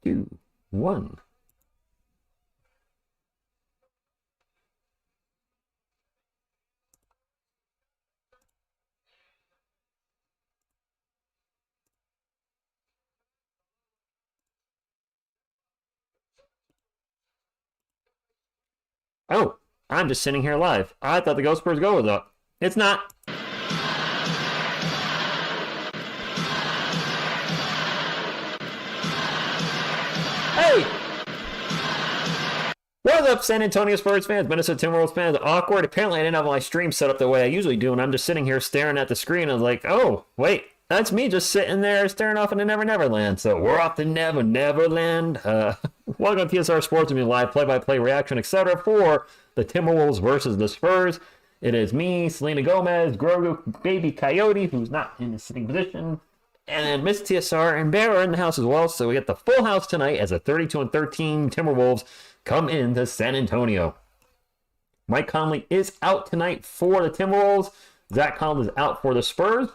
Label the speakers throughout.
Speaker 1: 2, 1. Oh, I'm just sitting here live. I thought the Go Spurs Go was up. It's not. Hey! What's up, San Antonio Spurs fans, Minnesota Timberwolves fans? Awkward. Apparently, I didn't have my stream set up the way I usually do, and I'm just sitting here staring at the screen. I was like, oh, wait, that's me just sitting there staring off into Never Never Land. So we're off to Never Never Land. Welcome to TSR Sports, with me live play-by-play reaction, etc. for the Timberwolves versus the Spurs. It is me, Selena Gomez, Grogu, Baby Coyote, who's not in the sitting position, and Miss TSR and Bear are in the house as well. So we get the full house tonight as the 32-13 Timberwolves come into San Antonio. Mike Conley is out tonight for the Timberwolves. Zach Collins is out for the Spurs.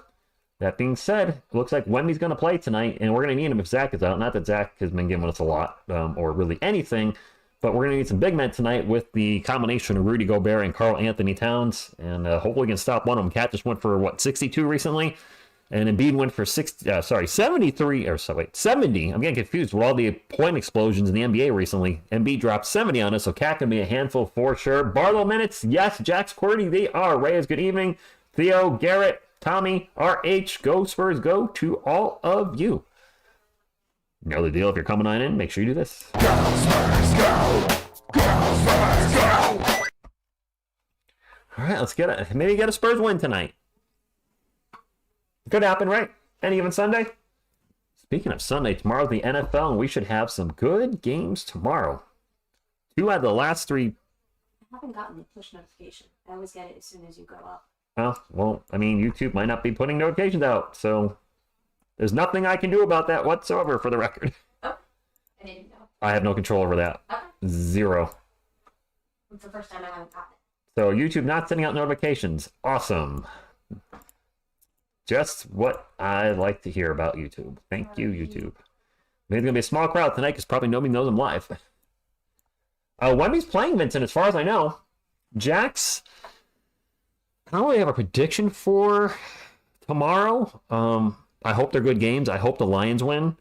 Speaker 1: That being said, it looks like Wemby's going to play tonight, and we're going to need him if Zach is out. Not that Zach has been giving us a lot or really anything, but we're going to need some big men tonight with the combination of Rudy Gobert and Karl Anthony Towns, and hopefully we can stop one of them. Cat just went for, 62 recently? And Embiid went for 73, or 70. I'm getting confused with all the point explosions in the NBA recently. Embiid dropped 70 on us, so Cat can be a handful for sure. Barlow minutes, yes. Jax Quirty, they are. Reyes, good evening. Theo, Garrett, Tommy, RH, go Spurs, go to all of you. You know the deal. If you're coming on in, make sure you do this. Go Spurs, go! Go Spurs, go! All right, let's maybe get a Spurs win tonight. Could happen, right? Any given Sunday. Speaking of Sunday, tomorrow's the NFL, and we should have some good games tomorrow. 2 out of the last 3.
Speaker 2: I haven't gotten the push notification. I always get it as soon as you go up.
Speaker 1: Oh, well, I mean, YouTube might not be putting notifications out, so there's nothing I can do about that whatsoever, for the record.
Speaker 2: Oh, I didn't know.
Speaker 1: I have no control over that.
Speaker 2: Okay.
Speaker 1: 0.
Speaker 2: It's the first time I haven't gotten it.
Speaker 1: So YouTube not sending out notifications. Awesome. Just what I like to hear about YouTube. Thank you, YouTube. Maybe it's going to be a small crowd tonight because probably nobody knows I'm live. Wemby's playing, Vincent, as far as I know. Jax, I don't really have a prediction for tomorrow. I hope they're good games. I hope the Lions win.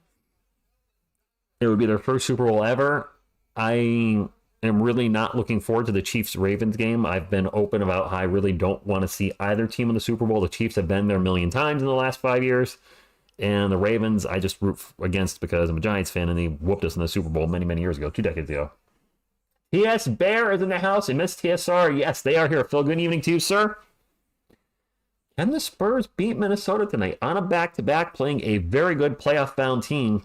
Speaker 1: It would be their first Super Bowl ever. I am really not looking forward to the Chiefs-Ravens game. I've been open about how I really don't want to see either team in the Super Bowl. The Chiefs have been there a million times in the last 5 years. And the Ravens, I just root against because I'm a Giants fan, and they whooped us in the Super Bowl many, many years ago, 2 decades ago. Yes, Bear is in the house, and Miss TSR, yes, they are here. Phil, good evening to you, sir. Can the Spurs beat Minnesota tonight on a back-to-back, playing a very good playoff-bound team?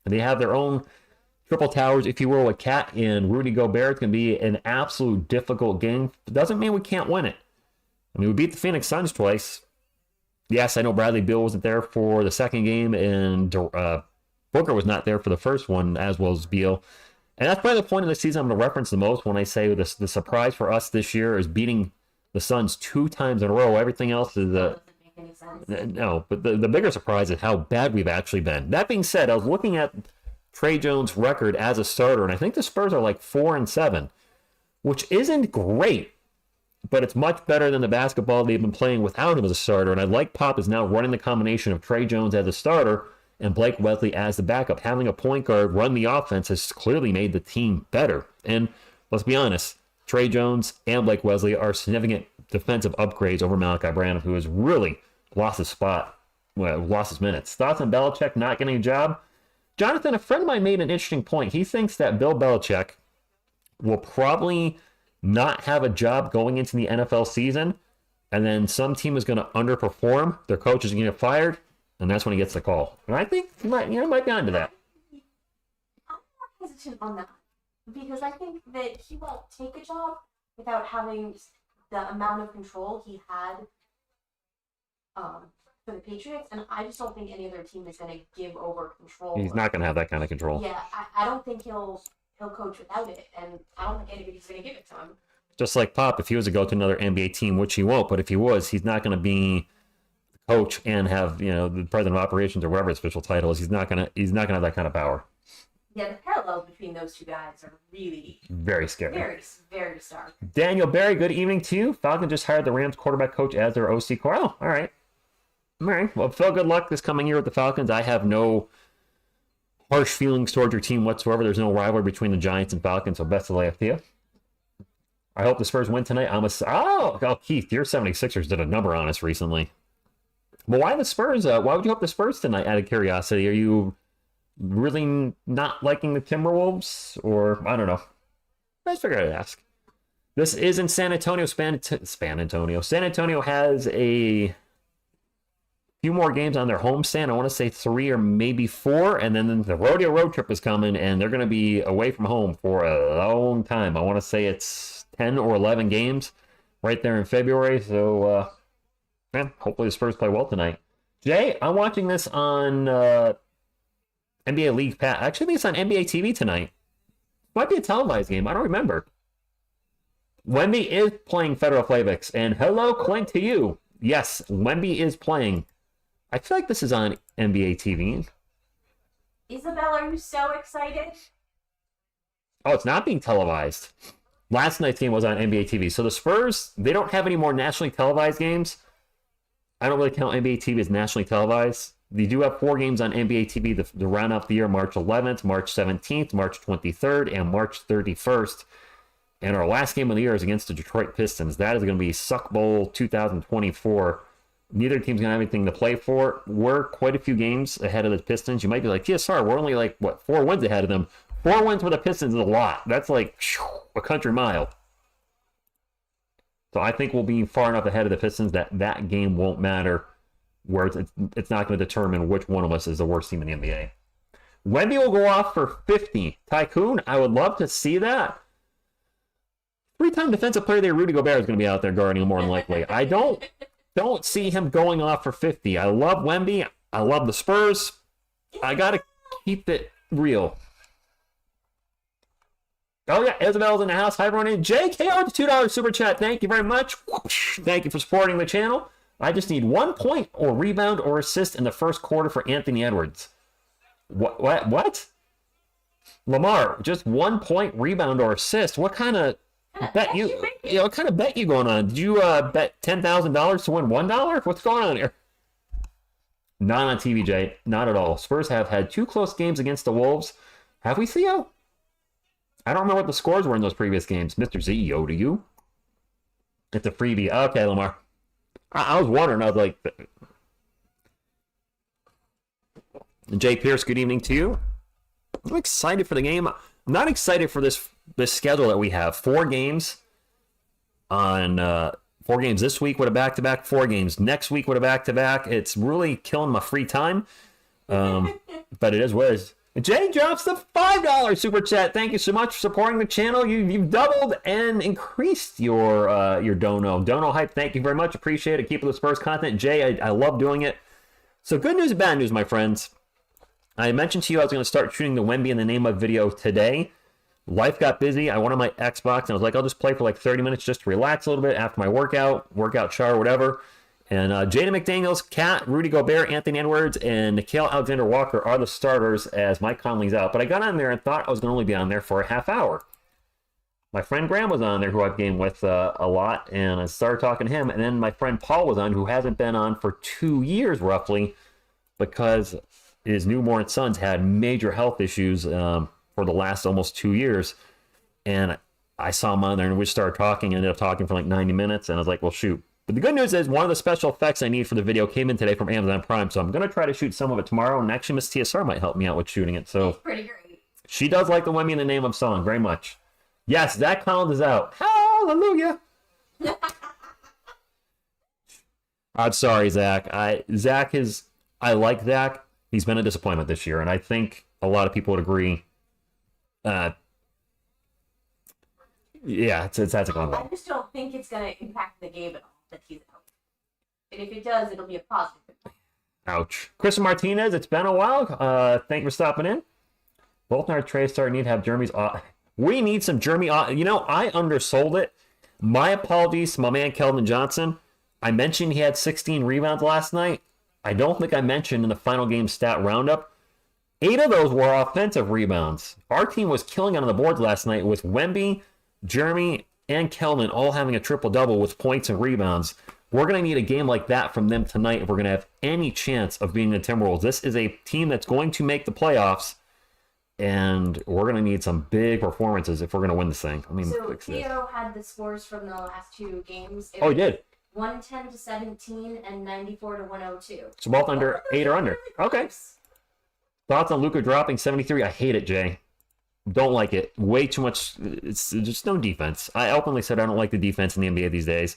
Speaker 1: They have their own triple towers, if you will, with Cat and Rudy Gobert. It's going to be an absolute difficult game. It doesn't mean we can't win it. I mean, we beat the Phoenix Suns twice. Yes, I know Bradley Beal wasn't there for the second game, and Booker was not there for the first one, as well as Beal. And that's probably the point of the season I'm going to reference the most when I say the surprise for us this year is beating the Suns 2 times in a row. Everything else is no, but the bigger surprise is how bad we've actually been. That being said, I was looking at Trey Jones' record as a starter, and I think the Spurs are like 4-7, which isn't great, but it's much better than the basketball they've been playing without him as a starter. And I like Pop is now running the combination of Trey Jones as a starter and Blake Wesley as the backup. Having a point guard run the offense has clearly made the team better. And let's be honest, Trey Jones and Blake Wesley are significant defensive upgrades over Malachi Branham, who has really lost his spot, lost his minutes. Thoughts on Belichick not getting a job? Jonathan, a friend of mine made an interesting point. He thinks that Bill Belichick will probably not have a job going into the NFL season, and then some team is going to underperform. Their coach is going to get fired, and that's when he gets the call. And I think he might be onto that.
Speaker 2: I'm more hesitant on that because I think that he won't take a job without having the amount of control he had for the Patriots, and I just don't think any other team is going to give over control.
Speaker 1: He's not going to have that kind of control.
Speaker 2: Yeah, I don't think he'll coach without it, and I don't think anybody's going to give it to him.
Speaker 1: Just like Pop, if he was to go to another NBA team, which he won't, but if he was, he's not going to be the coach and have the president of operations or whatever his official title is. He's not going to have that kind of power.
Speaker 2: Yeah, the parallels between those two guys are really
Speaker 1: Very scary.
Speaker 2: very, very stark.
Speaker 1: Daniel Barry, good evening to you. Falcon just hired the Rams quarterback coach as their OC core. Oh, all right. All right. Well, Phil, good luck this coming year with the Falcons. I have no harsh feelings towards your team whatsoever. There's no rivalry between the Giants and Falcons, so best of luck to you. I hope the Spurs win tonight. Keith, your 76ers did a number on us recently. Well, why the Spurs? Why would you hope the Spurs tonight, out of curiosity? Are you really not liking the Timberwolves? Or, I don't know. I just figured I'd ask. This is in San Antonio. San Antonio has a few more games on their homestand. I want to say 3 or maybe 4. And then the rodeo road trip is coming, and they're going to be away from home for a long time. I want to say it's 10 or 11 games right there in February. So, man, hopefully the Spurs play well tonight. Jay, I'm watching this on NBA League Pass. Actually, I think it's on NBA TV tonight. Might be a televised game. I don't remember. Wemby is playing Federal Flavix. And hello, Clint, to you. Yes, Wemby is playing. I feel like this is on NBA TV.
Speaker 2: Isabel, are you so excited?
Speaker 1: Oh, it's not being televised. Last night's game was on NBA TV. So the Spurs, they don't have any more nationally televised games. I don't really count NBA TV as nationally televised. They do have 4 games on NBA TV to round out the year: March 11th, March 17th, March 23rd, and March 31st. And our last game of the year is against the Detroit Pistons. That is going to be Suck Bowl 2024. Neither team's going to have anything to play for. We're quite a few games ahead of the Pistons. You might be like, TSR, we're only 4 wins ahead of them. 4 wins for the Pistons is a lot. That's like a country mile. So I think we'll be far enough ahead of the Pistons that game won't matter, where it's not going to determine which one of us is the worst team in the NBA. Wemby will go off for 50. Tycoon, I would love to see that. 3-time defensive player there, Rudy Gobert, is going to be out there guarding him more than likely. I don't see him going off for 50. I love Wemby. I love the Spurs. I got to keep it real. Oh, yeah, Isabel's in the house. Hi, everyone. And JKO, the $2 super chat. Thank you very much. Thank you for supporting the channel. I just need 1 point or rebound or assist in the first quarter for Anthony Edwards. What? Lamar, just 1 point, rebound, or assist. What kind of bet what kind of bet you going on? Did you bet $10,000 to win $1? What's going on here? Not on TV, Jay. Not at all. Spurs have had 2 close games against the Wolves. Have we, Theo? I don't remember what the scores were in those previous games. Mr. CEO, do you? It's a freebie. Okay, Lamar. I was wondering. I was like... Jay Pierce, good evening to you. I'm excited for the game. I'm not excited for this schedule that we have. 4 games on 4 games this week with a back-to-back, 4 games next week with a back-to-back. It's really killing my free time. But it is what it is. Jay drops the $5 super chat. Thank you so much for supporting the channel. You've doubled and increased your dono hype. Thank you very much. Appreciate it. Keep the Spurs content. Jay, I love doing it. So good news and bad news, my friends. I mentioned to you I was going to start shooting the Wemby in the Name of video today. Life got busy. I went on my Xbox and I was like, I'll just play for 30 minutes just to relax a little bit after my workout, shower, whatever. And Jaden McDaniels, Kat, Rudy Gobert, Anthony Edwards, and Nickeil Alexander-Walker are the starters as Mike Conley's out. But I got on there and thought I was going to only be on there for a half hour. My friend Graham was on there, who I've gamed with a lot, and I started talking to him. And then my friend Paul was on, who hasn't been on for 2 years roughly, because his newborn son's had major health issues for the last almost 2 years. And I saw him on there, and we started talking, ended up talking for 90 minutes, and I was like, well, shoot. But the good news is one of the special effects I need for the video came in today from Amazon Prime, so I'm going to try to shoot some of it tomorrow, and actually Miss TSR might help me out with shooting it. So
Speaker 2: it's pretty great.
Speaker 1: She does like the Wemby in the Name of song very much. Yes, Zach Collins is out. Hallelujah. I'm sorry, Zach. I like Zach. He's been a disappointment this year, and I think a lot of people would agree. Yeah, it's a gone.
Speaker 2: I just don't think it's going to impact the game at all that he's out. And if it does, it'll be a positive.
Speaker 1: Ouch. Chris Martinez, it's been a while. Thank you for stopping in. Both our trades start need to have Jeremy's. We need some Jeremy. I undersold it. My apologies to my man Keldon Johnson. I mentioned he had 16 rebounds last night. I don't think I mentioned in the final game stat roundup 8 of those were offensive rebounds. Our team was killing it on the boards last night with Wemby, Jeremy, and Kelvin all having a triple-double with points and rebounds. We're going to need a game like that from them tonight if we're going to have any chance of beating the Timberwolves. This is a team that's going to make the playoffs, and we're going to need some big performances if we're going to win this thing. Let me fix this.
Speaker 2: Theo had the scores from the last 2 games.
Speaker 1: Oh, he did?
Speaker 2: 110-17 and 94-102.
Speaker 1: So both under 8 or under. Okay. Thoughts on Luka dropping 73? I hate it, Jay. Don't like it. Way too much. It's just no defense. I openly said I don't like the defense in the NBA these days.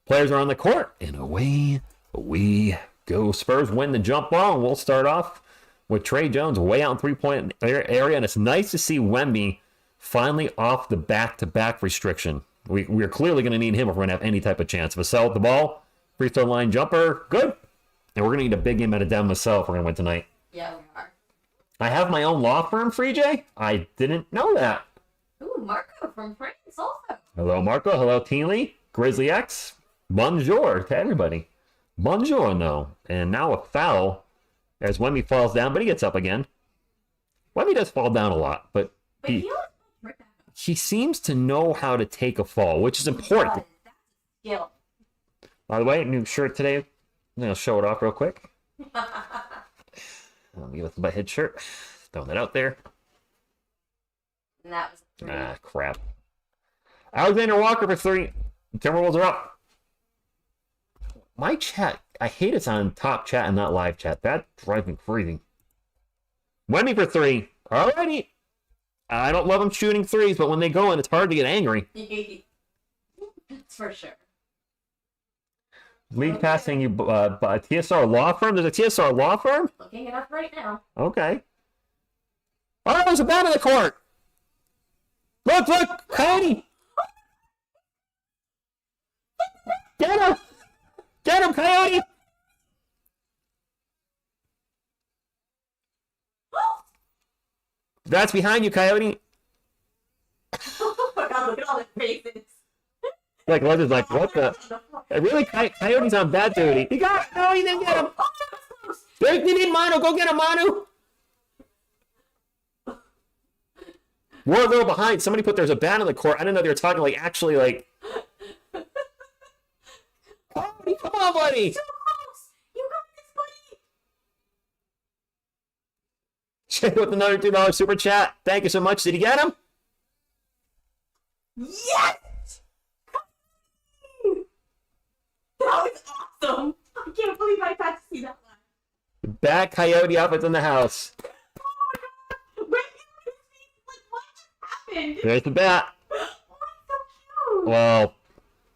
Speaker 1: Players are on the court, and away we go. Spurs win the jump ball, and we'll start off with Trey Jones way out in three-point area, and it's nice to see Wemby finally off the back-to-back restriction. We're clearly going to need him if we're going to have any type of chance. Vassell with the ball, free throw line jumper, good. And we're going to need a big game out of Devin Vassell if we're going to win tonight.
Speaker 2: Yeah, we are.
Speaker 1: I have my own law firm, Free Jay. I didn't know that.
Speaker 2: Ooh, Marco from France also.
Speaker 1: Hello, Marco. Hello, Teely. Grizzly X. Bonjour to everybody. Bonjour, no. And now a foul as Wemby falls down, but he gets up again. Wemby does fall down a lot, but he seems to know how to take a fall, which is important.
Speaker 2: That's a skill.
Speaker 1: By the way, new shirt today. I'm going to show it off real quick. Let me with my head shirt. Throwing that out there.
Speaker 2: And that was 3.
Speaker 1: Crap. Alexander Walker for 3. Timberwolves are up. My chat, I hate it's on top chat and not live chat. That drives me crazy. Wemby for 3. Alrighty. I don't love them shooting threes, but when they go in, it's hard to get angry.
Speaker 2: That's for sure.
Speaker 1: League passing you by TSR Law Firm? There's a TSR Law Firm?
Speaker 2: Looking it up right now.
Speaker 1: Okay. Oh, there's a bat in the court. Look, Coyote. Get him, Coyote. That's behind you, Coyote.
Speaker 2: Oh my god, look at all the faces.
Speaker 1: Like, Legend's like, what the? Really, Coyote's on bat duty. He got it. No, he didn't get him. They need Manu. Go get him, Manu. We're a little behind. Somebody put there's a bat on the court. I didn't know they were talking like actually like. Coyote, come on, buddy.
Speaker 2: So close. You got this, buddy.
Speaker 1: Jay with another $2 super chat. Thank you so much. Did he get him?
Speaker 2: Yes! That was awesome. I can't believe I got to see that one.
Speaker 1: Bat Coyote up. It's in the house.
Speaker 2: Oh my god. Wait, what just happened?
Speaker 1: There's the bat.
Speaker 2: Oh, it's so cute.
Speaker 1: Well,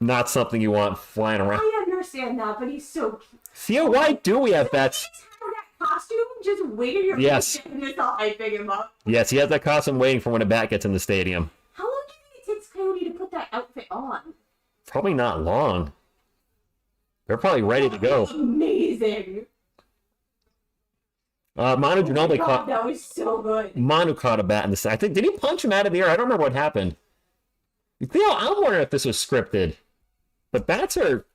Speaker 1: not something you want flying around.
Speaker 2: I understand that, but he's so cute.
Speaker 1: Theo, why do we have bats?
Speaker 2: That costume just waiting your
Speaker 1: Yes.
Speaker 2: and it's all hyping him up.
Speaker 1: Yes, he has that costume waiting for when a bat gets in the stadium.
Speaker 2: How long do you think it takes Coyote to put that outfit on?
Speaker 1: Probably not long. They're probably ready to go.
Speaker 2: Amazing.
Speaker 1: Manu Ginobili
Speaker 2: God,
Speaker 1: caught.
Speaker 2: that was so good.
Speaker 1: Manu caught a bat in the side. I think did he punch him out of the air? I don't remember what happened. Theo, I'm wondering if this was scripted. But bats are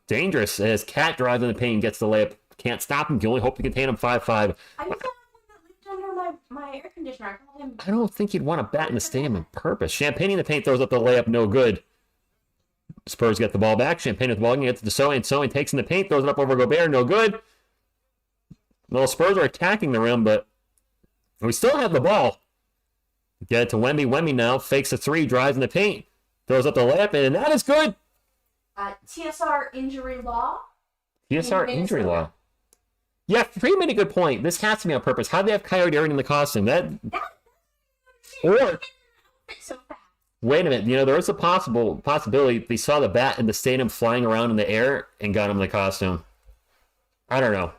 Speaker 1: dangerous. As Cat drives in the paint and gets the layup, can't stop him. You can only hope to contain him 5-5.
Speaker 2: I was the one that lived under my air conditioner. I called him.
Speaker 1: I don't think he'd want a bat in the stadium on purpose. Champagne in the paint throws up the layup, no good. Spurs get the ball back. Champagne with the ball, gets to Soane. Soane takes in the paint, throws it up over Gobert, no good. Well, Spurs are attacking the rim, but we still have the ball. Get it to Wemby. Wemby now fakes a 3, drives in the paint, throws up the layup, and that is good.
Speaker 2: TSR injury law.
Speaker 1: TSR injury law. Yeah, Free made a good point. This has to be on purpose. How do they have Coyote already in the costume? Or
Speaker 2: So fast.
Speaker 1: wait a minute. You know, there is a possibility they saw the bat in the stadium flying around in the air and got him the costume. I don't know.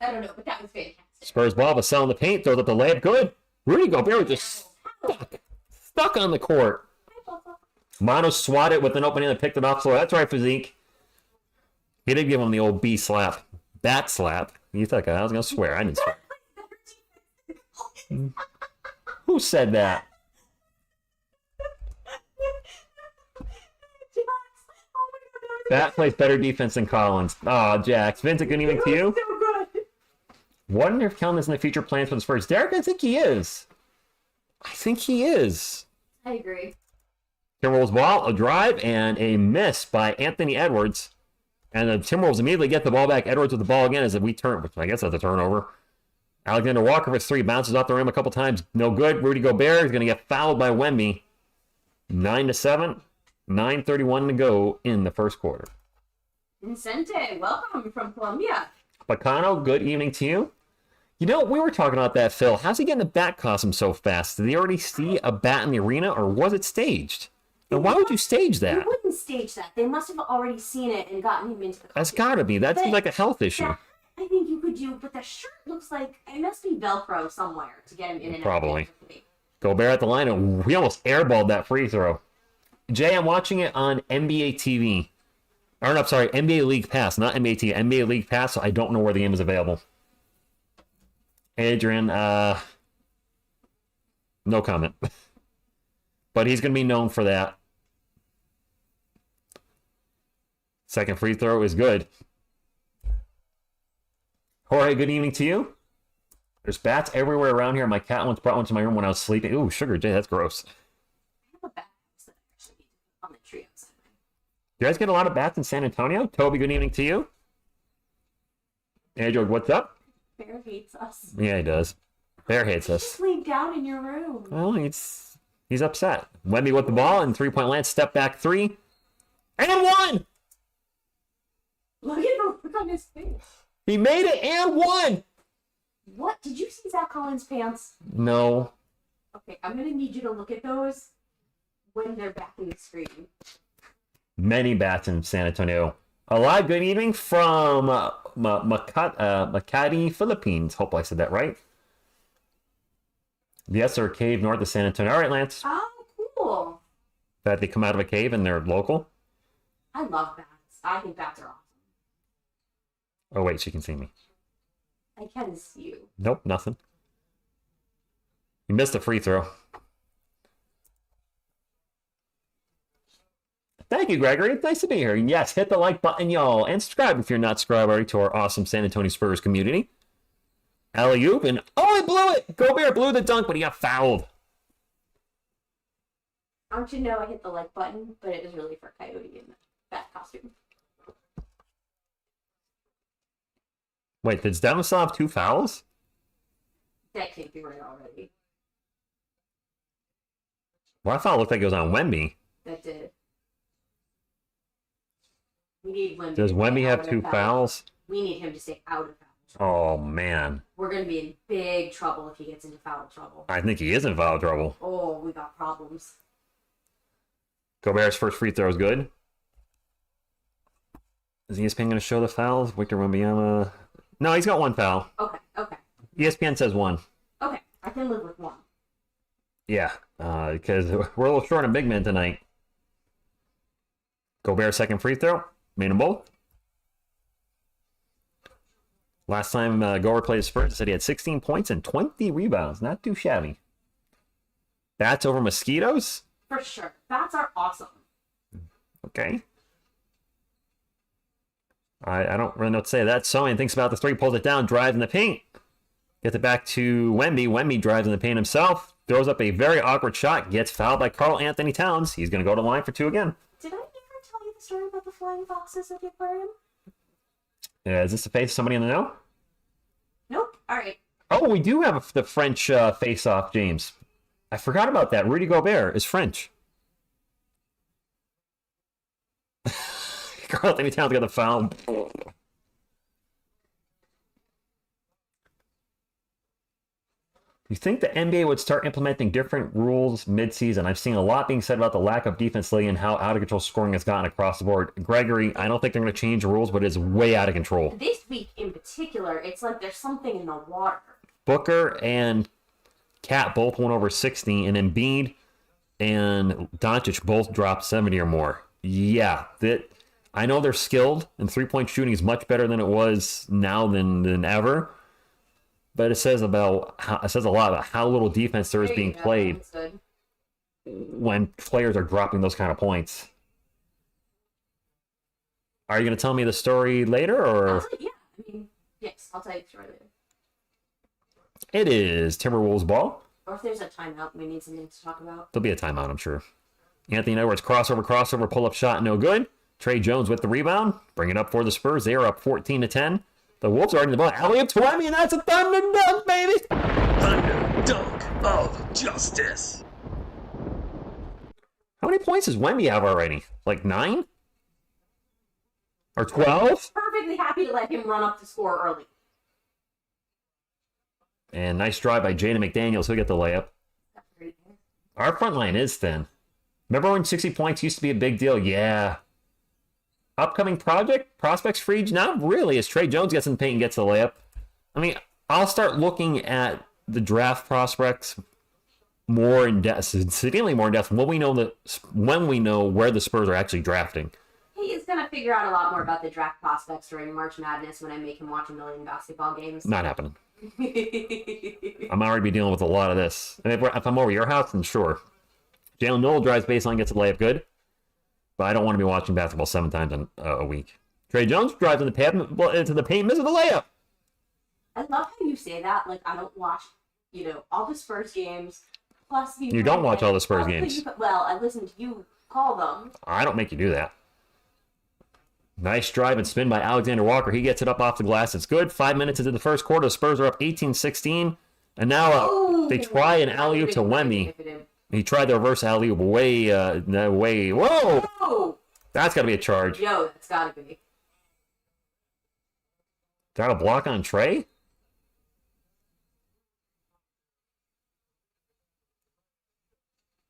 Speaker 2: I don't know, but that was fantastic.
Speaker 1: Spurs ball, Vassell in the paint, throws up the layup. Good. Rudy Gobert was just stuck on the court. Manu swatted with an opening and picked it off. So that's right, Physique. He did give him the old B slap. Bat slap. You thought I was going to swear. I didn't swear. Who said that? Bat plays better defense than Collins. Oh, Jax. Vincent, good evening to you. Wonder if Kellen is in the future plans for the Spurs. Derek, I think he is. I think he is.
Speaker 2: I agree.
Speaker 1: Timberwolves ball, a drive, and a miss by Anthony Edwards. And the Timberwolves immediately get the ball back. Edwards with the ball again as we turn, which I guess that's a turnover. Alexander Walker with 3, bounces off the rim a couple times. No good. Rudy Gobert is going to get fouled by Wemby. 9-7. 9:31 to go in the first quarter.
Speaker 2: Vincente, welcome from Colombia.
Speaker 1: Bacano, good evening to you. You know, we were talking about that, Phil. How's he getting the bat costume so fast? Did he already see a bat in the arena, or was it staged? And why would you stage
Speaker 2: They
Speaker 1: that?
Speaker 2: wouldn't stage that. They must have already seen it and gotten him into the costume.
Speaker 1: That's gotta be. That seems like a health issue.
Speaker 2: That, I think you could do, but the shirt looks like it must be Velcro somewhere to get him in and
Speaker 1: Probably.
Speaker 2: out.
Speaker 1: Gobert at the line, and we almost airballed that free throw. Jay, I'm watching it on NBA TV. Or, no, I'm sorry, NBA League Pass, not NBA TV. NBA League Pass, so I don't know where the game is available. Adrian, no comment. But he's going to be known for that. Second free throw is good. Jorge, good evening to you. There's bats everywhere around here. My cat once brought one to my room when I was sleeping. Ooh, sugar, Jay, that's gross.
Speaker 2: I have a bat that actually on the tree outside.
Speaker 1: You guys get a lot of bats in San Antonio? Toby, good evening to you. Andrew, what's up?
Speaker 2: Bear hates us.
Speaker 1: Yeah, he does. Bear hates us.
Speaker 2: Just leave down in your room.
Speaker 1: Well, he's upset. Wemby with the ball and 3-point land, step back 3. And 1!
Speaker 2: Look at the look on his face.
Speaker 1: He made it and 1!
Speaker 2: What? Did you see Zach Collins' pants?
Speaker 1: No.
Speaker 2: Okay, I'm gonna need you to look at those when they're back in the screen.
Speaker 1: Many bats in San Antonio. A live good evening from Makati, Philippines. Hope I said that right. Yes, they're a cave north of San Antonio. All right, Lance.
Speaker 2: Oh, cool.
Speaker 1: That they come out of a cave and they're local.
Speaker 2: I love bats. I think bats are awesome.
Speaker 1: Oh, wait, she can see me.
Speaker 2: I can see you.
Speaker 1: Nope, nothing. You missed a free throw. Thank you, Gregory. Nice to be here. Yes, hit the like button, y'all. And subscribe if you're not subscribed already to our awesome San Antonio Spurs community. Alley-oop, and oh, he blew it! Gobert blew the dunk, but he got fouled.
Speaker 2: I want you to know I hit the like button, but it was really for Coyote in the bat costume.
Speaker 1: Wait, did Devin still have 2 fouls?
Speaker 2: That can't be right already.
Speaker 1: Well, I thought it looked like it was on Wemby.
Speaker 2: That did. We need Wemby.
Speaker 1: Does Wemby have 2 fouls?
Speaker 2: We need him to stay out of foul.
Speaker 1: Oh, man.
Speaker 2: We're going to be in big trouble if he gets into foul trouble.
Speaker 1: I think he is in foul trouble.
Speaker 2: Oh, we got problems.
Speaker 1: Gobert's first free throw is good. Is ESPN going to show the fouls? Victor Wembanyama. No, he's got 1 foul.
Speaker 2: Okay.
Speaker 1: ESPN says 1.
Speaker 2: Okay, I can live with 1.
Speaker 1: Yeah, because we're a little short on big men tonight. Gobert second free throw. Made them both. Last time Gobert played the Spurs, he said he had 16 points and 20 rebounds. Not too shabby. Bats over mosquitoes?
Speaker 2: For sure. Bats are awesome.
Speaker 1: Okay. I don't really know what to say to that. Sohan thinks about the 3, pulls it down, drives in the paint. Gets it back to Wemby. Wemby drives in the paint himself. Throws up a very awkward shot. Gets fouled by Karl Anthony Towns. He's going to go to the line for 2 again.
Speaker 2: Did I ever tell you the story about the flying foxes at the aquarium?
Speaker 1: Is this the face of somebody in the know?
Speaker 2: Nope. All right.
Speaker 1: Oh, we do have the French face-off, James. I forgot about that. Rudy Gobert is French. Karl Anthony Towns got the foul. You think the NBA would start implementing different rules mid-season? I've seen a lot being said about the lack of defense league and how out of control scoring has gotten across the board. Gregory, I don't think they're going to change the rules, but it's way out of control.
Speaker 2: This week in particular, it's like there's something in the water.
Speaker 1: Booker and Cat both went over 60, and Embiid and Doncic both dropped 70 or more. Yeah, I know they're skilled, and three-point shooting is much better than it was now than ever. But it says a lot about how little defense there is being played when players are dropping those kind of points. Are you going to tell me the story later, or?
Speaker 2: Yeah, I mean, yes, I'll tell you the story later.
Speaker 1: It is Timberwolves ball.
Speaker 2: Or if there's a timeout, we need something to talk about.
Speaker 1: There'll be a timeout, I'm sure. Anthony Edwards, crossover, pull-up shot, no good. Trey Jones with the rebound. Bring it up for the Spurs. They are up 14-10. The Wolves are already in the ball. Alley-oop to Wemby, and that's a thunder dunk, baby!
Speaker 3: Thunder dunk of justice.
Speaker 1: How many points does Wemby have already? Like 9? Or 12?
Speaker 2: Perfectly happy to let him run up the score early.
Speaker 1: And nice drive by Jaden McDaniels. He'll get the layup. Our front line is thin. Remember when 60 points used to be a big deal? Yeah. Upcoming prospects free? Not really, as Trey Jones gets in the paint and gets the layup. I mean, I'll start looking at the draft prospects more in depth, significantly more in depth when we know where the Spurs are actually drafting.
Speaker 2: He's going to figure out a lot more about the draft prospects during March Madness when I make him watch a million basketball games.
Speaker 1: Not happening. I'm already be dealing with a lot of this. And if I'm over your house, then sure. Jalen Noel drives baseline, gets a layup, good. But I don't want to be watching basketball 7 times in a week. Trey Jones drives into the paint, misses the layup.
Speaker 2: I love how you say that. Like, I don't watch, all the Spurs games. Plus,
Speaker 1: you don't watch all the Spurs games.
Speaker 2: Well, I listen to you call them.
Speaker 1: I don't make you do that. Nice drive and spin by Alexander Walker. He gets it up off the glass. It's good. 5 minutes into the first quarter. The Spurs are up 18-16. And now they try an alley-oop to Wemby. He tried the reverse alley-oop way. Whoa! That's got to be a charge.
Speaker 2: Yo, that's got to be.
Speaker 1: Got a block on Trey?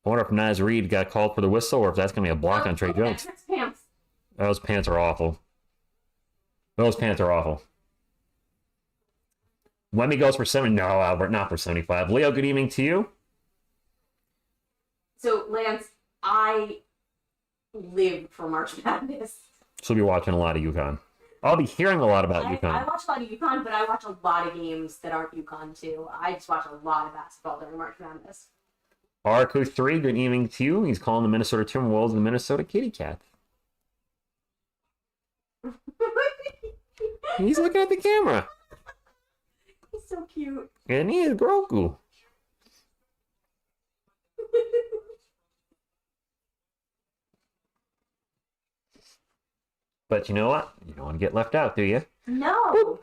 Speaker 1: I wonder if Naz Reid got called for the whistle or if that's going to be a block on Trey Jones.
Speaker 2: Pants.
Speaker 1: Those pants are awful. Wemby goes for 7. No, Albert, not for 75. Leo, good evening to you.
Speaker 2: So, Lance, I live for March Madness.
Speaker 1: So you'll be watching a lot of UConn. I'll be hearing a lot about UConn.
Speaker 2: I watch a lot of UConn, but I watch a lot of games that aren't UConn, too. I just watch a lot of basketball during March Madness.
Speaker 1: Arco3, good evening to you. He's calling the Minnesota Timberwolves and the Minnesota Kitty Cats. He's looking at the camera.
Speaker 2: He's so cute.
Speaker 1: And he is Grogu. But you know what? You don't want to get left out, do you?
Speaker 2: No.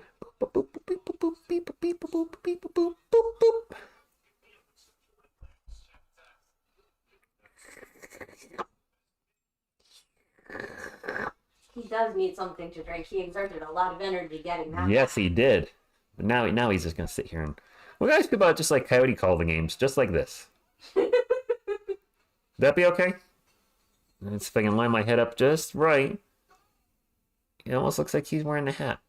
Speaker 2: He does need something to drink. He exerted a lot of energy getting that.
Speaker 1: Yes, he did. But now he's just going to sit here and... What guys feel about just like Coyote call the games, just like this? Would that be okay? Let's see if I can line my head up just right. It almost looks like he's wearing a hat.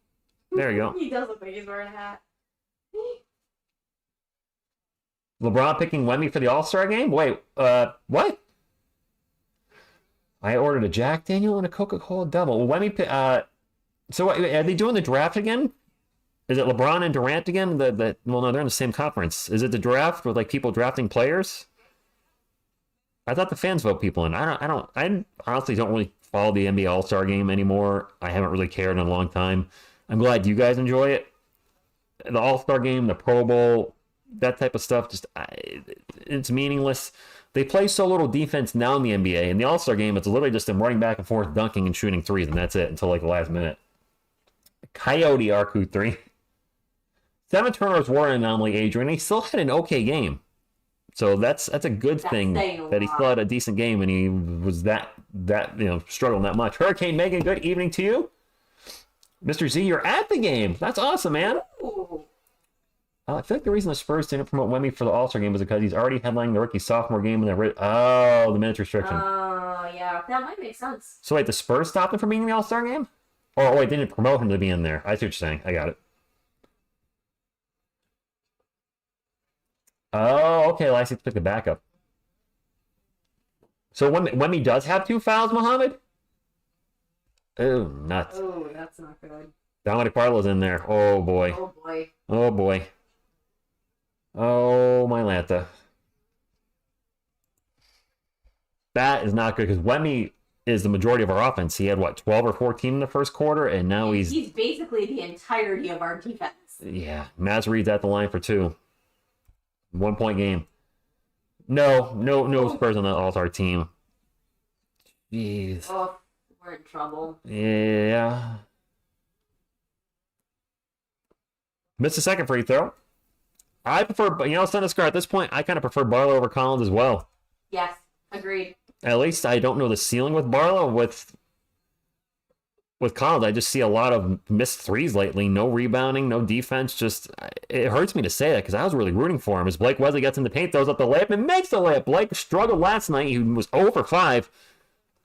Speaker 1: There you go.
Speaker 2: He does look like he's wearing a hat.
Speaker 1: LeBron picking Wemby for the All-Star game? Wait, what? I ordered a Jack Daniel and a Coca-Cola double. Well, Wemby, so what, are they doing the draft again? Is it LeBron and Durant again? Well, no, they're in the same conference. Is it the draft with like people drafting players? I thought the fans vote people in. I honestly don't really follow the NBA All-Star game anymore. I haven't really cared in a long time. I'm glad you guys enjoy it. The All-Star game, the Pro Bowl, that type of stuff, it's meaningless. They play so little defense now in the NBA. In the All-Star game, it's literally just them running back and forth, dunking and shooting threes, and that's it until like the last minute. Coyote RQ3. 7 turnovers were an anomaly, Adrian. He still had an okay game. So that's a good thing that he still had a decent game and he was that struggling that much. Hurricane Megan, good evening to you. Mr. Z, you're at the game. That's awesome, man. I feel like the reason the Spurs didn't promote Wemby for the All-Star game was because he's already headlining the rookie sophomore game and the minutes restriction.
Speaker 2: Oh, yeah. That might make sense.
Speaker 1: So wait, the Spurs stopped him from being in the All-Star game? Or wait, they didn't promote him to be in there. I see what you're saying. I got it. Oh, okay. Well, I see to pick the backup. So Wemby does have 2 fouls, Mohammed? Oh, nuts.
Speaker 2: Oh, that's not good.
Speaker 1: Dominic Barlow's in there. Oh, boy.
Speaker 2: Oh, boy.
Speaker 1: Oh, boy. Oh, my Lanta. That is not good because Wemby is the majority of our offense. He had, 12 or 14 in the first quarter, and now he's
Speaker 2: basically the entirety of our defense.
Speaker 1: Yeah, Naz Reid's at the line for 2. 1 point game. No Spurs on the All-Star team. Jeez.
Speaker 2: Oh, we're in trouble.
Speaker 1: Yeah. Missed a second free throw. I prefer, Scar at this point, I kind of prefer Barlow over Collins as well.
Speaker 2: Yes, agreed.
Speaker 1: At least I don't know the ceiling with Barlow. With Collins, I just see a lot of missed threes lately. No rebounding, no defense. Just, it hurts me to say that because I was really rooting for him. As Blake Wesley gets in the paint, throws up the layup, and makes the layup. Blake struggled last night. He was 0 for 5,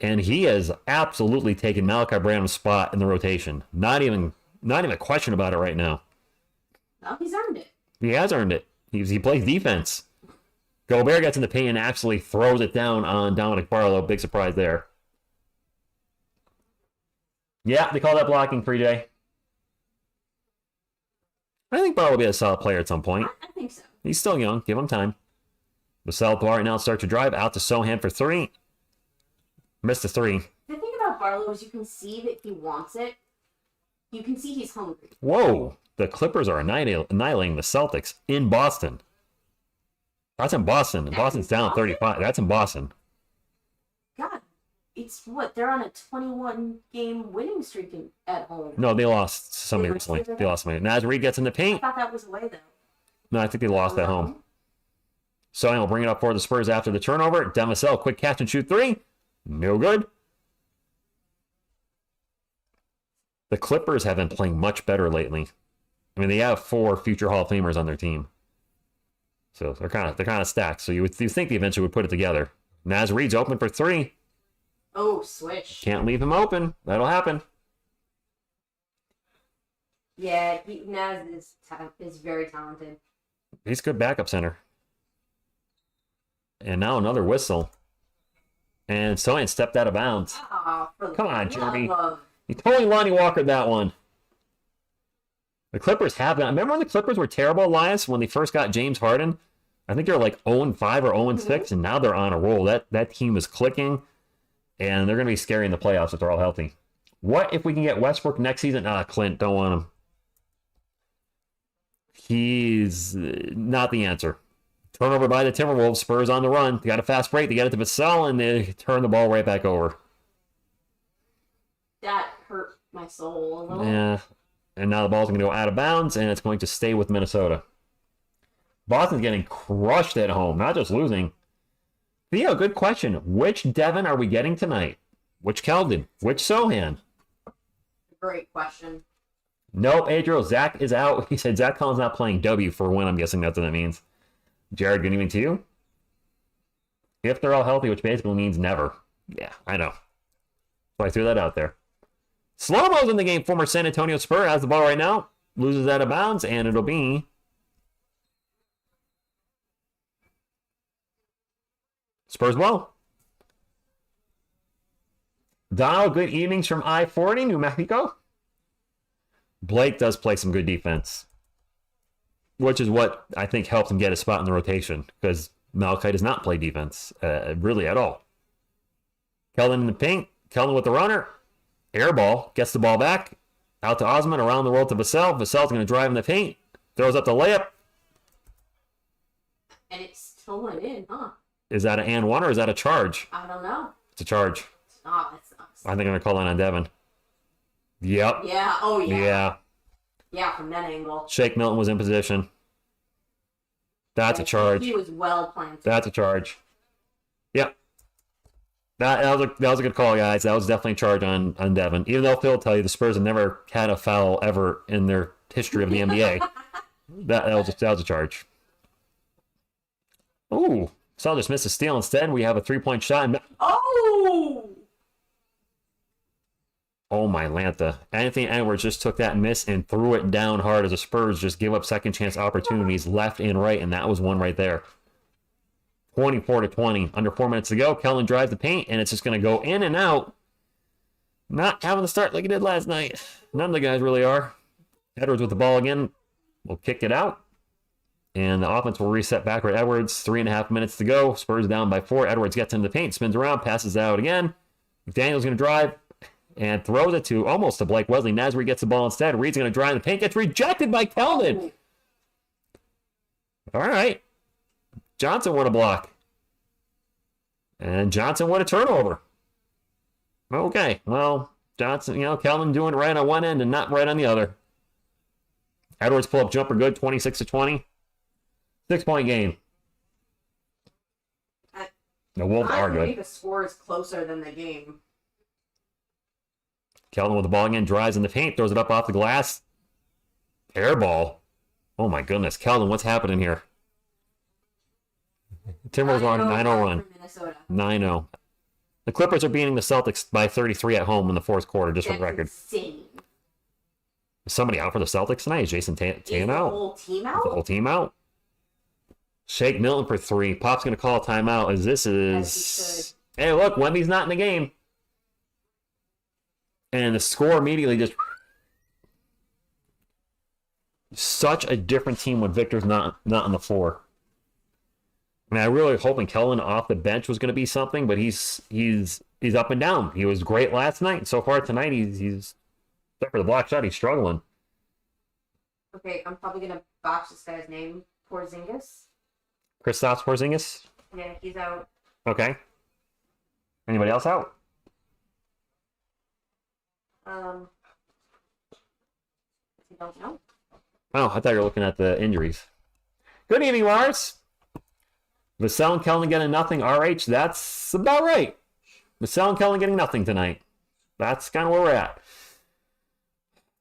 Speaker 1: and he has absolutely taken Malachi Branham's spot in the rotation. Not even a question about it right now.
Speaker 2: Well, he's earned it.
Speaker 1: He has earned it. He plays defense. Gobert gets in the paint and actually throws it down on Dominic Barlow. Big surprise there. Yeah, they call that blocking free day. I think Barlow will be a solid player at some point.
Speaker 2: I think so.
Speaker 1: He's still young. Give him time. Vassell right now starts to drive out to Sohan for 3. Missed the 3.
Speaker 2: The thing about Barlow is you can see that he wants it. You can see he's hungry.
Speaker 1: Whoa. The Clippers are annihilating the Celtics in Boston. That's in Boston. And Boston's down 35. That's in Boston.
Speaker 2: God, it's what? They're on a 21-game winning streak at home.
Speaker 1: No, they lost somebody recently. They lost somebody. Naz Reid gets in the
Speaker 2: I
Speaker 1: paint.
Speaker 2: thought that was away, though.
Speaker 1: No, I think they lost at home. So I will bring it up for the Spurs after the turnover. Demisel, quick catch and shoot 3. No good. The Clippers have been playing much better lately. I mean, they have 4 future Hall of Famers on their team. So they're kind of stacked. So you think they eventually would put it together. Naz Reid's open for 3.
Speaker 2: Oh, swish.
Speaker 1: Can't leave him open. That'll happen.
Speaker 2: Yeah, Naz is very talented.
Speaker 1: He's a good backup center. And now another whistle. And Sohan stepped out of bounds. Come on, Jeremy. You totally Lonnie Walkered that one. The Clippers have that. Remember when the Clippers were terrible, Elias, when they first got James Harden? I think they're like 0-5 or 0-6, and now they're on a roll. That team is clicking, and they're going to be scary in the playoffs if they're all healthy. What if we can get Westbrook next season? Clint, don't want him. He's not the answer. Turnover by the Timberwolves. Spurs on the run. They got a fast break. They get it to Vassell, and they turn the ball right back over.
Speaker 2: That hurt my soul a little.
Speaker 1: Yeah. And now the ball's going to go out of bounds, and it's going to stay with Minnesota. Boston's getting crushed at home, not just losing. Theo, good question. Which Devin are we getting tonight? Which Keldon? Which Sohan?
Speaker 2: Great question.
Speaker 1: Nope, Adriel. Zach is out. He said Zach Collins not playing W for win. I'm guessing that's what that means. Jared, good evening to you. If they're all healthy, which basically means never. Yeah, I know. So I threw that out there. Slow-mo's in the game. Former San Antonio Spur has the ball right now. Loses out of bounds, and it'll be Spurs ball. Donald, good evenings from I-40, New Mexico. Blake does play some good defense, which is what I think helps him get a spot in the rotation, because Malachi does not play defense really at all. Keldon in the paint. Keldon with the runner. Air ball. Gets the ball back. Out to Osman. Around the world to Vassell. Vassell's going to drive in the paint. Throws up the layup.
Speaker 2: And it still went in, huh?
Speaker 1: Is that an and one or is that a charge?
Speaker 2: I don't know.
Speaker 1: It's a charge.
Speaker 2: Oh, that sucks.
Speaker 1: I think I'm going to call that on Devin. Yep.
Speaker 2: Yeah. Oh, yeah.
Speaker 1: Yeah.
Speaker 2: Yeah, from that angle.
Speaker 1: Shake Milton was in position. That's a charge.
Speaker 2: He was well planted.
Speaker 1: That's a charge. Yep. That was a good call, guys. That was definitely a charge on Devin. Even though Phil will tell you the Spurs have never had a foul ever in their history of the NBA. that was a charge. Ooh. Sal just missed a steal. Instead, we have a 3-point shot.
Speaker 2: Oh!
Speaker 1: Oh, my Lanta. Anthony Edwards just took that miss and threw it down hard as the Spurs just give up second chance opportunities left and right, and that was one right there. 24-20. Under 4 minutes to go. Kellen drives the paint, and it's just going to go in and out. Not having to start like it did last night. None of the guys really are. Edwards with the ball again. Will kick it out. And the offense will reset backward. Edwards, 3.5 minutes to go. Spurs down by 4. Edwards gets into the paint, spins around, passes out again. McDaniel's going to drive and throws it to almost to Blake Wesley. Naz Reid gets the ball instead. Reid's going to drive in the paint. Gets rejected by Keldon. All right. Johnson won a block. And Johnson won a turnover. Okay, well, Johnson, Kelvin doing it right on one end and not right on the other. Edwards pull-up jumper good, 26-20. 6-point game. The Wolves are good.
Speaker 4: I think the score is closer than the game.
Speaker 1: Kelvin with the ball again, drives in the paint, throws it up off the glass. Air ball. Oh my goodness, Kelvin, what's happening here? Timberwolves are on 9-0 run. 9-0. The Clippers are beating the Celtics by 33 at home in the fourth quarter, just for the record.
Speaker 2: Insane.
Speaker 1: Is somebody out for the Celtics tonight? Is Jason Tatum out?
Speaker 2: The whole team
Speaker 1: Is the
Speaker 2: out?
Speaker 1: whole team out? Shake Milton for 3. Pop's going to call a timeout as this is... Hey, look, Wemby's not in the game. And the score immediately just... Such a different team when Victor's not on the floor. I mean, I really was hoping Kelvin off the bench was going to be something, but he's up and down. He was great last night. So far tonight, he's except for the block shot, he's struggling.
Speaker 4: Okay, I'm probably gonna botch this guy's name. Porzingis.
Speaker 1: Kristaps Porzingis.
Speaker 4: Yeah, he's out.
Speaker 1: Okay. Anybody else out?
Speaker 4: I don't know.
Speaker 1: Oh, I thought you were looking at the injuries. Good evening, Lars. Vassell and Kelvin getting nothing. RH, that's about right. Vassell and Kelvin getting nothing tonight. That's kind of where we're at.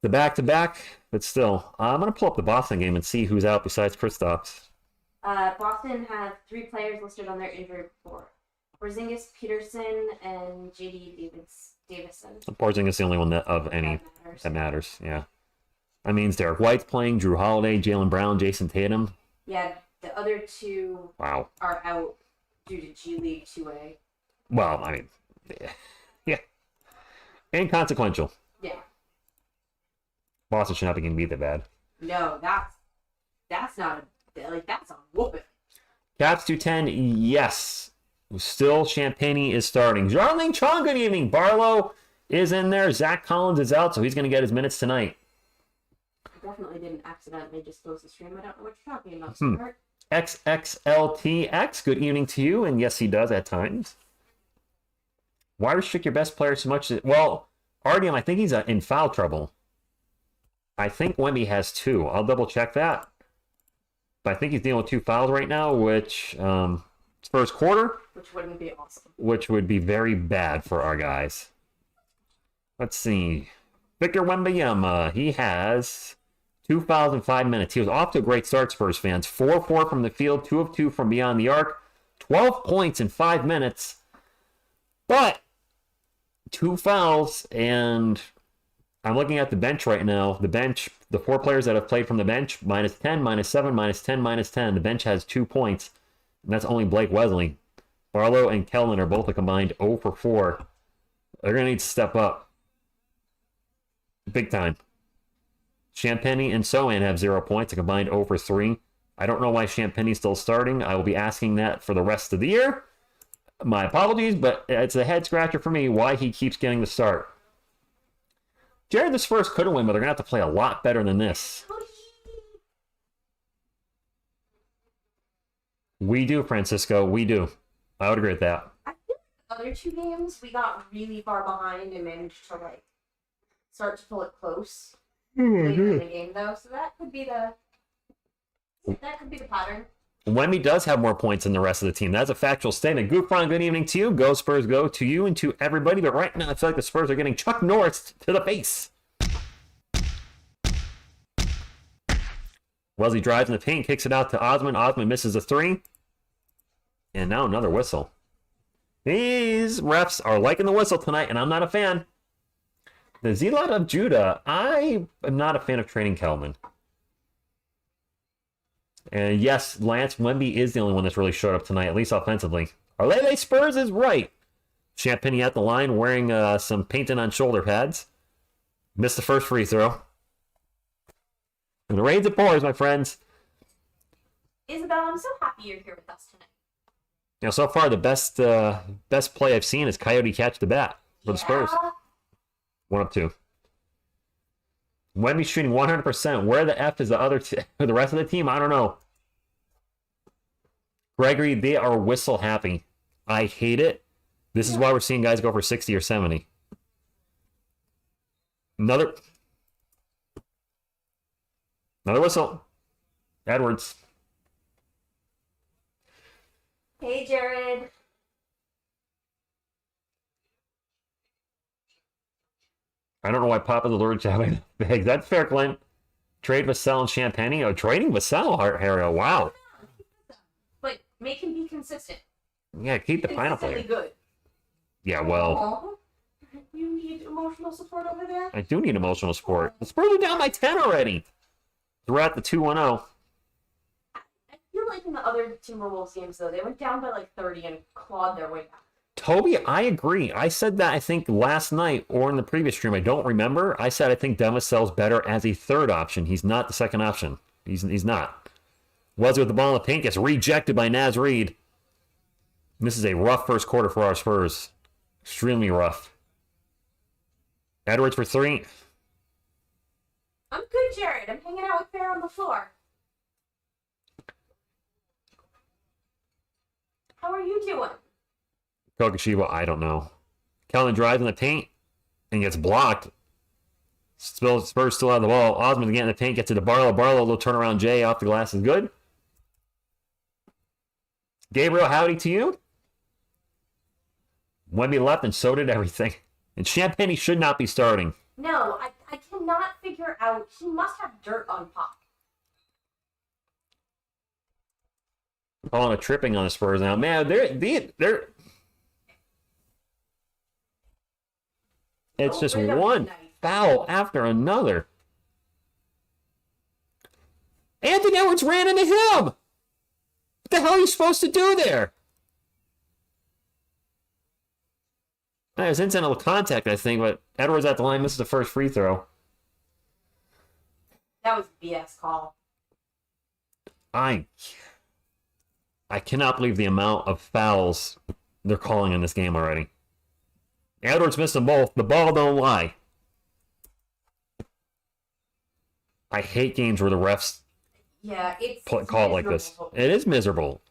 Speaker 1: The back-to-back, but still. I'm going to pull up the Boston game and see who's out besides Kristaps.
Speaker 2: Boston have 3 players listed on their injury report. Porzingis, Peterson, and J.D. Davison.
Speaker 1: Porzingis is the only one of any that matters. Yeah. That means Derek White's playing, Drew Holiday, Jaylen Brown, Jason Tatum.
Speaker 2: Yeah, the other 2
Speaker 1: Wow.
Speaker 2: are out due to G League 2A.
Speaker 1: Well, I mean, yeah. Inconsequential.
Speaker 2: Yeah.
Speaker 1: Boston should not be getting beat that bad.
Speaker 4: No, that's not that's a whooping.
Speaker 1: Caps 210, yes. Still, Champagne is starting. Jarling Chong, good evening. Barlow is in there. Zach Collins is out, so he's going to get his minutes tonight.
Speaker 2: I definitely didn't accidentally just close the stream. I don't know what you're talking about, Stuart.
Speaker 1: XXLTX, good evening to you. And yes, he does at times. Why restrict your best player so much? Well, RDM, I think he's in foul trouble. I think Wemby has 2. I'll double check that. But I think he's dealing with 2 fouls right now, which first quarter.
Speaker 2: Which wouldn't be awesome.
Speaker 1: Which would be very bad for our guys. Let's see. Victor Wembanyama, he has 2 fouls in 5 minutes. He was off to a great start, Spurs fans. 4-4 from the field, 2 of 2 from beyond the arc. 12 points in 5 minutes. But 2 fouls, and I'm looking at the bench right now. The bench, the 4 players that have played from the bench, -10, -7, -10, -10. The bench has 2 points, and that's only Blake Wesley. Barlow and Kelvin are both a combined 0 for 4. They're going to need to step up. Big time. Champagny and Sohan have 0 points, a combined 0 for 3. I don't know why Champagny's still starting. I will be asking that for the rest of the year. My apologies, but it's a head scratcher for me why he keeps getting the start. Jared, this first could have won, but they're going to have to play a lot better than this. We do, Francisco. We do. I would agree with that.
Speaker 2: I feel like the other 2 games, we got really far behind and managed to, start to pull it close later in the game, though. So that could be the pattern.
Speaker 1: Wemby does have more points than the rest of the team. That's a factual statement. Goofron, good evening to you. Go Spurs, go to you and to everybody. But right now, I feel like the Spurs are getting Chuck Norris to the face. Wesley drives in the paint, kicks it out to Osman. Osman misses a 3. And now another whistle. These refs are liking the whistle tonight, and I'm not a fan. The Zealot of Judah, I am not a fan of trading Kelvin. And yes, Lance Wemby is the only one that's really showed up tonight, at least offensively. Our Lele Spurs is right. Champagny at the line wearing some painting on shoulder pads. Missed the first free throw. And the rains it pours, my friends.
Speaker 2: Isabel, I'm so happy you're here with us tonight.
Speaker 1: So far the best play I've seen is Coyote catch the bat for the Spurs. 1-2. Wemby shooting 100%. Where the F is the rest of the team? I don't know. Gregory, they are whistle happy. I hate it. This is why we're seeing guys go for 60 or 70. Another whistle. Edwards.
Speaker 2: Hey, Jared.
Speaker 1: I don't know why Papa's allergic to having bags. That's fair, Clint. Trade Vassell and Champagne. Oh, trading Vassell, Harry. Wow.
Speaker 2: But make him be consistent.
Speaker 1: Yeah, keep the pineapple
Speaker 2: Consistently
Speaker 1: here.
Speaker 2: good.
Speaker 1: Yeah, well,
Speaker 2: Aw. You need emotional support over there?
Speaker 1: I do need emotional support. The Spurs are down by 10 already. We're at the 2-1-0.
Speaker 2: I feel like in the other Timberwolves games, though, they went down by like 30 and clawed their way back.
Speaker 1: Toby, I agree. I said that, I think, last night or in the previous stream. I don't remember. I said I think Vassell's better as a third option. He's not the second option. He's not. Was with the ball in the paint. Gets rejected by Naz Reid. This is a rough first quarter for our Spurs. Extremely rough. Edwards for 3.
Speaker 2: I'm good, Jared. I'm hanging out with Bear on the floor. How are you doing?
Speaker 1: Kokoshiba, I don't know. Kellen drives in the paint and gets blocked. Spurs still have the ball. Osmond again in the paint, gets it to Barlow. Barlow, a little turnaround J off the glass is good. Gabriel, howdy to you. Wemby left, and so did everything. And Champagne should not be starting.
Speaker 2: No, I cannot figure out. He must have dirt on Pop.
Speaker 1: Calling a tripping on the Spurs now. Man, they're it's just one foul after another. Anthony Edwards ran into him. What the hell are you supposed to do there? That was incidental contact, I think, but Edwards at the line misses the first free throw.
Speaker 2: That was a BS call.
Speaker 1: I cannot believe the amount of fouls they're calling in this game already. Edwards missed them both. The ball don't lie. I hate games where the refs
Speaker 2: Yeah, it's
Speaker 1: call it like this.
Speaker 2: miserable.
Speaker 1: It is miserable.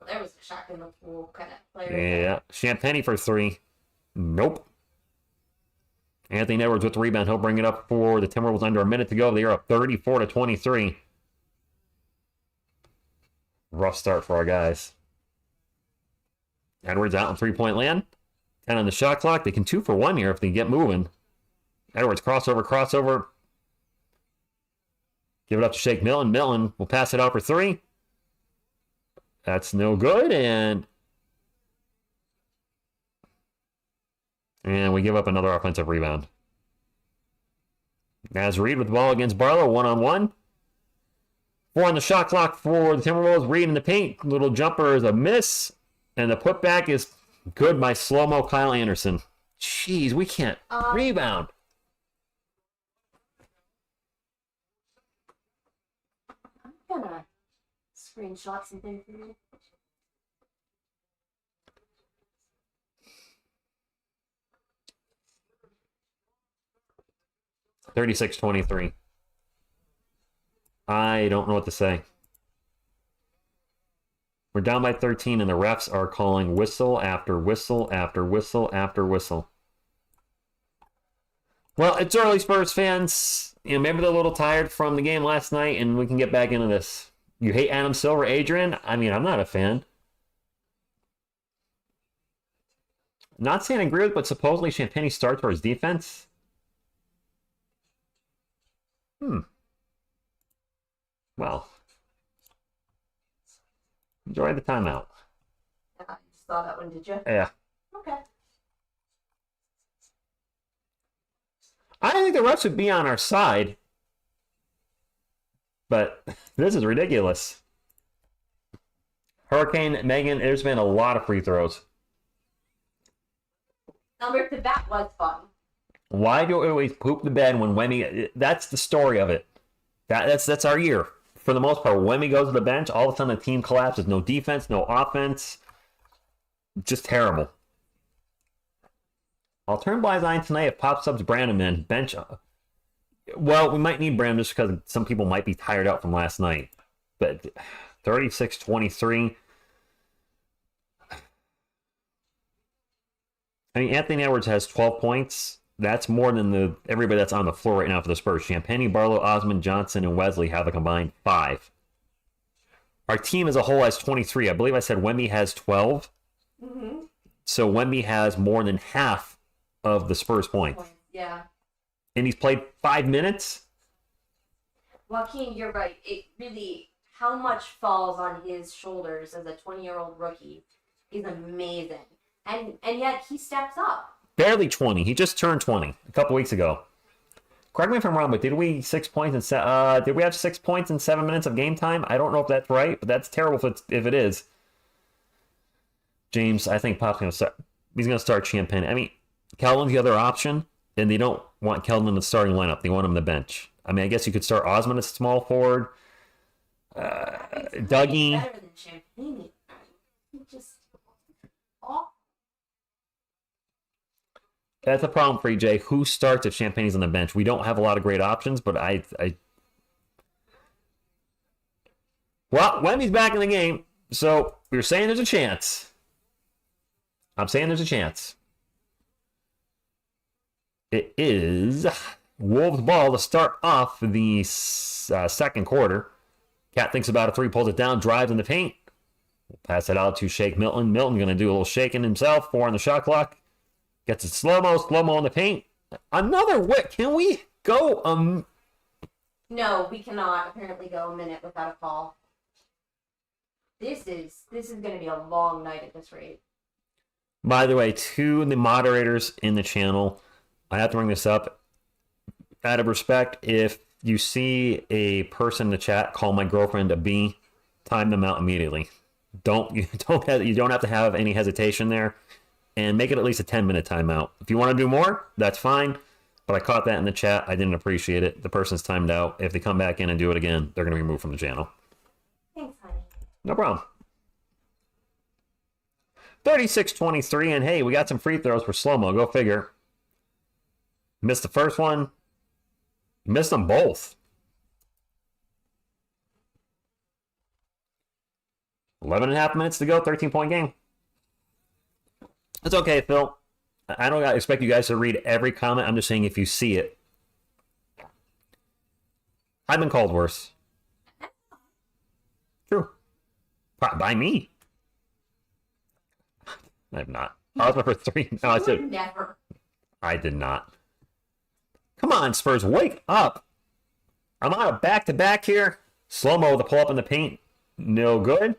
Speaker 2: There was a shock in the pool kind of player.
Speaker 1: Yeah. Champagne for 3. Nope. Anthony Edwards with the rebound. He'll bring it up for the Timberwolves under a minute to go. They are up 34-23. Rough start for our guys. Edwards out in three-point land. 10 on the shot clock. They can 2 for 1 here if they get moving. Edwards crossover. Give it up to Shake Milton. Milton will pass it out for 3. That's no good, and we give up another offensive rebound. Naz Reid with the ball against Barlow, 1-on-1. 4 on the shot clock for the Timberwolves. Reid in the paint. Little jumper is a miss. And the putback is good by slow-mo Kyle Anderson. Jeez, we can't rebound.
Speaker 2: I'm gonna screenshot something for you.
Speaker 1: $36-23. I don't know what to say. We're down by 13, and the refs are calling whistle after whistle after whistle after whistle. Well, it's early, Spurs fans. You know, maybe they're a little tired from the game last night, and we can get back into this. You hate Adam Silver, Adrian? I mean, I'm not a fan. Not saying I agree with, but supposedly Champagne starts for his defense. Well, enjoy the timeout.
Speaker 2: Yeah, you just saw that one, did you?
Speaker 1: Yeah.
Speaker 2: Okay.
Speaker 1: I think the refs would be on our side, but this is ridiculous. Hurricane Megan, there's been a lot of free throws.
Speaker 2: Number to that was fun.
Speaker 1: Why do we always poop the bed when Wemmy? That's the story of it. That's our year. For the most part, when Wemmy goes to the bench, all of a sudden the team collapses. No defense, no offense. Just terrible. I'll turn Bly's eye tonight if Pop subs Brandon in. Bench. Well, we might need Brandon just because some people might be tired out from last night. but 36-23. I mean, Anthony Edwards has 12 points. That's more than everybody that's on the floor right now for the Spurs. Champagny, Barlow, Osman, Johnson, and Wesley have a combined 5. Our team as a whole has 23. I believe I said Wemby has 12.
Speaker 4: Mm-hmm.
Speaker 1: So Wemby has more than half of the Spurs points.
Speaker 4: Yeah.
Speaker 1: And he's played 5 minutes?
Speaker 4: Joaquin, you're right. It really, how much falls on his shoulders as a 20-year-old rookie is amazing. And yet he steps up.
Speaker 1: Barely 20. He just turned 20 a couple weeks ago. Correct me if I'm wrong, but did we have 6 points in 7 minutes of game time? I don't know if that's right, but that's terrible if it is. James, I think Pop's going to start. He's going to start Champagne. I mean, Keldon's the other option, and they don't want Keldon in the starting lineup. They want him on the bench. I mean, I guess you could start Osman as small forward. Dougie.
Speaker 4: Better than Champagne. Just awful.
Speaker 1: That's a problem for EJ. Who starts if Champagne's on the bench? We don't have a lot of great options, but Well, Wemby's back in the game, so we're saying there's a chance. I'm saying there's a chance. It is Wolves ball to start off the second quarter. Cat thinks about a 3, pulls it down, drives in the paint. Pass it out to Shake Milton. Milton going to do a little shaking himself. 4 on the shot clock. Gets it slow-mo in the paint. Another whip. Can we go?
Speaker 4: No, we cannot apparently go a minute without a call. This is going to be a long night at this rate.
Speaker 1: By the way, to the moderators in the channel, I have to bring this up. Out of respect, if you see a person in the chat call my girlfriend a B, time them out immediately. You don't have to have any hesitation there. And make it at least a 10-minute timeout. If you want to do more, that's fine. But I caught that in the chat. I didn't appreciate it. The person's timed out. If they come back in and do it again, they're going to be removed from the channel.
Speaker 2: Thanks, honey.
Speaker 1: No problem. 36-23, and hey, we got some free throws for slow-mo. Go figure. Missed the first one. Missed them both. 11.5 minutes to go. 13-point game. It's okay, Phil. I don't expect you guys to read every comment. I'm just saying if you see it. I've been called worse. True. By me. I have not. I was for 3. No, I said
Speaker 4: Never.
Speaker 1: I did not. Come on, Spurs, wake up. I'm on a back-to-back here. Slow-mo with the pull-up in the paint. No good.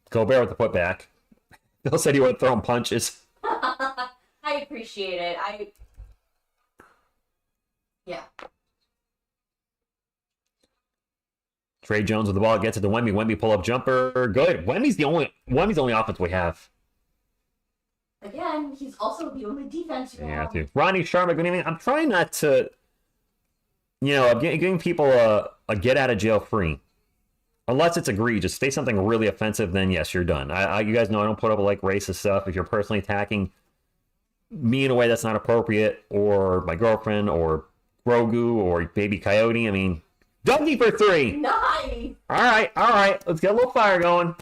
Speaker 1: Gobert with the putback. Phil said he wasn't throwing punches.
Speaker 4: I appreciate it. Yeah.
Speaker 1: Trey Jones with the ball gets it to Wemby. Wemby pull-up jumper. Good. Wemby's the only offense we have.
Speaker 2: Again, he's also the only defense you
Speaker 1: Yeah,
Speaker 2: have.
Speaker 1: too. Ronnie Sharma, good evening. I'm trying not to, giving people a get out of jail free. Unless it's egregious. Say something really offensive, then yes, you're done. You guys know I don't put up with racist stuff. If you're personally attacking me in a way that's not appropriate, or my girlfriend, or Grogu, or Baby Coyote, I mean, Dougie for 3.
Speaker 2: Nice!
Speaker 1: All right. Let's get a little fire going.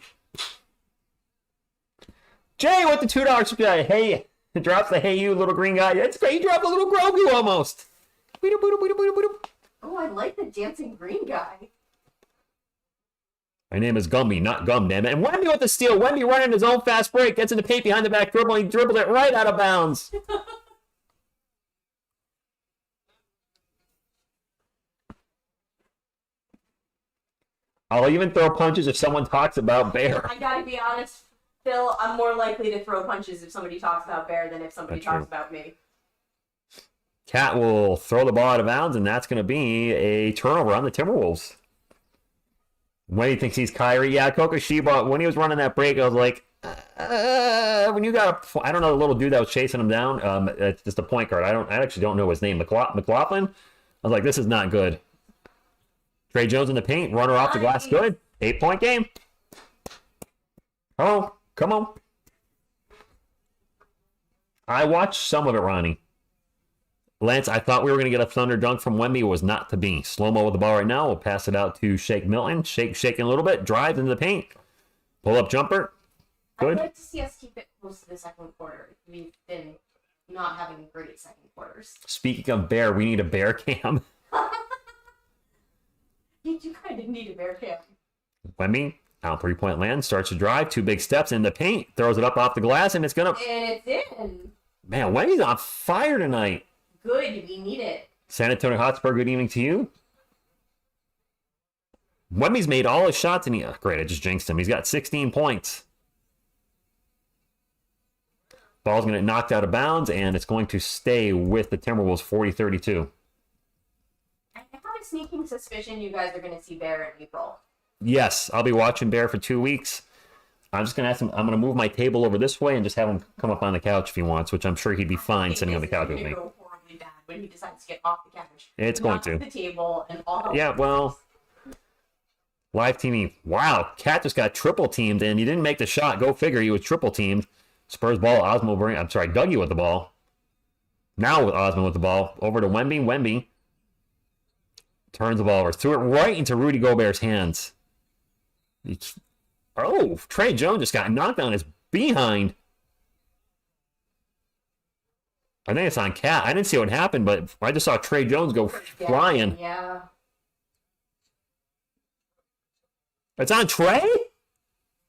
Speaker 1: Jay with the $2 supply. Hey, drops the hey you little green guy. It's great. He dropped a little Grogu almost.
Speaker 2: Oh, I like the dancing green guy.
Speaker 1: My name is Gumby, not Gum, damn it. And Wemby with the steal. Wemby running his own fast break. Gets in the paint behind the back dribble. He dribbled it right out of bounds. I'll even throw punches if someone talks about Bear.
Speaker 2: I gotta be honest, Phil, I'm more likely to throw punches if somebody talks about Bear than if somebody
Speaker 1: That's
Speaker 2: talks
Speaker 1: true.
Speaker 2: about me.
Speaker 1: Cat will throw the ball out of bounds, and that's going to be a turnover on the Timberwolves. When he thinks he's Kyrie, yeah, Kokoshiba, when he was running that break, I was like, when you got I don't know, the little dude that was chasing him down, it's just a point guard. I actually don't know his name. McLaughlin? I was like, this is not good. Trey Jones in the paint, runner off the glass, good. 8-point game. Oh, come on. I watched some of it, Ronnie. Lance, I thought we were going to get a thunder dunk from Wemby. It was not to be. Slow-mo with the ball right now. We'll pass it out to Shake Milton. Shaking a little bit. Drives into the paint. Pull-up jumper. Good.
Speaker 4: I'd like to see us keep it close to the second quarter. We've been not having great second quarters.
Speaker 1: Speaking of bear, we need a bear cam.
Speaker 4: You kind of need a bear cam.
Speaker 1: Wemby, out 3-point land. Starts to drive. 2 big steps in the paint. Throws it up off the glass, and it's going to...
Speaker 4: And it's in.
Speaker 1: Man, Wemby's on fire tonight.
Speaker 4: Good, we need it.
Speaker 1: San Antonio Hotspur, good evening to you. Wemby's made all his shots, and great, I just jinxed him. He's got 16 points. Ball's going to get knocked out of bounds, and it's going to stay with the Timberwolves 40-32.
Speaker 4: I have a sneaking suspicion you guys are going to see Bear in April.
Speaker 1: Yes, I'll be watching Bear for 2 weeks. I'm just going to ask him, I'm going to move my table over this way and just have him come up on the couch if he wants, which I'm sure he'd be fine sitting on the couch with me.
Speaker 4: Go horribly bad when he decides to get off the couch.
Speaker 1: It's going to.
Speaker 4: The table and all.
Speaker 1: Yeah, well, live teaming. Wow, Cat just got triple teamed, and he didn't make the shot. Go figure, he was triple teamed. Spurs ball, Osmo bring. I'm sorry, Dougie with the ball. Now with Osmo with the ball. Over to Wemby. Wemby turns the ball over. Threw it right into Rudy Gobert's hands. Oh, Trey Jones just got knocked on his behind. I think it's on Cat. I didn't see what happened, but I just saw Trey Jones go flying.
Speaker 4: Yeah.
Speaker 1: It's on Trey?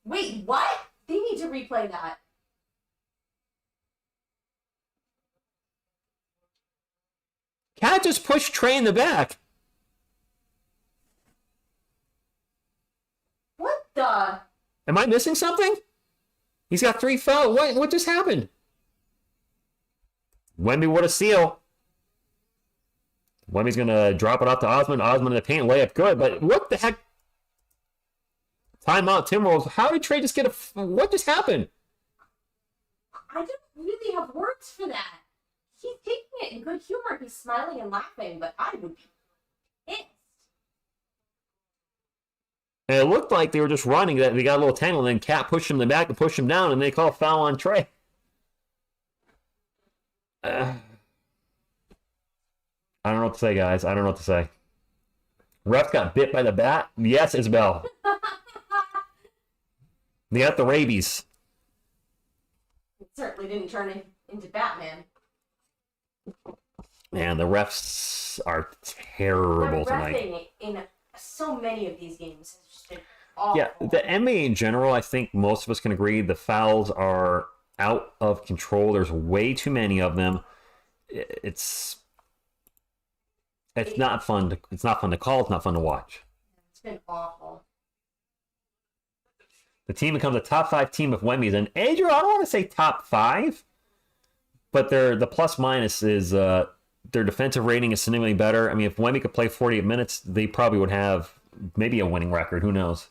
Speaker 4: Wait, what? They need to replay that.
Speaker 1: Cat just pushed Trey in the back.
Speaker 4: What the?
Speaker 1: Am I missing something? He's got 3 fouls. What just happened? Wemby, what a steal. Wemby's going to drop it off to Osman. Osman in the paint, layup good, but what the heck? Timeout, Timberwolves. How did Trey just get a... What just happened?
Speaker 4: I don't really have words for that. He's taking it in good humor. He's smiling and laughing, but I would be pissed.
Speaker 1: And it looked like they were just running. That they got a little tangle, and then Cat pushed him in the back and pushed him down, and they call a foul on Trey. I don't know what to say, guys. I don't know what to say. Ref got bit by the bat. Yes, Isabel. They got the rabies.
Speaker 4: It certainly didn't turn into Batman.
Speaker 1: Man, the refs are terrible
Speaker 4: They're
Speaker 1: tonight.
Speaker 4: reffing in so many of these games has just been awful.
Speaker 1: Yeah, the NBA in general, I think most of us can agree the fouls are out of control. There's way too many of them. It's not fun to call. It's not fun to watch.
Speaker 4: It's been awful.
Speaker 1: The team becomes a top 5 team if Wemby's in. Adriel, I don't want to say top 5, but the plus minus is their defensive rating is significantly better. I mean, if Wemby could play 48 minutes, they probably would have maybe a winning record. Who knows?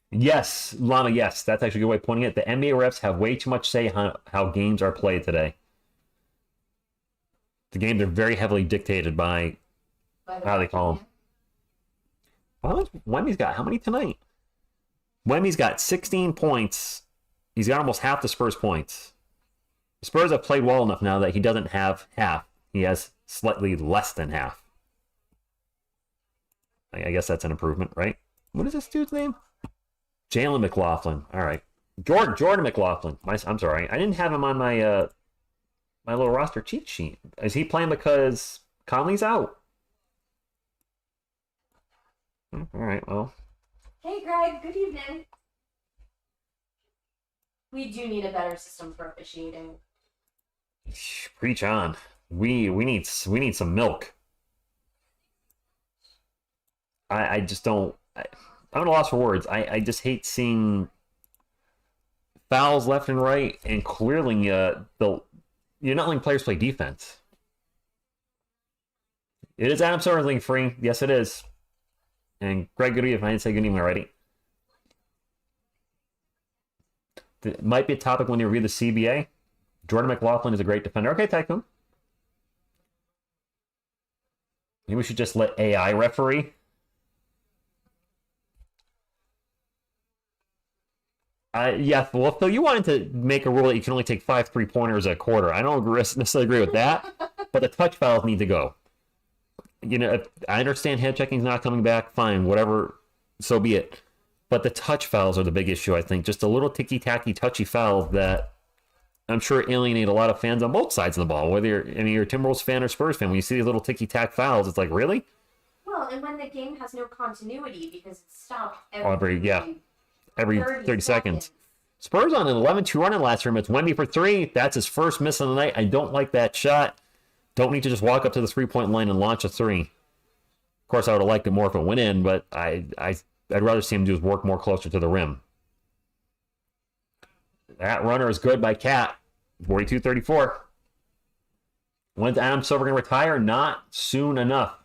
Speaker 1: Yes, Llama, yes. That's actually a good way of putting it. The NBA refs have way too much say how games are played today. The games are very heavily dictated by how they call them. Well, Wemby's got how many tonight? Wemby's got 16 points. He's got almost half the Spurs points. The Spurs have played well enough now that he doesn't have half. He has slightly less than half. I guess that's an improvement, right? What is this dude's name? Jalen McLaughlin. All right. Jordan McLaughlin. I'm sorry. I didn't have him on my my little roster cheat sheet. Is he playing because Conley's out? All right, well.
Speaker 4: Hey, Greg. Good evening. We do need a better system for officiating.
Speaker 1: Preach on. We need some milk. I just don't. I'm at a loss for words. I just hate seeing fouls left and right, and clearly you're not letting players play defense. It is Adam Silver's League free. Yes, it is. And Greg, good evening. I didn't say good evening already. It might be a topic when you read the CBA. Jordan McLaughlin is a great defender. Okay, Tycoon. Maybe we should just let AI referee. Yeah, well, Phil, you wanted to make a rule that you can only take 5 3-pointers a quarter. I don't necessarily agree with that, but the touch fouls need to go. If I understand head checking's not coming back, fine, whatever, so be it. But the touch fouls are the big issue, I think. Just a little ticky-tacky, touchy fouls that I'm sure alienate a lot of fans on both sides of the ball. Whether you're a Timberwolves fan or Spurs fan, when you see these little ticky-tack fouls, it's like, really?
Speaker 4: Well, and when the game has no continuity because it's stopped
Speaker 1: every 30 seconds. Spurs on an 11-2 run in the last room. It's Wemby for three. That's his first miss of the night. I don't like that shot. Don't need to just walk up to the three-point line and launch a three. Of course, I would have liked it more if it went in, but I'd rather see him just work more closer to the rim. That runner is good by Cat. 42-34. When's Adam Silver going to retire? Not soon enough.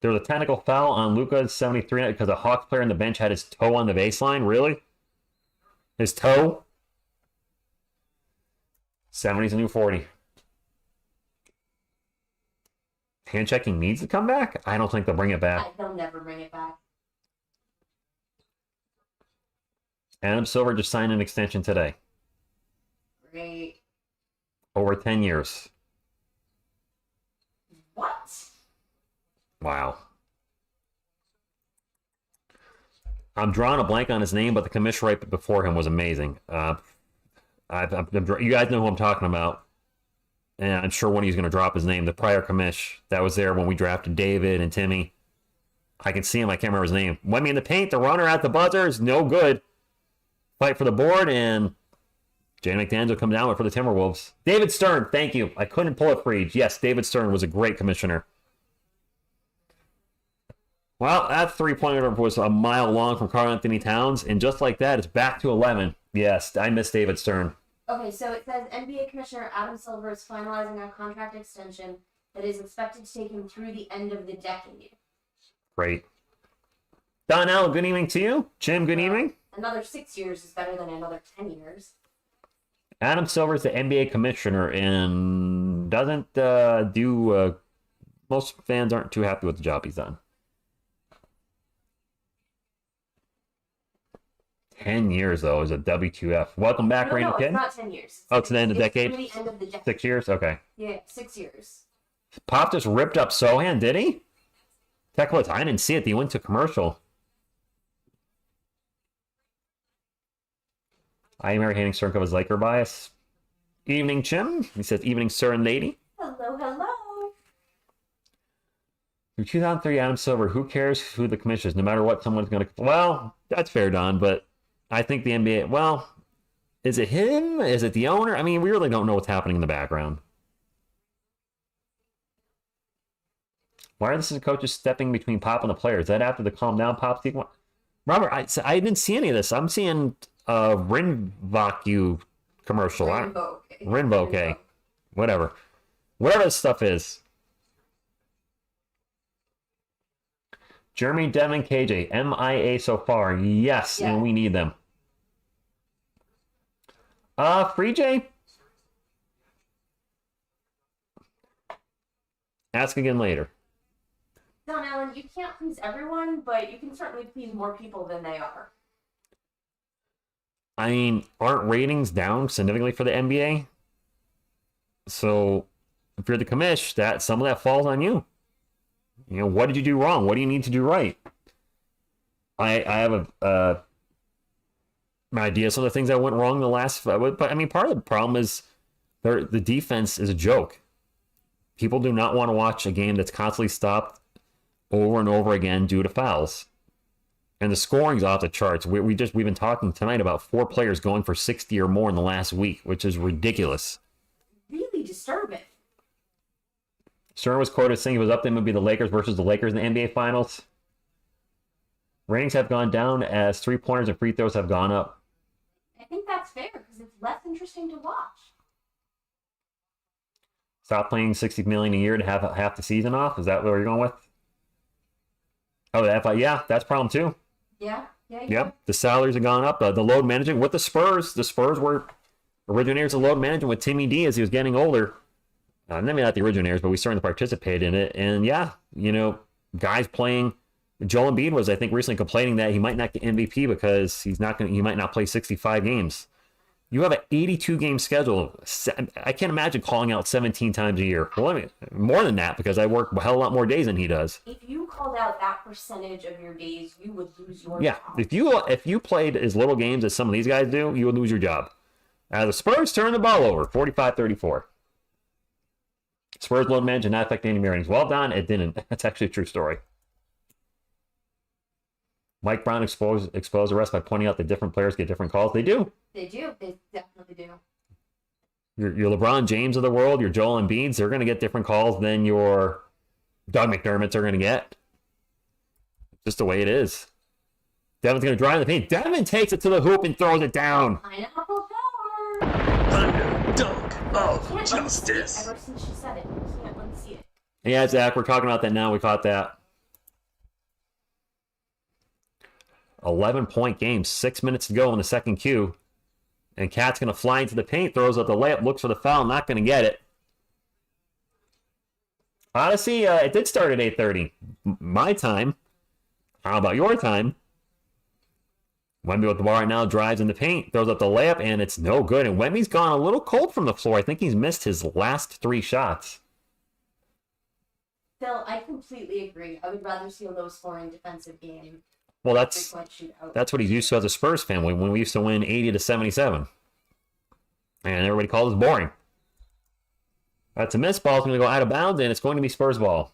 Speaker 1: There was a technical foul on Luka's 73 because a Hawks player on the bench had his toe on the baseline. Really? His toe? 70's a new 40. Hand checking needs to come back? I don't think they'll bring it back.
Speaker 4: They'll never bring it back.
Speaker 1: Adam Silver just signed an extension today.
Speaker 4: Great.
Speaker 1: Over 10 years.
Speaker 4: What?
Speaker 1: Wow. I'm drawing a blank on his name, but the commissioner right before him was amazing. You guys know who I'm talking about. And I'm sure one of you is going to drop his name. The prior commish that was there when we drafted David and Timmy. I can see him. I can't remember his name. Wemby in the paint. The runner at the buzzer is no good. Fight for the board, and Jay McDaniels will come down with for the Timberwolves. David Stern, thank you. I couldn't pull it free. Yes, David Stern was a great commissioner. Well, that three-pointer was a mile long from Karl Anthony Towns, and just like that, it's back to 11. Yes, I miss David Stern.
Speaker 4: Okay, so it says NBA Commissioner Adam Silver is finalizing a contract extension that is expected to take him through the end of the decade.
Speaker 1: Great. Donnell, good evening to you. Jim, good evening.
Speaker 4: Another 6 years is better than another 10 years.
Speaker 1: Adam Silver's the NBA commissioner and doesn't most fans aren't too happy with the job he's done. 10 years, though, is a WQF. Welcome back, Rainy Kid.
Speaker 4: It's not 10 years.
Speaker 1: Oh, it's the end of the decade?
Speaker 4: Through the end of the decade.
Speaker 1: 6 years? Okay.
Speaker 4: Yeah, 6 years.
Speaker 1: Pop just ripped up Sohan, did he? Tekla, I didn't see it. He went to commercial. I am hating Stern of his Laker bias. Evening, Jim. He says, evening, sir and lady.
Speaker 4: Hello, hello.
Speaker 1: Through 2003, Adam Silver, who cares who the commissioner is? No matter what, someone's going to... Well, that's fair, Don, but I think the NBA... Well, is it him? Is it the owner? I mean, we really don't know what's happening in the background. Why are the coaches stepping between Pop and the players? Is that after the calm down Pop sequence? Robert, I didn't see any of this. I'm seeing a Rinvoque commercial. Rinvoque. Whatever this stuff is. Jeremy, Devin, KJ, MIA so far. Yes, yeah. And we need them. Free J? Ask again later.
Speaker 2: No, Alan, you can't please everyone, but you can certainly please more people than they are.
Speaker 1: I mean, aren't ratings down significantly for the NBA? So, if you're the commish, some of that falls on you. You know, what did you do wrong? What do you need to do right? I have an idea of some of the things that went wrong in the last... But, I mean, part of the problem is the defense is a joke. People do not want to watch a game that's constantly stopped over and over again due to fouls. And the scoring's off the charts. We've been talking tonight about 4 players going for 60 or more in the last week, which is ridiculous.
Speaker 2: Really disturbing.
Speaker 1: Stern was quoted saying it was up to him would be the Lakers versus the Lakers in the NBA Finals. Ratings have gone down as 3-pointers and free throws have gone up.
Speaker 2: I think that's fair because it's less interesting to watch.
Speaker 1: Stop playing $60 million a year to have half the season off? Is that what you're going with? Oh, yeah, that's a problem too.
Speaker 2: Yeah.
Speaker 1: Yep, the salaries have gone up. The load management with the Spurs. The Spurs were originators of load management with Timmy D as he was getting older. Maybe not the originators, but we started to participate in it. And yeah, you know, guys playing. Joel Embiid was, I think, recently complaining that he might not get MVP because he might not play 65 games. You have an 82-game schedule. I can't imagine calling out 17 times a year. Well, more than that because I work a hell of a lot more days than he does.
Speaker 2: If you called out that percentage of your days, you would lose your
Speaker 1: Yeah,
Speaker 2: job.
Speaker 1: if you played as little games as some of these guys do, you would lose your job. The Spurs turn the ball over, 45-34. Spurs load management not affect any earnings. Well done, it didn't. That's actually a true story. Mike Brown exposed the rest by pointing out that different players get different calls. They do.
Speaker 4: They do. They definitely do.
Speaker 1: Your LeBron James of the world, your Joel Embiids, they're going to get different calls than your Doug McDermott's are going to get. Just the way it is. Devin's going to drive the paint. Devin takes it to the hoop and throws it down.
Speaker 4: Pineapple power.
Speaker 3: Thunder dunk of
Speaker 2: Can't unsee it
Speaker 3: justice.
Speaker 2: ever since she said it. You can't unsee it.
Speaker 1: Yeah, Zach, we're talking about that now. We caught that. 11-point game, 6 minutes to go in the second Q. And Cat's going to fly into the paint, throws up the layup, looks for the foul, not going to get it. Honestly, it did start at 8:30. My time. How about your time? Wemby with the ball right now, drives in the paint, throws up the layup, and it's no good. And Wemby's gone a little cold from the floor. I think he's missed his last 3 shots.
Speaker 4: Phil, I completely agree. I would rather see a low-scoring defensive game.
Speaker 1: Well, that's
Speaker 4: Three-point shootout.
Speaker 1: That's what he's used to as a Spurs fan when we used to win 80-77. And everybody called us boring. That's a miss ball. It's going to go out of bounds, and it's going to be Spurs ball.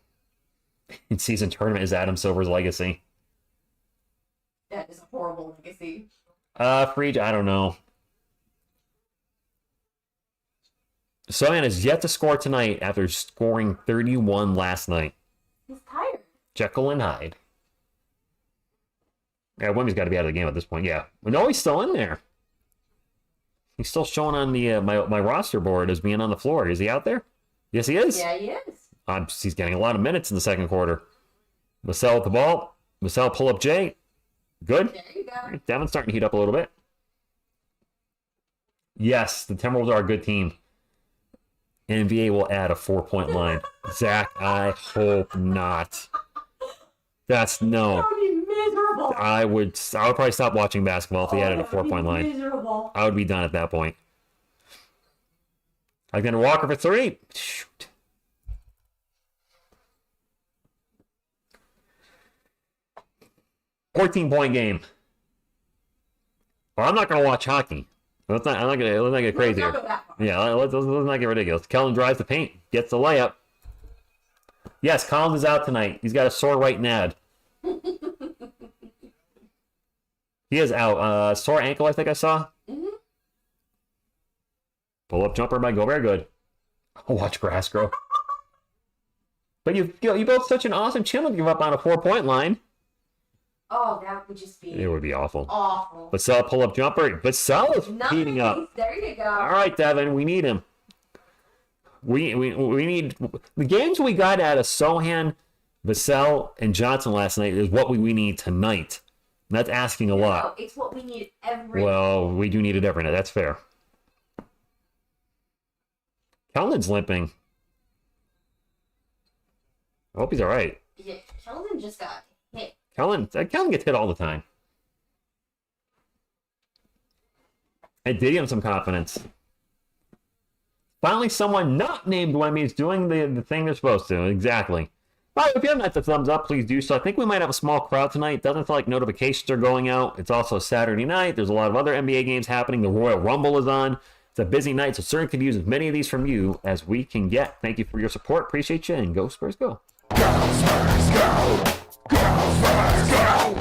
Speaker 1: In season tournament is Adam Silver's legacy.
Speaker 4: That is a horrible legacy.
Speaker 1: Free, I don't know. Sohan has yet to score tonight after scoring 31 last night.
Speaker 2: He's tired.
Speaker 1: Jekyll and Hyde. Yeah, Wemby's got to be out of the game at this point. Yeah. But no, he's still in there. He's still showing on the my roster board as being on the floor. Is he out there? Yes, he is.
Speaker 4: Yeah, he is.
Speaker 1: He's getting a lot of minutes in the second quarter. Vassell with the ball. Vassell pull up Jay. Good.
Speaker 4: There you go.
Speaker 1: Devin's starting to heat up a little bit. Yes, the Timberwolves are a good team. NBA will add a 4-point line. Zach, I hope not. That's no.
Speaker 2: That would be miserable.
Speaker 1: I would probably stop watching basketball if they added a
Speaker 2: that would be
Speaker 1: 4-point line.
Speaker 2: Miserable.
Speaker 1: I would be done at that point. Alexander Walker for 3. Shoot. $14-point game. Well, I'm not going to watch hockey. Let's not get crazy
Speaker 4: Let's not
Speaker 1: here.
Speaker 4: go that far.
Speaker 1: Yeah, let's not get ridiculous. Kellen drives the paint, gets the layup. Yes, Collins is out tonight. He's got a sore right nad. He is out. Sore ankle, I think I saw.
Speaker 4: Mm-hmm.
Speaker 1: Pull-up jumper by Gobert, good. I'll watch grass grow. But you built such an awesome chin to give up on a 4-point line.
Speaker 4: Oh, that would just be
Speaker 1: It would be awful.
Speaker 4: awful.
Speaker 1: Vassell pull-up jumper. Vassell is
Speaker 4: Nice.
Speaker 1: heating up.
Speaker 4: There you go.
Speaker 1: All right, Devin, we need him. We need the games we got out of Sohan, Vassell, and Johnson last night is what we need tonight. And that's asking a lot.
Speaker 4: No, it's what we need every.
Speaker 1: Well, we do need it every night. That's fair. Kellen's limping. I hope he's all right.
Speaker 4: Yeah, Sheldon just got hit.
Speaker 1: Kellen gets hit all the time. It did give him some confidence. Finally, someone not named Wemby is doing the thing they're supposed to. Exactly. All right, if you haven't hit the thumbs up, please do so. I think we might have a small crowd tonight. Doesn't feel like notifications are going out. It's also Saturday night. There's a lot of other NBA games happening. The Royal Rumble is on. It's a busy night, so certainly could use as many of these from you as we can get. Thank you for your support. Appreciate you, and go Spurs, go.
Speaker 5: Go Spurs, go! Go Spurs, go!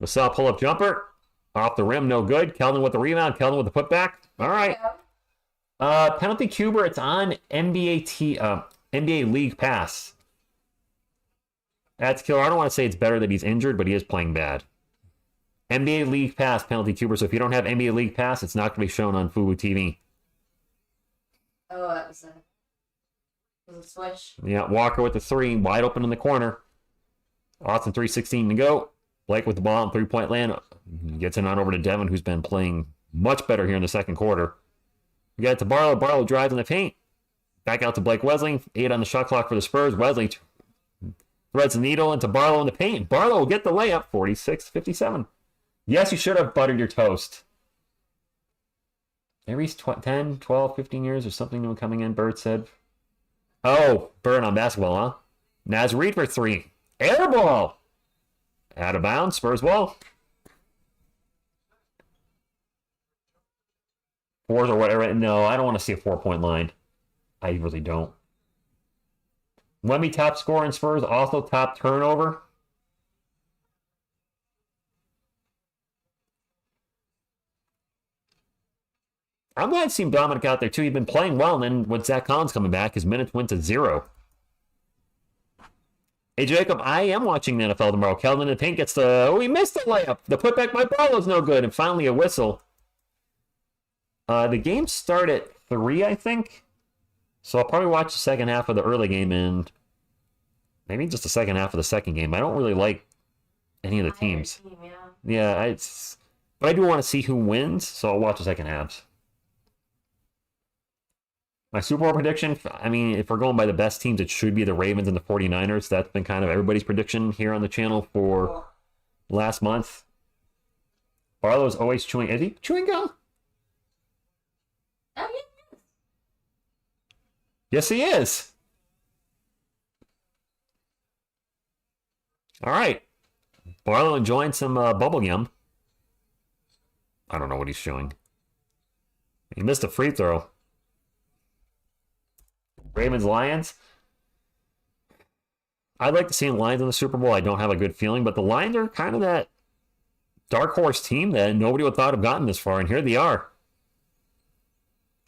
Speaker 1: Vassell pull-up jumper. Off the rim, no good. Keldon with the rebound. Keldon with the putback. All right. Penalty Cuber, it's on NBA League Pass. That's killer. I don't want to say it's better that he's injured, but he is playing bad. NBA League Pass, Penalty Cuber. So if you don't have NBA League Pass, it's not going to be shown on Fubo TV.
Speaker 4: Oh, that was a switch.
Speaker 1: Yeah, Walker with the 3, wide open in the corner. Austin 3:16 to go. Blake with the ball on 3-point land. Gets it on over to Devin, who's been playing much better here in the second quarter. We got it to Barlow. Barlow drives in the paint. Back out to Blake Wesley. 8 on the shot clock for the Spurs. Wesley threads the needle into Barlow in the paint. Barlow will get the layup. 46-57. Yes, you should have buttered your toast. Every 10, 12, 15 years or something new coming in, Bird said. Oh, Bird on basketball, huh? Naz Reid for 3. Air ball! Out of bounds, Spurs ball. 4s or whatever. No, I don't want to see a 4-point line. I really don't. Wemby top scorer in Spurs, also top turnover. I'm glad to see Dominic out there too. He's been playing well, and then with Zach Collins coming back, his minutes went to 0. Hey Jacob, I am watching the NFL tomorrow. Keldon in the paint gets the... Oh, he missed the layup. The putback by Barlow's no good, and finally a whistle. The game start at 3, I think. So I'll probably watch the second half of the early game and maybe just the second half of the second game. I don't really like any of the teams.
Speaker 4: Team, yeah.
Speaker 1: Yeah, but I do want to see who wins, so I'll watch the second halves. My Super Bowl prediction, I mean, if we're going by the best teams, it should be the Ravens and the 49ers. That's been kind of everybody's prediction here on the channel for last month. Barlow's always chewing... Is he chewing gum?
Speaker 4: Oh, yeah.
Speaker 1: Yes, he is. All right. Barlow enjoying some bubble gum. I don't know what he's chewing. He missed a free throw. Ravens Lions. I'd like to see the Lions in the Super Bowl. I don't have a good feeling, but the Lions are kind of that dark horse team that nobody would thought have gotten this far, and here they are.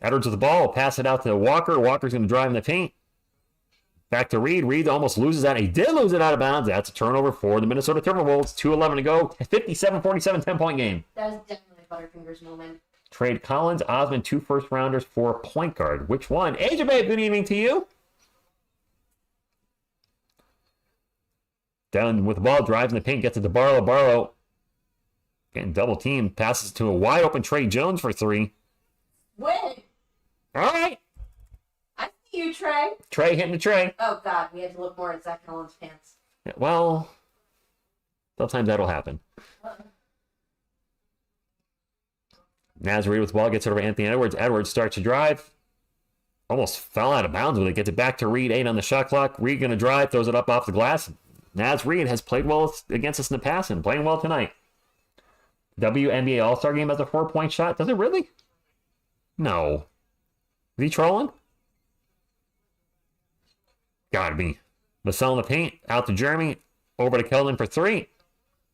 Speaker 1: Edwards with the ball, pass it out to Walker. Walker's going to drive in the paint. Back to Reed. Reed almost loses that. He did lose it out of bounds. That's a turnover for the Minnesota Timberwolves. 2:11 to go. 57-47, 10-point game.
Speaker 4: That was definitely a Butterfingers moment.
Speaker 1: Trade Collins, Osmond, 2 first-rounders for point guard. Which one? Asia Babe, good evening to you. Down with the ball, drives in the paint, gets it to Barlow. Barlow getting double teamed, passes to a wide-open Trey Jones for 3.
Speaker 4: Win!
Speaker 1: All right.
Speaker 4: I see you, Trey.
Speaker 1: Trey hitting the tray.
Speaker 4: Oh, God, we had to look more at Zach Collins' pants.
Speaker 1: Yeah, well, sometimes that'll happen. Naz Reid with the ball, gets it over to Anthony Edwards. Edwards starts to drive. Almost fell out of bounds with it. Gets it back to Reid. 8 on the shot clock. Reid going to drive. Throws it up off the glass. Naz Reid has played well against us in the past and playing well tonight. WNBA All-Star Game has a 4-point shot. Does it really? No. Is he trolling? Gotta be. Vassell in the paint. Out to Jeremy. Over to Keldon for 3.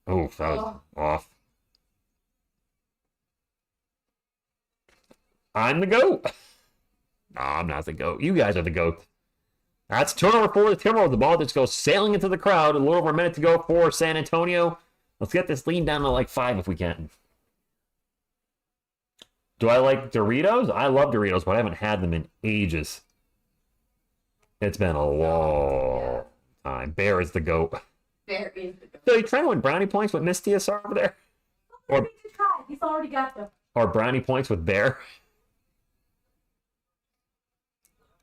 Speaker 1: Oh, that was off. I'm the GOAT. No, I'm not the GOAT. You guys are the GOAT. That's turnover for the Timberwolves. The ball just goes sailing into the crowd. A little over a minute to go for San Antonio. Let's get this lead down to like 5 if we can. Do I like Doritos? I love Doritos, but I haven't had them in ages. It's been a long time. Bear is the GOAT.
Speaker 4: Bear is the GOAT.
Speaker 1: So you trying to win brownie points with Miss TSR over there?
Speaker 2: Or try. He's already got them.
Speaker 1: Or brownie points with Bear?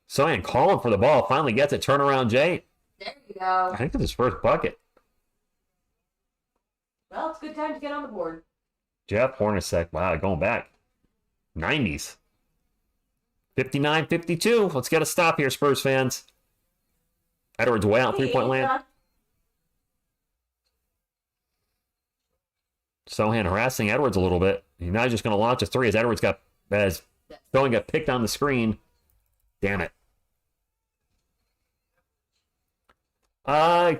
Speaker 1: Sohan calling for the ball. Finally gets it. Turnaround Jay.
Speaker 4: There you go.
Speaker 1: I think it's his first bucket.
Speaker 4: Well, it's a good time to get on the board.
Speaker 1: Jeff Hornacek. Wow, going back. 90s. 59-52. Let's get a stop here, Spurs fans. Edwards way out. 3-point land. Sohan harassing Edwards a little bit. He's not just going to launch a 3 as Edwards got picked on the screen. Damn it.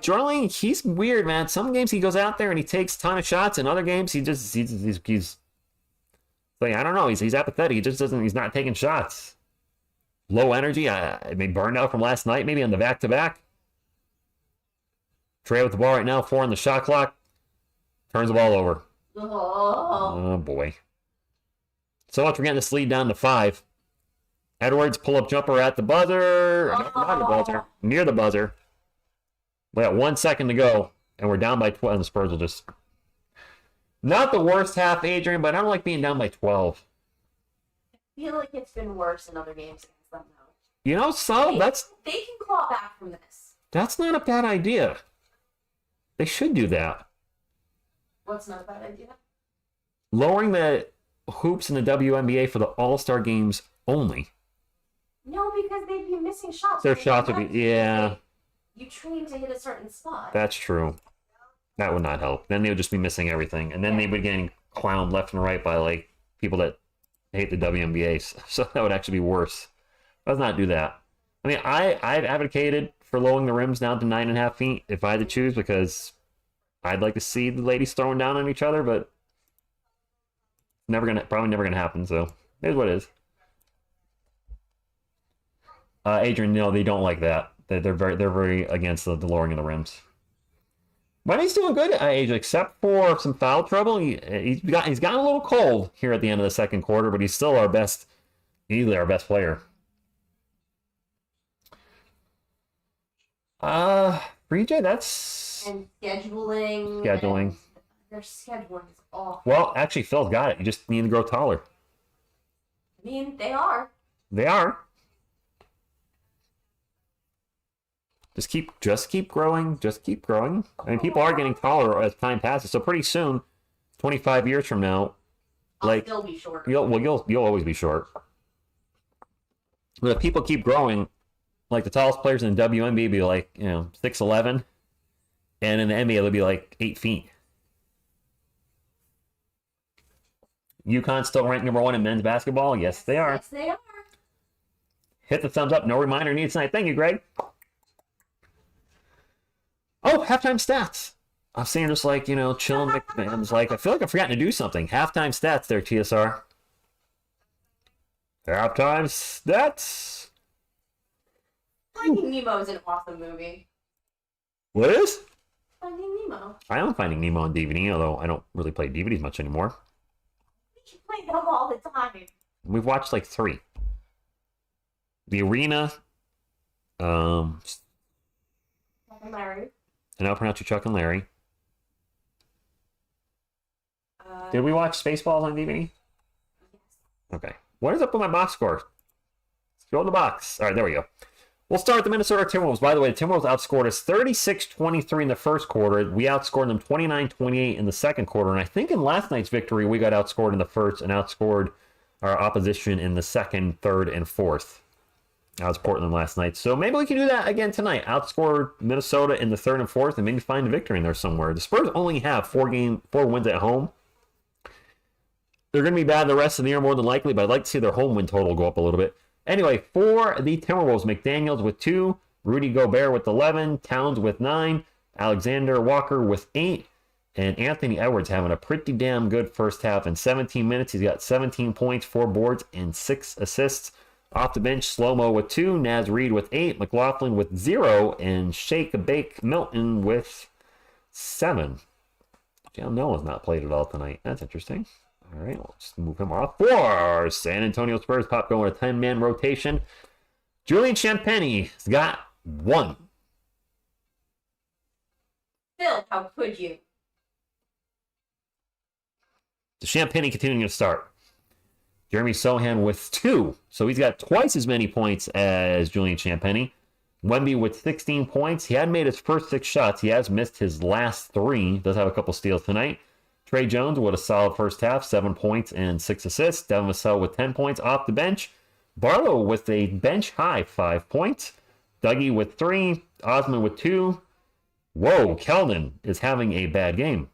Speaker 1: Jordan, he's weird, man. Some games he goes out there and he takes a ton of shots, and other games he's like, I don't know, he's apathetic. He just doesn't. He's not taking shots. Low energy. I mean, burned out from last night, maybe on the back-to-back. Trey with the ball right now. 4 on the shot clock. Turns the ball over. Oh boy. So much for getting this lead down to 5. Edwards pull-up jumper at the buzzer. No, not the buzzer. Near the buzzer. We got 1 second to go, and we're down by 12. And the Spurs will just... Not the worst half, Adrian, but I don't like being down by 12.
Speaker 2: I feel like it's been worse in other games against them, though.
Speaker 1: You know, so
Speaker 2: They can claw back from this.
Speaker 1: that's not a bad idea. They should do that.
Speaker 2: What's not a bad idea?
Speaker 1: Lowering the hoops in the WNBA for the All-Star games only.
Speaker 2: No, because they'd be missing shots.
Speaker 1: Their shots would be, yeah,
Speaker 2: You train to hit a certain spot.
Speaker 1: that's true. That would not help. Then they would just be missing everything, and then they would be getting clowned left and right by like people that hate the WNBA. So that would actually be worse. Let's not do that. I mean, I've advocated for lowering the rims down to 9.5 feet if I had to choose, because I'd like to see the ladies throwing down on each other, but probably never gonna happen. So here's what it is. Adrian, no, they don't like that. They're very against the lowering of the rims. But he's doing good, Adrian, except for some foul trouble. He's gotten a little cold here at the end of the second quarter, but he's still easily our best player. BJ, that's
Speaker 4: And scheduling.
Speaker 1: scheduling.
Speaker 4: Their scheduling is awful.
Speaker 1: Well, actually, Phil's got it. You just need to grow taller.
Speaker 2: I mean, they are.
Speaker 1: They are. Just keep growing. Just keep growing. I mean, people are getting taller as time passes. So pretty soon, 25 years from now,
Speaker 4: I'll
Speaker 1: like
Speaker 4: still be short.
Speaker 1: you'll always be short. But if people keep growing, like the tallest players in the WNBA be like 6'11", and in the NBA they'll be like 8 feet. UConn's still ranked number 1 in men's basketball. Yes, they are.
Speaker 4: Yes, they are.
Speaker 1: Hit the thumbs up. No reminder needed tonight. Thank you, Greg. Oh, halftime stats. I'm seeing just like, chilling. McMahon's like, I feel like I've forgotten to do something. Halftime stats there, TSR. Halftime stats.
Speaker 4: Finding Nemo is an awesome movie.
Speaker 1: What is?
Speaker 2: Finding Nemo.
Speaker 1: I am Finding Nemo on DVD, although I don't really play DVDs much anymore.
Speaker 2: We play them all the time.
Speaker 1: We've watched like 3. The Arena.
Speaker 2: Larry.
Speaker 1: And I'll pronounce you Chuck and Larry. Did we watch Spaceballs on DVD? Okay. What is up with my box score? Scroll the box. All right, there we go. We'll start with the Minnesota Timberwolves. By the way, the Timberwolves outscored us 36-23 in the first quarter. We outscored them 29-28 in the second quarter. And I think in last night's victory, we got outscored in the first and outscored our opposition in the second, third, and fourth. That was Portland last night. So maybe we can do that again tonight. Outscore Minnesota in the third and fourth and maybe find a victory in there somewhere. The Spurs only have 4 wins at home. They're going to be bad the rest of the year more than likely, but I'd like to see their home win total go up a little bit. Anyway, for the Timberwolves, McDaniels with 2, Rudy Gobert with 11, Towns with 9, Alexander Walker with 8, and Anthony Edwards having a pretty damn good first half. In 17 minutes, he's got 17 points, 4 boards, and 6 assists. Off the bench, Slow-Mo with 2, Naz Reid with 8, McLaughlin with 0, and Shake Bake Milton with 7. Jalen Nolan's not played at all tonight. That's interesting. All right, let's move him off. For San Antonio Spurs, Pop going a 10-man rotation. Julian Champagnie's got 1.
Speaker 4: Phil, how could you?
Speaker 1: The Champagnie continuing to start. Jeremy Sohan with 2. So he's got twice as many points as Julian Champagnie. Wemby with 16 points. He hadn't made his first 6 shots. He has missed his last 3. Does have a couple steals tonight. Trey Jones with a solid first half, 7 points and 6 assists. Devin Vassell with 10 points off the bench. Barlow with a bench high 5 points. Dougie with 3. Osman with 2. Whoa, Keldon is having a bad game.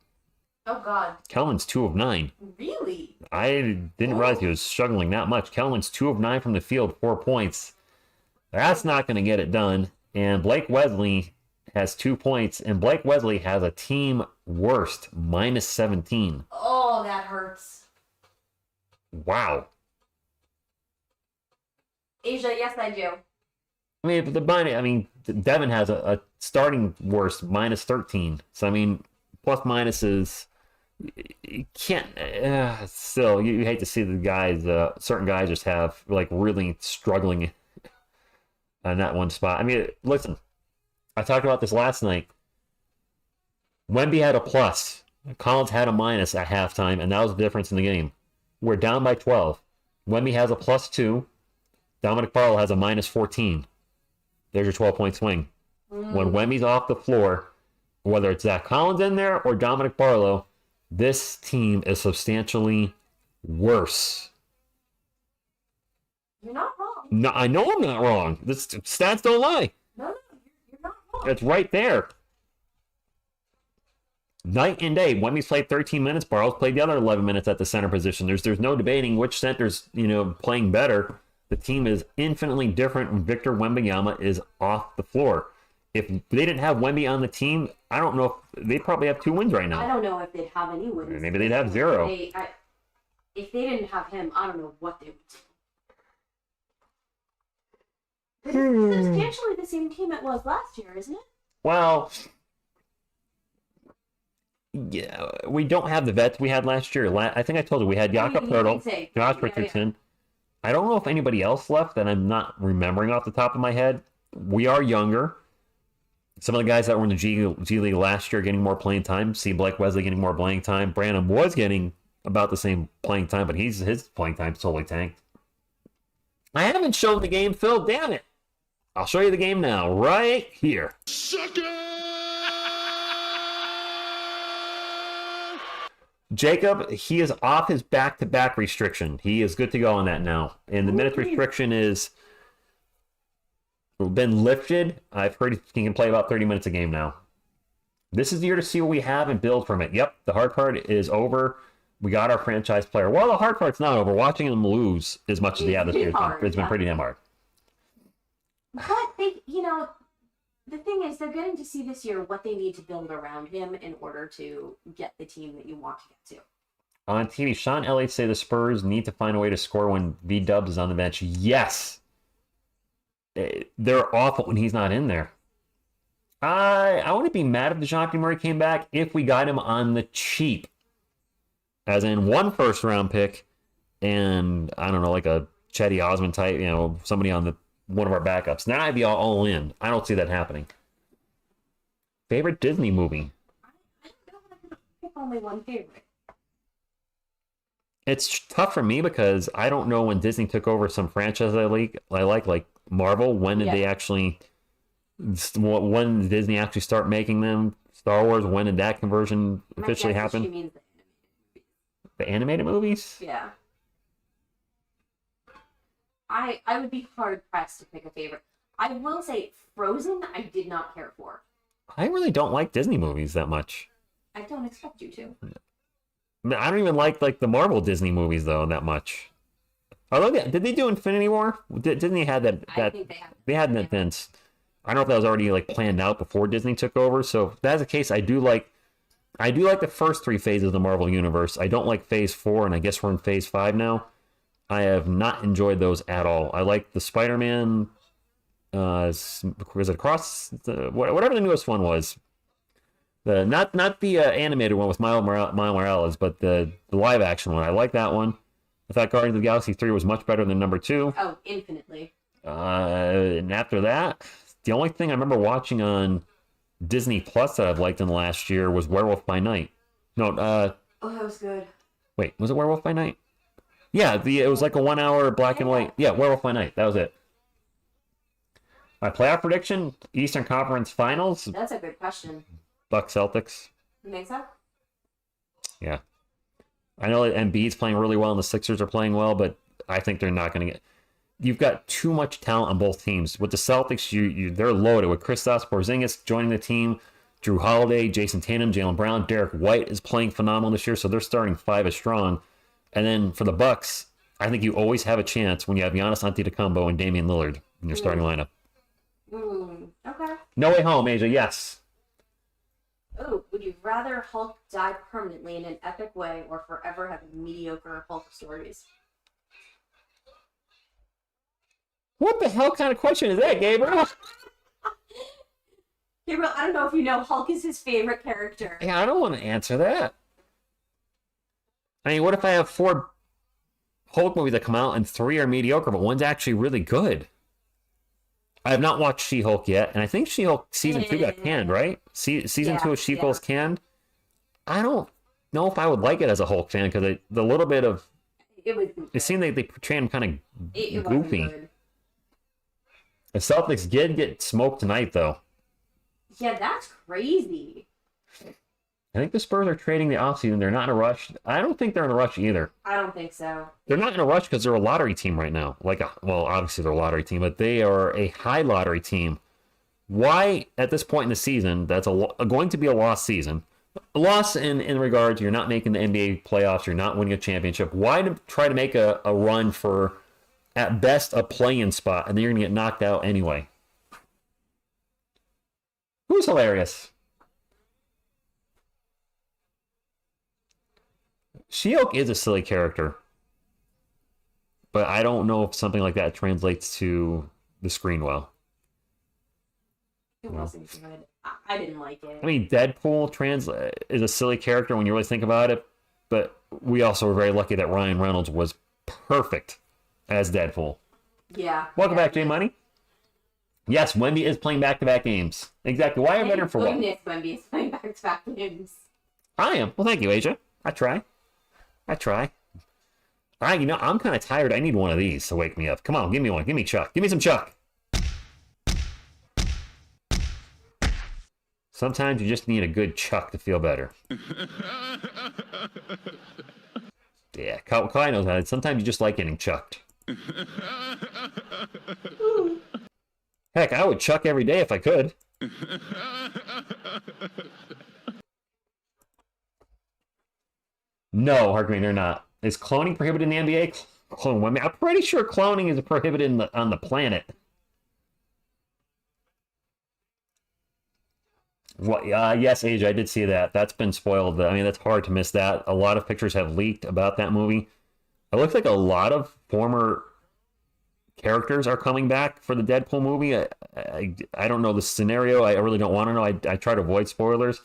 Speaker 4: Oh, God.
Speaker 1: Kellen's 2 of 9.
Speaker 4: Really?
Speaker 1: I didn't realize he was struggling that much. Kellen's 2 of 9 from the field, 4 points. That's not going to get it done. And Blake Wesley has 2 points, and Blake Wesley has a team worst, minus 17.
Speaker 4: Oh, that hurts.
Speaker 1: Wow.
Speaker 4: Asia, yes, I do.
Speaker 1: Devin has a starting worst, minus 13. So, plus minuses, you can't, still, you hate to see the guys, certain guys just have, really struggling in that one spot. Listen, I talked about this last night. Wemby had a plus. Collins had a minus at halftime, and that was the difference in the game. We're down by 12. Wemby has a plus 2. Dominic Barlow has a minus 14. There's your 12-point swing. When Wemby's off the floor, whether it's Zach Collins in there or Dominic Barlow, this team is substantially worse.
Speaker 2: You're not wrong.
Speaker 1: No, I know I'm not wrong. The stats don't lie.
Speaker 2: No, you're not wrong.
Speaker 1: It's right there. Night and day. Wemby's played 13 minutes. Barles played the other 11 minutes at the center position. There's no debating which center's playing better. The team is infinitely different when Victor Wembanyama is off the floor. If they didn't have Wemby on the team, I don't know if they'd probably have 2 wins right
Speaker 4: I
Speaker 1: now.
Speaker 4: don't know if they'd have any wins.
Speaker 1: Maybe they'd have 0.
Speaker 4: If they didn't have him, I don't know what they would do.
Speaker 2: But it's substantially the same team it was last year, isn't it?
Speaker 1: Well, yeah, we don't have the vets we had last year. I think I told you we had Jakob Poeltl, Josh Richardson. I don't know if anybody else left that I'm not remembering off the top of my head. We are younger. Some of the guys that were in the G League last year getting more playing time. See Blake Wesley getting more playing time. Brandon was getting about the same playing time, but his playing time's totally tanked. I haven't shown the game, Phil. Damn it. I'll show you the game now, right here. Jacob, he is off his back-to-back restriction. He is good to go on that now. And the minutes restriction is been lifted. I've heard he can play about 30 minutes a game now. This is the year to see what we have and build from it. Yep, the hard part is over. We got our franchise player. Well, the hard part's not over. Watching them lose as much as they have this year, it's been pretty damn hard.
Speaker 2: But they, the thing is, they're getting to see this year what they need to build around him in order to get the team that you want to get to.
Speaker 1: On TV, Sean Elliott say the Spurs need to find a way to score when V-Dubs is on the bench. Yes. They're awful when he's not in there. I wouldn't be mad if DeJounte Murray came back if we got him on the cheap. As in 1 first-round pick and, I don't know, like a Chetty Osman type, somebody on one of our backups. Now I'd be all in. I don't see that happening. Favorite Disney movie?
Speaker 2: I don't know if I can pick only one favorite.
Speaker 1: It's tough for me because I don't know when Disney took over some franchise I like Marvel. When did they actually... When did Disney actually start making them? Star Wars, when did that conversion officially happen?
Speaker 2: She means
Speaker 1: The animated movies?
Speaker 2: yeah. I would be hard pressed to pick a favorite. I will say Frozen I did not care for.
Speaker 1: I really don't like Disney movies that much.
Speaker 2: I don't expect you to.
Speaker 1: I don't even like the Marvel Disney movies though that much. Although did they do Infinity War? Disney had that.
Speaker 2: I think
Speaker 1: they had that then. I don't know if that was already planned out before Disney took over. So if that's the case, I do like the first 3 phases of the Marvel universe. I don't like Phase 4, and I guess we're in Phase 5 now. I have not enjoyed those at all. I like the Spider-Man. Was it Across whatever the newest one was? Not the animated one with Miles Morales, but the live action one. I like that one. I thought Guardians of the Galaxy 3 was much better than number 2.
Speaker 2: Oh, infinitely.
Speaker 1: And after that, the only thing I remember watching on Disney Plus that I've liked in the last year was Werewolf by Night. No,
Speaker 2: Oh, that was good.
Speaker 1: wait, was it Werewolf by Night? Yeah, it was like a 1 hour black and white. Yeah, Werewolf by Night. That was it. My playoff prediction: Eastern Conference Finals.
Speaker 2: That's a good question.
Speaker 1: Bucks Celtics.
Speaker 2: You think so?
Speaker 1: Yeah, I know that Embiid's playing really well and the Sixers are playing well, but I think they're not going to get. You've got too much talent on both teams. With the Celtics, they're loaded with Kristaps Porzingis joining the team, Drew Holiday, Jason Tatum, Jaylen Brown, Derek White is playing phenomenal this year, so they're starting 5 as strong. And then for the Bucks, I think you always have a chance when you have Giannis Antetokounmpo and Damian Lillard in your starting lineup.
Speaker 2: Okay.
Speaker 1: No Way Home, Asia. Yes.
Speaker 2: Oh, would you rather Hulk die permanently in an epic way or forever have mediocre Hulk stories?
Speaker 1: What the hell kind of question is that, Gabriel?
Speaker 2: Gabriel, I don't know if you know, Hulk is his favorite character.
Speaker 1: Yeah, I don't want to answer that. I mean, what if I have 4 Hulk movies that come out and 3 are mediocre, but one's actually really good? I have not watched She-Hulk yet, and I think She-Hulk season 2 got canned, right? Season 2 of She-Hulk's canned. I don't know if I would like it as a Hulk fan because the little bit of it seemed like they portrayed him kind of goofy. The Celtics did get smoked tonight, though.
Speaker 2: Yeah, that's crazy.
Speaker 1: I think the Spurs are trading the offseason. They're not in a rush. I don't think they're in a rush either.
Speaker 2: I don't think so.
Speaker 1: They're not in a rush because they're a lottery team right now. Well, obviously they're a lottery team, but they are a high lottery team. Why, at this point in the season, that's going to be a lost season. A loss in regards you're not making the NBA playoffs, you're not winning a championship. Why try to make a run for, at best, a play-in spot, and then you're going to get knocked out anyway? Who's hilarious? She-Hulk is a silly character, but I don't know if something like that translates to the screen well.
Speaker 2: It wasn't good. I didn't like it.
Speaker 1: I mean, Deadpool is a silly character when you really think about it, but we also were very lucky that Ryan Reynolds was perfect as Deadpool.
Speaker 2: Yeah.
Speaker 1: Welcome back, Jay Money. Yes, Wemby is playing back-to-back games. Exactly. Why are veteran for what?
Speaker 2: Goodness, Wemby is playing back-to-back games.
Speaker 1: I am. Well, thank you, Asia. I try. I'm kind of tired. I need one of these to wake me up. Come on, give me one. Give me Chuck. Give me some Chuck. Sometimes you just need a good Chuck to feel better. Yeah, Kai knows how. Sometimes you just like getting chucked. Heck, I would chuck every day if I could. No, Harkman, they're not. Is cloning prohibited in the NBA? Clone women. I'm pretty sure cloning is prohibited on the planet. What? Yes, Age, I did see that. That's been spoiled. I mean, that's hard to miss that. A lot of pictures have leaked about that movie. It looks like a lot of former characters are coming back for the Deadpool movie. I don't know the scenario. I really don't want to know. I try to avoid spoilers.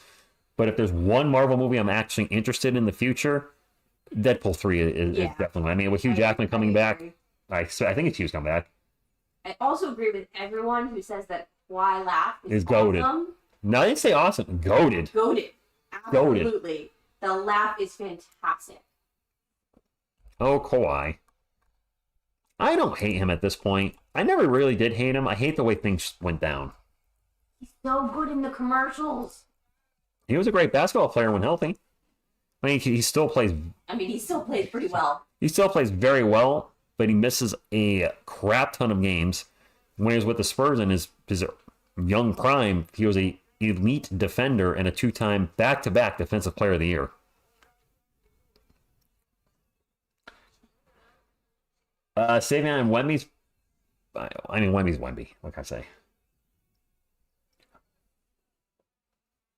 Speaker 1: But if there's one Marvel movie I'm actually interested in the future, Deadpool 3 is definitely. I mean, with Hugh Jackman coming back, I think it's Hugh's coming back.
Speaker 2: I also agree with everyone who says that Kawhi laugh
Speaker 1: is goated.
Speaker 2: Awesome.
Speaker 1: No, I didn't say awesome. Goated.
Speaker 2: Goated. Absolutely. The laugh is fantastic.
Speaker 1: Oh, Kawhi. I don't hate him at this point. I never really did hate him. I hate the way things went down.
Speaker 2: He's so good in the commercials.
Speaker 1: He was a great basketball player when healthy. I mean, he still plays.
Speaker 2: I mean, he still plays pretty well.
Speaker 1: He still plays very well, but he misses a crap ton of games. When he was with the Spurs in his young prime, he was a elite defender and a two-time back-to-back Defensive Player of the Year. Savion Wemby's. I mean, Wemby's Wemby. What can I say?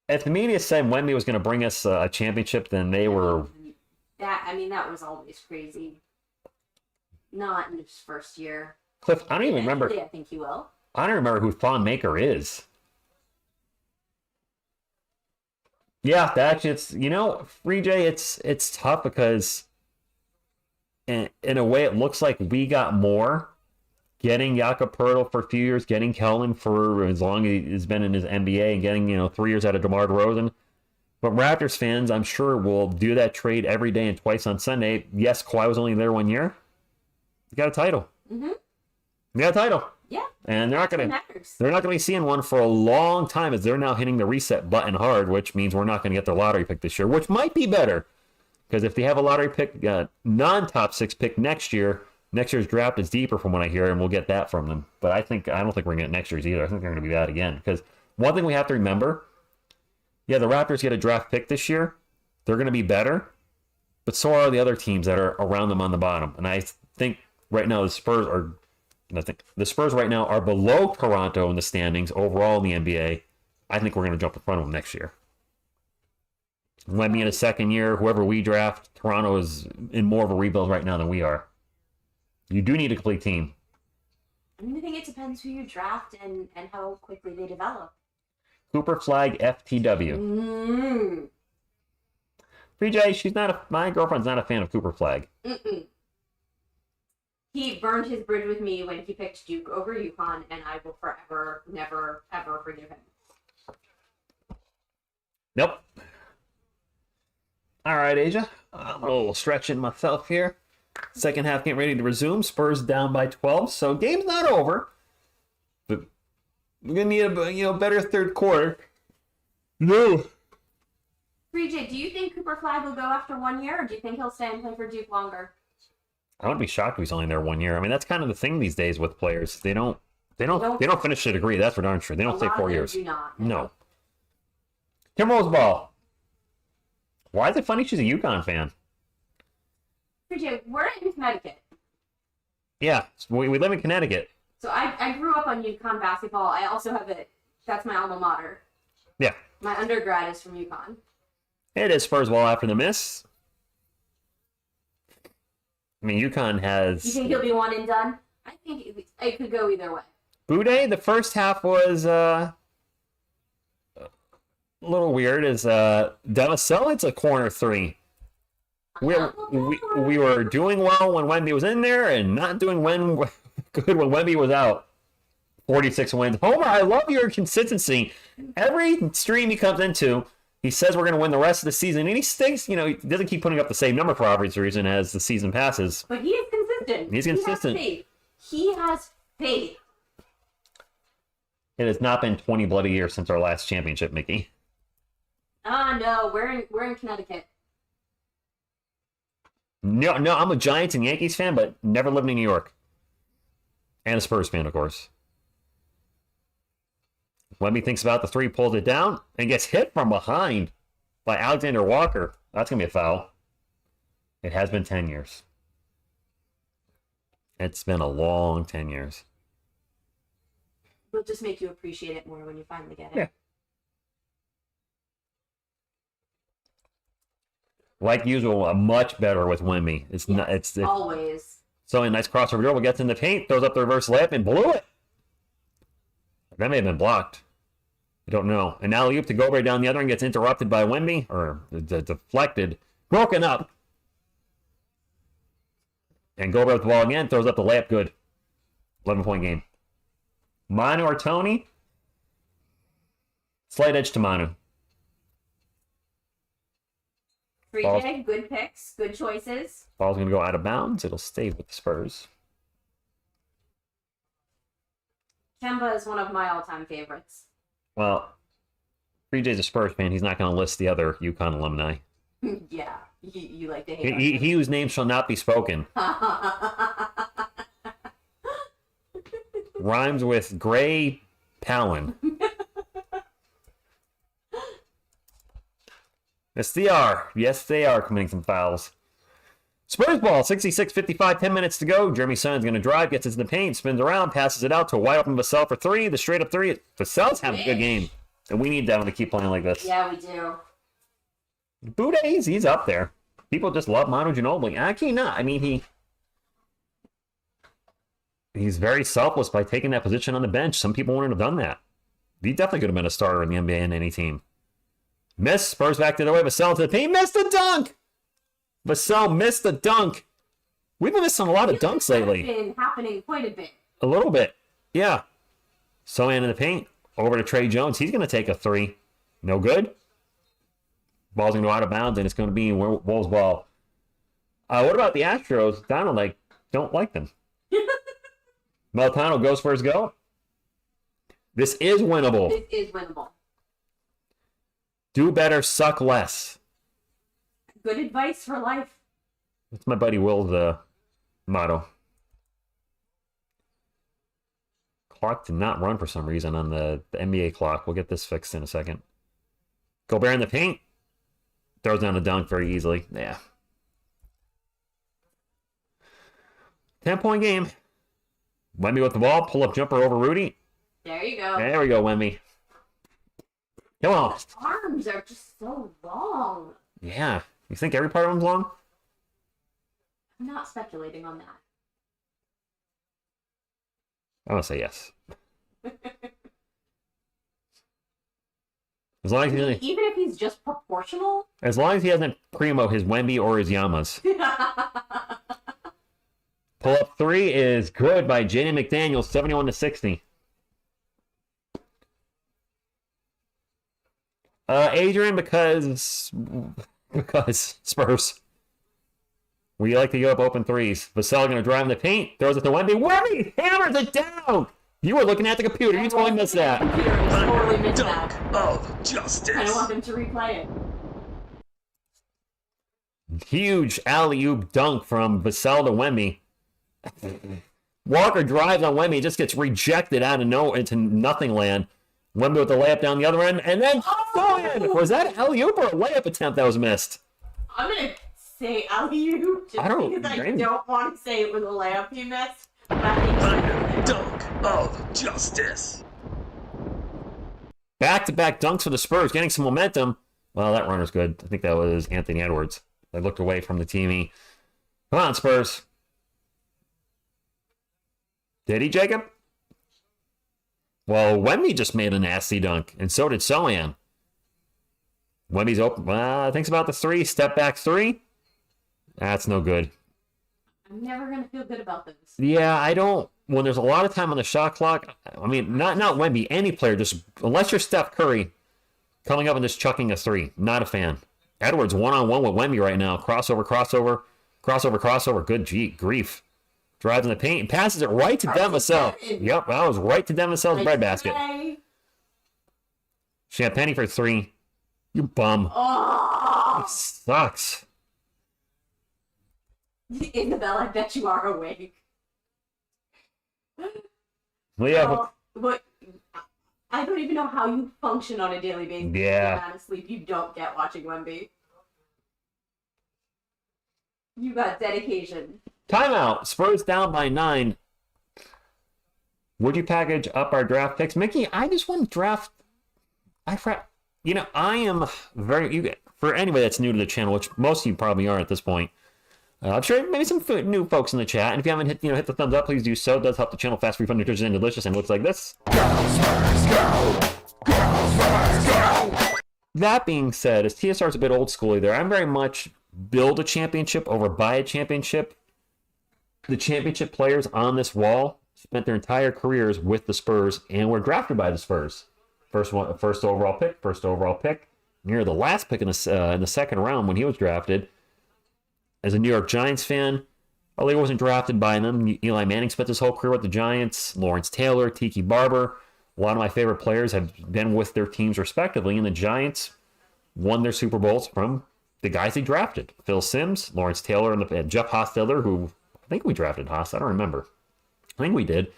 Speaker 1: If the media said Wemby was going to bring us a championship, then they were.
Speaker 2: That was always crazy. Not in his first year.
Speaker 1: Cliff, I don't even remember.
Speaker 2: I think he will.
Speaker 1: I don't remember who Thon Maker is. Yeah, actually, Free J, it's tough because in a way it looks like we got more getting Jakob Poeltl for a few years, getting Kellen for as long as he's been in his NBA, and getting 3 years out of DeMar DeRozan. But Raptors fans, I'm sure, will do that trade every day and twice on Sunday. Yes, Kawhi was only there 1 year. You got a title.
Speaker 2: Mm-hmm.
Speaker 1: You got a title.
Speaker 2: Yeah.
Speaker 1: And they're not going to be seeing one for a long time, as they're now hitting the reset button hard, which means we're not going to get their lottery pick this year, which might be better. Because if they have a lottery pick, non-top 6 pick next year's draft is deeper from what I hear, and we'll get that from them. But I don't think we're going to get next year's either. I think they're going to be bad again. Because one thing we have to remember, the Raptors get a draft pick this year. They're going to be better. But so are the other teams that are around them on the bottom. And I think right now the Spurs right now are below Toronto in the standings overall in the NBA. I think we're going to jump in front of them next year. Wemby in a second year, whoever we draft, Toronto is in more of a rebuild right now than we are. You do need a complete team.
Speaker 2: I think it depends who you draft and how quickly they develop.
Speaker 1: Cooper Flag FTW. PJ, my girlfriend's not a fan of Cooper Flag.
Speaker 2: Mm-mm. He burned his bridge with me when he picked Duke over UConn, and I will forever, never, ever forgive him.
Speaker 1: Nope. All right, Asia. I'm a little stretching myself here. Second half getting ready to resume. Spurs down by 12, so game's not over. But we're gonna need a better third quarter. No.
Speaker 2: 3J, 3J, do you think Cooper Flag will go after 1 year, or do you think he'll stay and play for Duke longer?
Speaker 1: I wouldn't be shocked if he's only there 1 year. I mean, that's kind of the thing these days with players. They don't finish a degree. That's for darn sure. They don't
Speaker 2: A
Speaker 1: stay
Speaker 2: lot
Speaker 1: 4
Speaker 2: of them
Speaker 1: years.
Speaker 2: do not.
Speaker 1: No. Timberwolves ball. Why is it funny she's a UConn fan?
Speaker 2: 3J, we're in Connecticut.
Speaker 1: Yeah, we live in Connecticut.
Speaker 2: So I grew up on UConn basketball. I also have that's my alma mater.
Speaker 1: Yeah.
Speaker 2: My undergrad is from UConn.
Speaker 1: It is Spurs ball after the miss. I mean, UConn has...
Speaker 2: You think he'll be one and done? I think it could go either way.
Speaker 1: Boudet, the first half was a little weird. As Devassell, it's a corner three. We were doing well when Wemby was in there and not doing good when Wemby was out. 46 wins. Homer, I love your consistency. Every stream he comes into, he says we're going to win the rest of the season, and he stinks. You know, he doesn't keep putting up the same number for obvious reason as the season passes.
Speaker 2: But he is consistent.
Speaker 1: He's consistent.
Speaker 2: He has faith.
Speaker 1: It has not been 20 bloody years since our last championship, Mickey.
Speaker 2: No, we're in Connecticut.
Speaker 1: No, I'm a Giants and Yankees fan, but never lived in New York. And a Spurs fan, of course. Wemby thinks about the three, pulls it down, and gets hit from behind by Alexander Walker. That's going to be a foul. It has been 10 years. It's been a long 10 years.
Speaker 2: It'll just make you appreciate it more when you finally get it.
Speaker 1: Yeah. Like usual, much better with Wemby. It's
Speaker 2: Yes,
Speaker 1: not. It's
Speaker 2: always.
Speaker 1: so a nice crossover dribble, gets in the paint, throws up the reverse layup, and blew it. That may have been blocked. I don't know. And now Leap to Gobert down the other and gets interrupted by Wemby, or deflected, broken up. And Gobert with the ball again, throws up the layup, good. 11-point game. Manu or Tony? Slight edge to Manu.
Speaker 2: 3J, good picks, good choices.
Speaker 1: Ball's going to go out of bounds. It'll stay with the Spurs.
Speaker 2: Kemba is one of my all-time favorites.
Speaker 1: Well, 3J's a Spurs fan. He's not going to list the other UConn alumni.
Speaker 2: Yeah, you like to hate on
Speaker 1: He whose name shall not be spoken. Rhymes with Gray Palin. Yes, they are. Yes, they are committing some fouls. Spurs ball, 66-55, 10 minutes to go. Jeremy Son's going to drive, gets into the paint, spins around, passes it out to a wide open Vassell for three. The straight up three. Vassell's having a good game. And we need Devin to keep playing like this.
Speaker 2: Yeah, we do.
Speaker 1: Boudet, he's up there. People just love Manu Ginobili. Actually, not. I mean, he's very selfless by taking that position on the bench. Some people wouldn't have done that. He definitely could have been a starter in the NBA in any team. Miss. Spurs back the other way. Vassell to the paint. Missed the dunk. Vassell missed the dunk. We've been missing a lot of dunks lately.
Speaker 2: It's been happening quite a bit.
Speaker 1: A little bit. Yeah. Sohan in the paint. Over to Trey Jones. He's going to take a three. No good. Ball's going to go out of bounds, and it's going to be Wolves ball. What about the Astros? Donald, don't like them. Meltano goes for his go. This is winnable.
Speaker 2: This is winnable.
Speaker 1: Do better, suck less.
Speaker 2: Good advice for life.
Speaker 1: That's my buddy Will's motto. Clock did not run for some reason on the NBA clock. We'll get this fixed in a second. Gobert in the paint. Throws down the dunk very easily. Yeah. 10-point game. Wemby with the ball. Pull-up jumper over Rudy.
Speaker 2: There you go.
Speaker 1: There we go, Wemby. Come on.
Speaker 2: His arms are just so long.
Speaker 1: Yeah. You think every part of him's long?
Speaker 2: I'm not speculating on that.
Speaker 1: I'm going to say yes. As long as
Speaker 2: Even if he's just proportional?
Speaker 1: as long as he hasn't primo his Wemby or his Yamas. Pull up three is good by Jaden McDaniel, 71-60. Adrian, because Spurs. We like to go up open threes. Vassell going to drive in the paint, throws it to Wemby. Wemby hammers it down. You were looking at the computer. You totally missed that.
Speaker 2: Computer is totally missed
Speaker 3: Dunk
Speaker 2: that.
Speaker 3: of
Speaker 2: I don't
Speaker 3: justice.
Speaker 2: want them to replay it.
Speaker 1: Huge alley-oop dunk from Vassell to Wemby. Walker drives on Wemby, just gets rejected out of into nothing land. Wemby with the layup down the other end, and then was that alley-oop or a layup attempt that was missed?
Speaker 2: I'm gonna say alley-oop just because I don't want to say it was a layup he missed. But I think
Speaker 3: Dunk of justice.
Speaker 1: Back-to-back dunks for the Spurs, getting some momentum. Well, that runner's good. I think that was Anthony Edwards. They looked away from the TV. Come on, Spurs. Did he, Jacob? Well, Wemby just made a nasty dunk, and so did Sohan. Wemby's open. Thinks about the three. Step back three. That's no good.
Speaker 2: I'm never gonna feel good about this.
Speaker 1: Yeah, I don't. When there's a lot of time on the shot clock, I mean, not Wemby, any player, just unless you're Steph Curry, coming up and just chucking a three. Not a fan. Edwards one-on-one with Wemby right now. Crossover. Good grief. Drives in the paint and passes it right to Devin Vassell. Yep, that was right to Devin Vassell's breadbasket. Champagne for three. You bum.
Speaker 2: Oh,
Speaker 1: It sucks.
Speaker 2: Isabel, I bet you are awake.
Speaker 1: Well, yeah,
Speaker 2: Well, but I don't even know how you function on a daily basis.
Speaker 1: Yeah.
Speaker 2: The amount of sleep you don't get watching Wemby. You got dedication.
Speaker 1: timeout. Spurs down by 9. Would you package up our draft picks? Mickey, I just want to draft. I am very. For anybody that's new to the channel, which most of you probably are at this point, I'm sure maybe some new folks in the chat. And if you haven't hit the thumbs up, please do so. It does help the channel fast, refund, nutritious, and delicious, and looks like this. That being said, as TSR's a bit old schooly there, I'm very much build a championship over buy a championship. The championship players on this wall spent their entire careers with the Spurs and were drafted by the Spurs. First overall pick, near the last pick in the second round when he was drafted. As a New York Giants fan, he wasn't drafted by them. Eli Manning spent his whole career with the Giants. Lawrence Taylor, Tiki Barber. A lot of my favorite players have been with their teams respectively, and the Giants won their Super Bowls from the guys they drafted. Phil Simms, Lawrence Taylor, and Jeff Hostetler, who I think we drafted Haas. I don't remember. I think we did.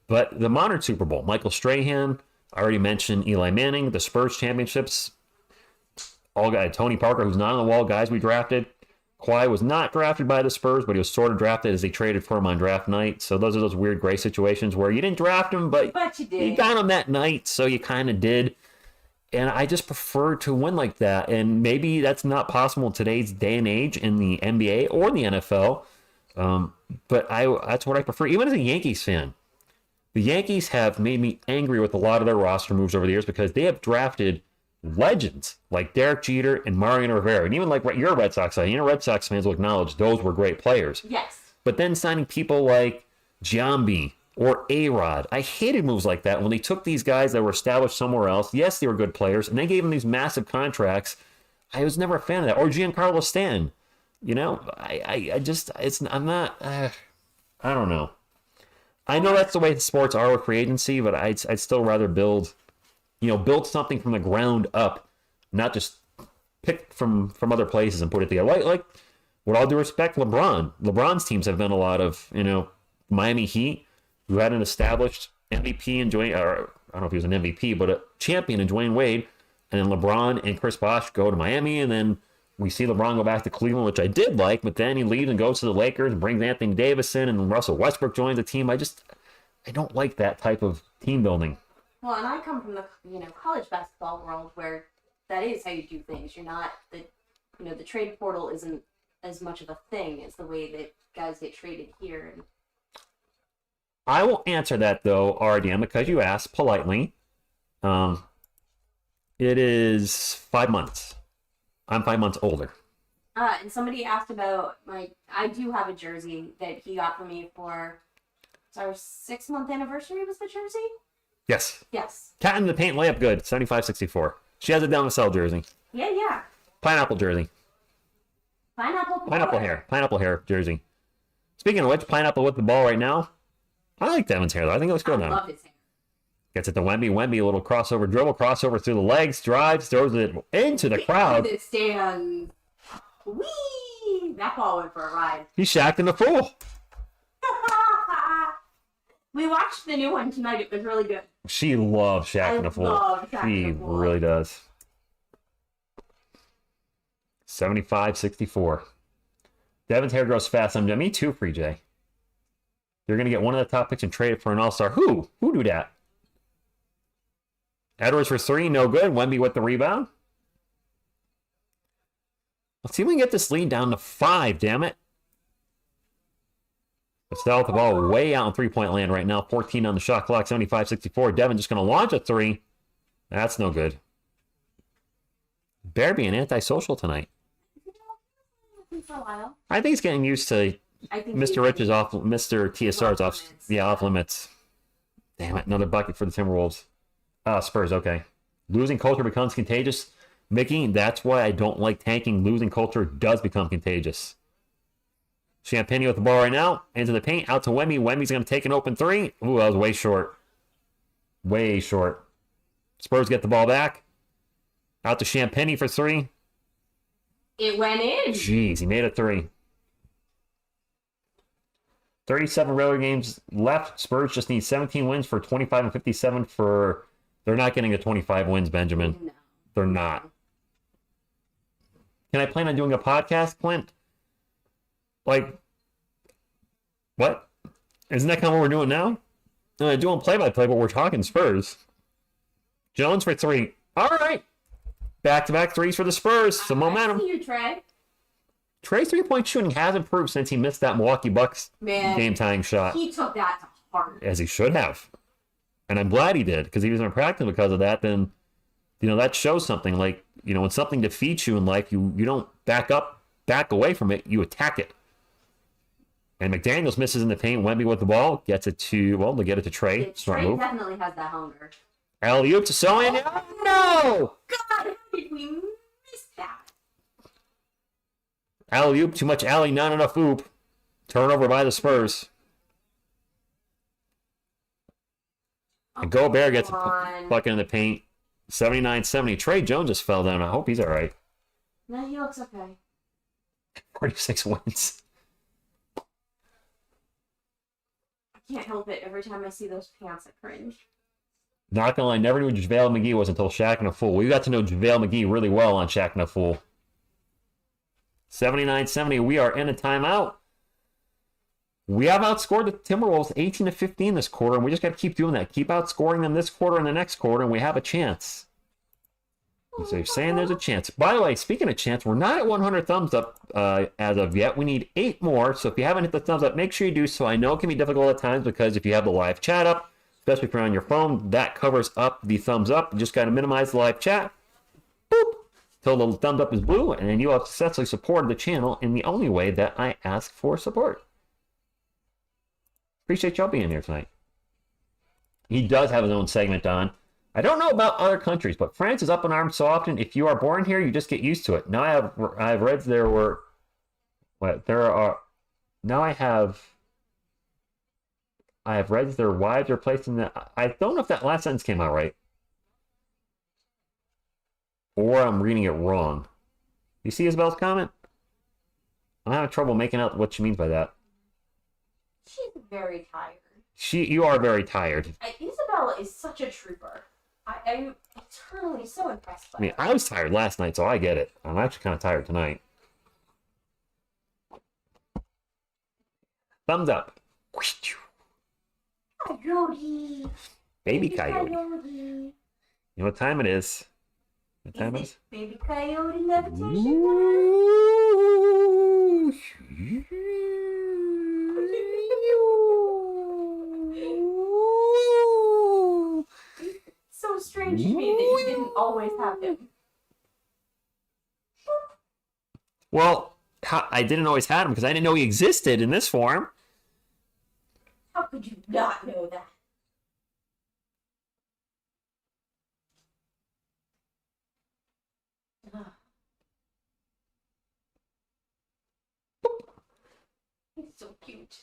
Speaker 1: But the modern Super Bowl, Michael Strahan, I already mentioned Eli Manning, the Spurs championships, Tony Parker, who's not on the wall, guys we drafted. Kawhi was not drafted by the Spurs, but he was sort of drafted as they traded for him on draft night. So those are those weird gray situations where you didn't draft him, but
Speaker 2: you did.
Speaker 1: You got him that night, so you kind of did. And I just prefer to win like that. And maybe that's not possible in today's day and age in the NBA or the NFL. But that's what I prefer, even as a Yankees fan. The Yankees have made me angry with a lot of their roster moves over the years because they have drafted legends like Derek Jeter and Mariano Rivera. And even like you're a Red Sox fan, Red Sox fans will acknowledge those were great players.
Speaker 2: Yes.
Speaker 1: But then signing people like Giambi or A-Rod, I hated moves like that when they took these guys that were established somewhere else. Yes, they were good players, and they gave them these massive contracts. I was never a fan of that. Or Giancarlo Stanton. I don't know. I know that's the way the sports are with free agency, but I'd still rather build something from the ground up, not just pick from other places and put it together. Like with all due respect, LeBron's teams have been a lot of, Miami Heat, who had an established MVP in Dwayne, or I don't know if he was an MVP, but a champion in Dwayne Wade, and then LeBron and Chris Bosh go to Miami, and then we see LeBron go back to Cleveland, which I did like, but then he leaves and goes to the Lakers and brings Anthony Davis in, and Russell Westbrook joins the team. I don't like that type of team building.
Speaker 2: Well, and I come from the college basketball world where that is how you do things. You're not the trade portal isn't as much of a thing as the way that guys get traded here. And
Speaker 1: I will answer that though, RDM, because you asked politely. It is 5 months. I'm 5 months older.
Speaker 2: And somebody asked about I do have a jersey that he got for me for our 6-month anniversary. Was the jersey?
Speaker 1: Yes.
Speaker 2: Yes.
Speaker 1: Cat in the paint layup good. 75-64. She has it down to sell jersey.
Speaker 2: Yeah.
Speaker 1: Pineapple jersey.
Speaker 2: Pineapple
Speaker 1: hair jersey. Speaking of which, pineapple with the ball right now. I like Devin's hair though. I think it looks good
Speaker 2: I
Speaker 1: now.
Speaker 2: love his hair.
Speaker 1: Gets it to Wemby. Wemby, a little crossover through the legs, drives, throws it into the crowd.
Speaker 2: It stands. Whee! That ball went for a ride.
Speaker 1: He's Shaq and the Fool.
Speaker 2: We watched the new one tonight. It was really good.
Speaker 1: She loves Shaq
Speaker 2: I
Speaker 1: and the Fool.
Speaker 2: love Shaq
Speaker 1: She
Speaker 2: and the Fool.
Speaker 1: really does. 75-64. Devin's hair grows fast. Me too, Free J. You're going to get one of the top picks and trade it for an all-star. Who? Who do that? Edwards for 3, no good. Wemby with the rebound. Let's see if we can get this lead down to 5, damn it. Estelle with the ball way out in three-point land right now. 14 on the shot clock, 75-64. Devin just going to launch a 3. That's no good. Bear being antisocial tonight.
Speaker 2: For a while.
Speaker 1: I think he's getting used to
Speaker 2: I think
Speaker 1: Mr. Rich is off. Mr. TSR's off.
Speaker 2: limits.
Speaker 1: Yeah, off limits. Damn it, another bucket for the Timberwolves. Spurs, okay. Losing culture becomes contagious. Mickey, that's why I don't like tanking. Losing culture does become contagious. Champagne with the ball right now. Into the paint. Out to Wemby. Wemby's going to take an open 3. Ooh, that was way short. Way short. Spurs get the ball back. Out to Champagne for 3.
Speaker 2: It went in.
Speaker 1: Jeez, he made a 3. 37 regular games left. Spurs just need 17 wins for 25 and 57 for... They're not getting to 25 wins, Benjamin.
Speaker 2: No.
Speaker 1: They're not. Can I plan on doing a podcast, Clint? Like, what? Isn't that kind of what we're doing now? No, doing play-by-play, but we're talking Spurs. Jones for 3. All right. Back-to-back 3s for the Spurs. Some momentum.
Speaker 2: I see you, Trey.
Speaker 1: Trey's three-point shooting has improved since he missed that Milwaukee Bucks
Speaker 2: Man,
Speaker 1: game-tying shot,
Speaker 2: he took that to heart.
Speaker 1: as he should have. And I'm glad he did, because he was in practice because of that. Then, that shows something. Like, when something defeats you in life, you don't back away from it. You attack it. And McDaniels misses in the paint. Wemby with the ball. Gets it to, they get it to Trey.
Speaker 2: Yeah,
Speaker 1: Smart
Speaker 2: Trey
Speaker 1: move.
Speaker 2: definitely has that hunger.
Speaker 1: Alley-oop to Sohan. Oh, no!
Speaker 2: God, how did we miss that?
Speaker 1: Alley-oop, too much alley, not enough oop. Turnover by the Spurs. And Gobert gets a bucket in the paint. 79-70. Trey Jones just fell down. I hope he's all right.
Speaker 2: No, he looks okay.
Speaker 1: 46 wins.
Speaker 2: I can't help it. Every time I see those pants, I cringe.
Speaker 1: Not gonna lie, never knew who JaVale McGee was until Shaq and a Fool. We got to know JaVale McGee really well on Shaq and a Fool. 79-70. We are in a timeout. We have outscored the Timberwolves 18-15 this quarter, and we just got to keep doing that. Keep outscoring them this quarter and the next quarter, and we have a chance. So you're saying there's a chance. By the way, speaking of chance, we're not at 100 thumbs up as of yet. We need 8 more. So if you haven't hit the thumbs up, make sure you do so. I know it can be difficult at times because if you have the live chat up, especially if you're on your phone, that covers up the thumbs up. You just got to minimize the live chat. Boop. Till the thumbs up is blue, and then you have successfully supported the channel in the only way that I ask for support. Appreciate y'all being here tonight. He does have his own segment on. I don't know about other countries, but France is up in arms so often. If you are born here, you just get used to it. Now I've read there were, now I have read their wives are placed in the. I don't know if that last sentence came out right, or I'm reading it wrong. You see Isabel's comment? I'm having trouble making out what she means by that.
Speaker 2: She's very tired.
Speaker 1: You are very tired.
Speaker 2: Isabella is such a trooper. I'm eternally so impressed by
Speaker 1: I mean,
Speaker 2: her.
Speaker 1: I was tired last night, so I get it. I'm actually kind of tired tonight. Thumbs up.
Speaker 2: Coyote.
Speaker 1: Baby coyote.
Speaker 2: Coyote.
Speaker 1: You know what time it is? What time it is?
Speaker 2: Baby coyote levitation. So strange to me that you didn't always have him.
Speaker 1: Well, I didn't always have him because I didn't know he existed in this form.
Speaker 2: How could you not know that? He's so cute.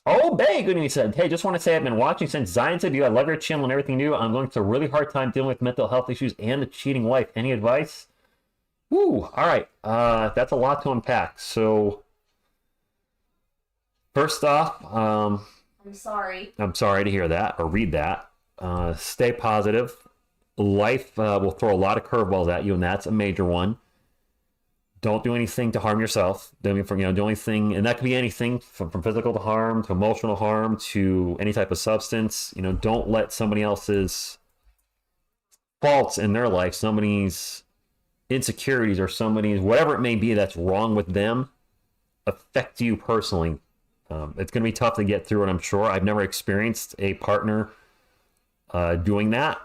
Speaker 1: Oh, Bay, good evening, said. Hey, just want to say I've been watching since Zion said you. I love your channel and everything new. I'm going through a really hard time dealing with mental health issues and a cheating wife. Any advice? Woo! All right. That's a lot to unpack. So, first off,
Speaker 4: I'm sorry.
Speaker 1: I'm sorry to hear that or read that. Stay positive. Life will throw a lot of curveballs at you, and that's a major one. Don't do anything to harm yourself. Do anything, and that could be anything from physical to harm to emotional harm to any type of substance. Don't let somebody else's faults in their life, somebody's insecurities or somebody's whatever it may be that's wrong with them, affect you personally. It's going to be tough to get through it, I'm sure. I've never experienced a partner doing that.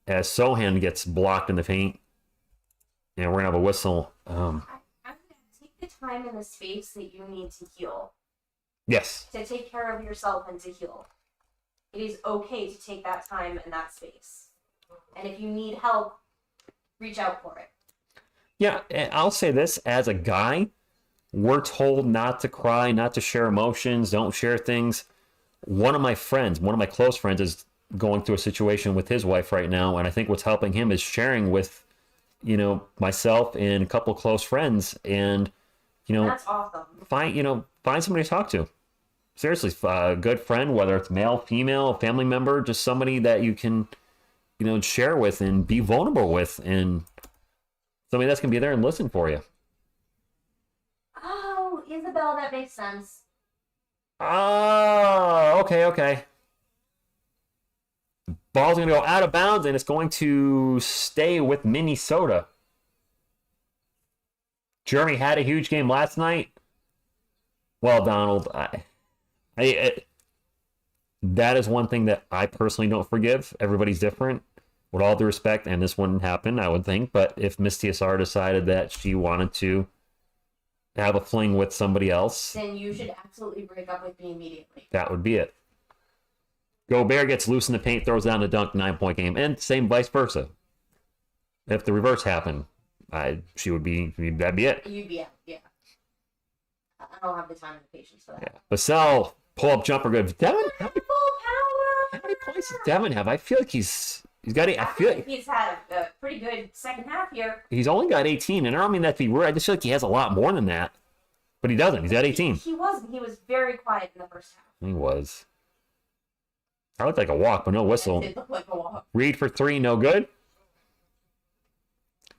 Speaker 1: As Sohan gets blocked in the paint, we're going to have a whistle.
Speaker 4: I'm gonna take the time and the space that you need to heal,
Speaker 1: Yes.
Speaker 4: to take care of yourself and to heal. It is okay to take that time and that space. And if you need help, reach out for it.
Speaker 1: Yeah, and I'll say this. As a guy, we're told not to cry, not to share emotions, don't share things. One of my close friends is going through a situation with his wife right now, and I think what's helping him is sharing with myself and a couple of close friends, and
Speaker 4: That's awesome.
Speaker 1: find somebody to talk to. Seriously, a good friend, whether it's male, female, family member, just somebody that you can share with and be vulnerable with, and somebody that's gonna be there and listen for you.
Speaker 4: Oh, Isabel, that makes sense.
Speaker 1: Oh, okay. Ball's going to go out of bounds, and it's going to stay with Minnesota. Jeremy had a huge game last night. Well, Donald, that is one thing that I personally don't forgive. Everybody's different. With all due respect, and this wouldn't happen, I would think, but if Miss TSR decided that she wanted to have a fling with somebody else,
Speaker 4: Then you should absolutely break up with me immediately.
Speaker 1: that would be it. Gobert gets loose in the paint, throws down the dunk, 9-point game, and same vice versa. If the reverse happened, that'd be it.
Speaker 4: You'd be out, yeah. I don't have the time and the patience for that.
Speaker 1: Yeah. Vassell, pull-up jumper, good. Devin, how
Speaker 4: Full power!
Speaker 1: many points does Devin have? I feel like he's got I feel like
Speaker 4: He's had a pretty good second half here.
Speaker 1: he's only got 18, and I don't mean that to be rude. I just feel like he has a lot more than that, but he doesn't. He's got 18.
Speaker 4: He was very quiet in the first half.
Speaker 1: He was. I looked like a walk, but no whistle.
Speaker 4: It looked like a walk.
Speaker 1: Reed for 3, no good.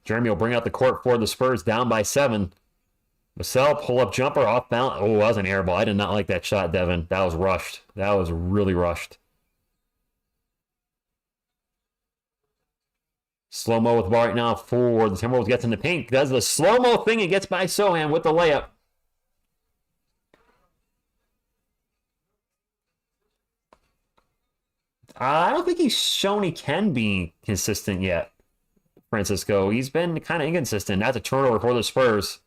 Speaker 1: Jeremy will bring out the court for the Spurs, down by 7. Vassell, pull-up jumper, off balance. Oh, that was an air ball. I did not like that shot, Devin. That was rushed. That was really rushed. Slow-mo with the ball right now for the Timberwolves. Gets in the paint. Does the slow-mo thing and gets by Sohan with the layup. I don't think he's shown he can be consistent yet, Francisco. He's been kind of inconsistent. That's a turnover for the Spurs.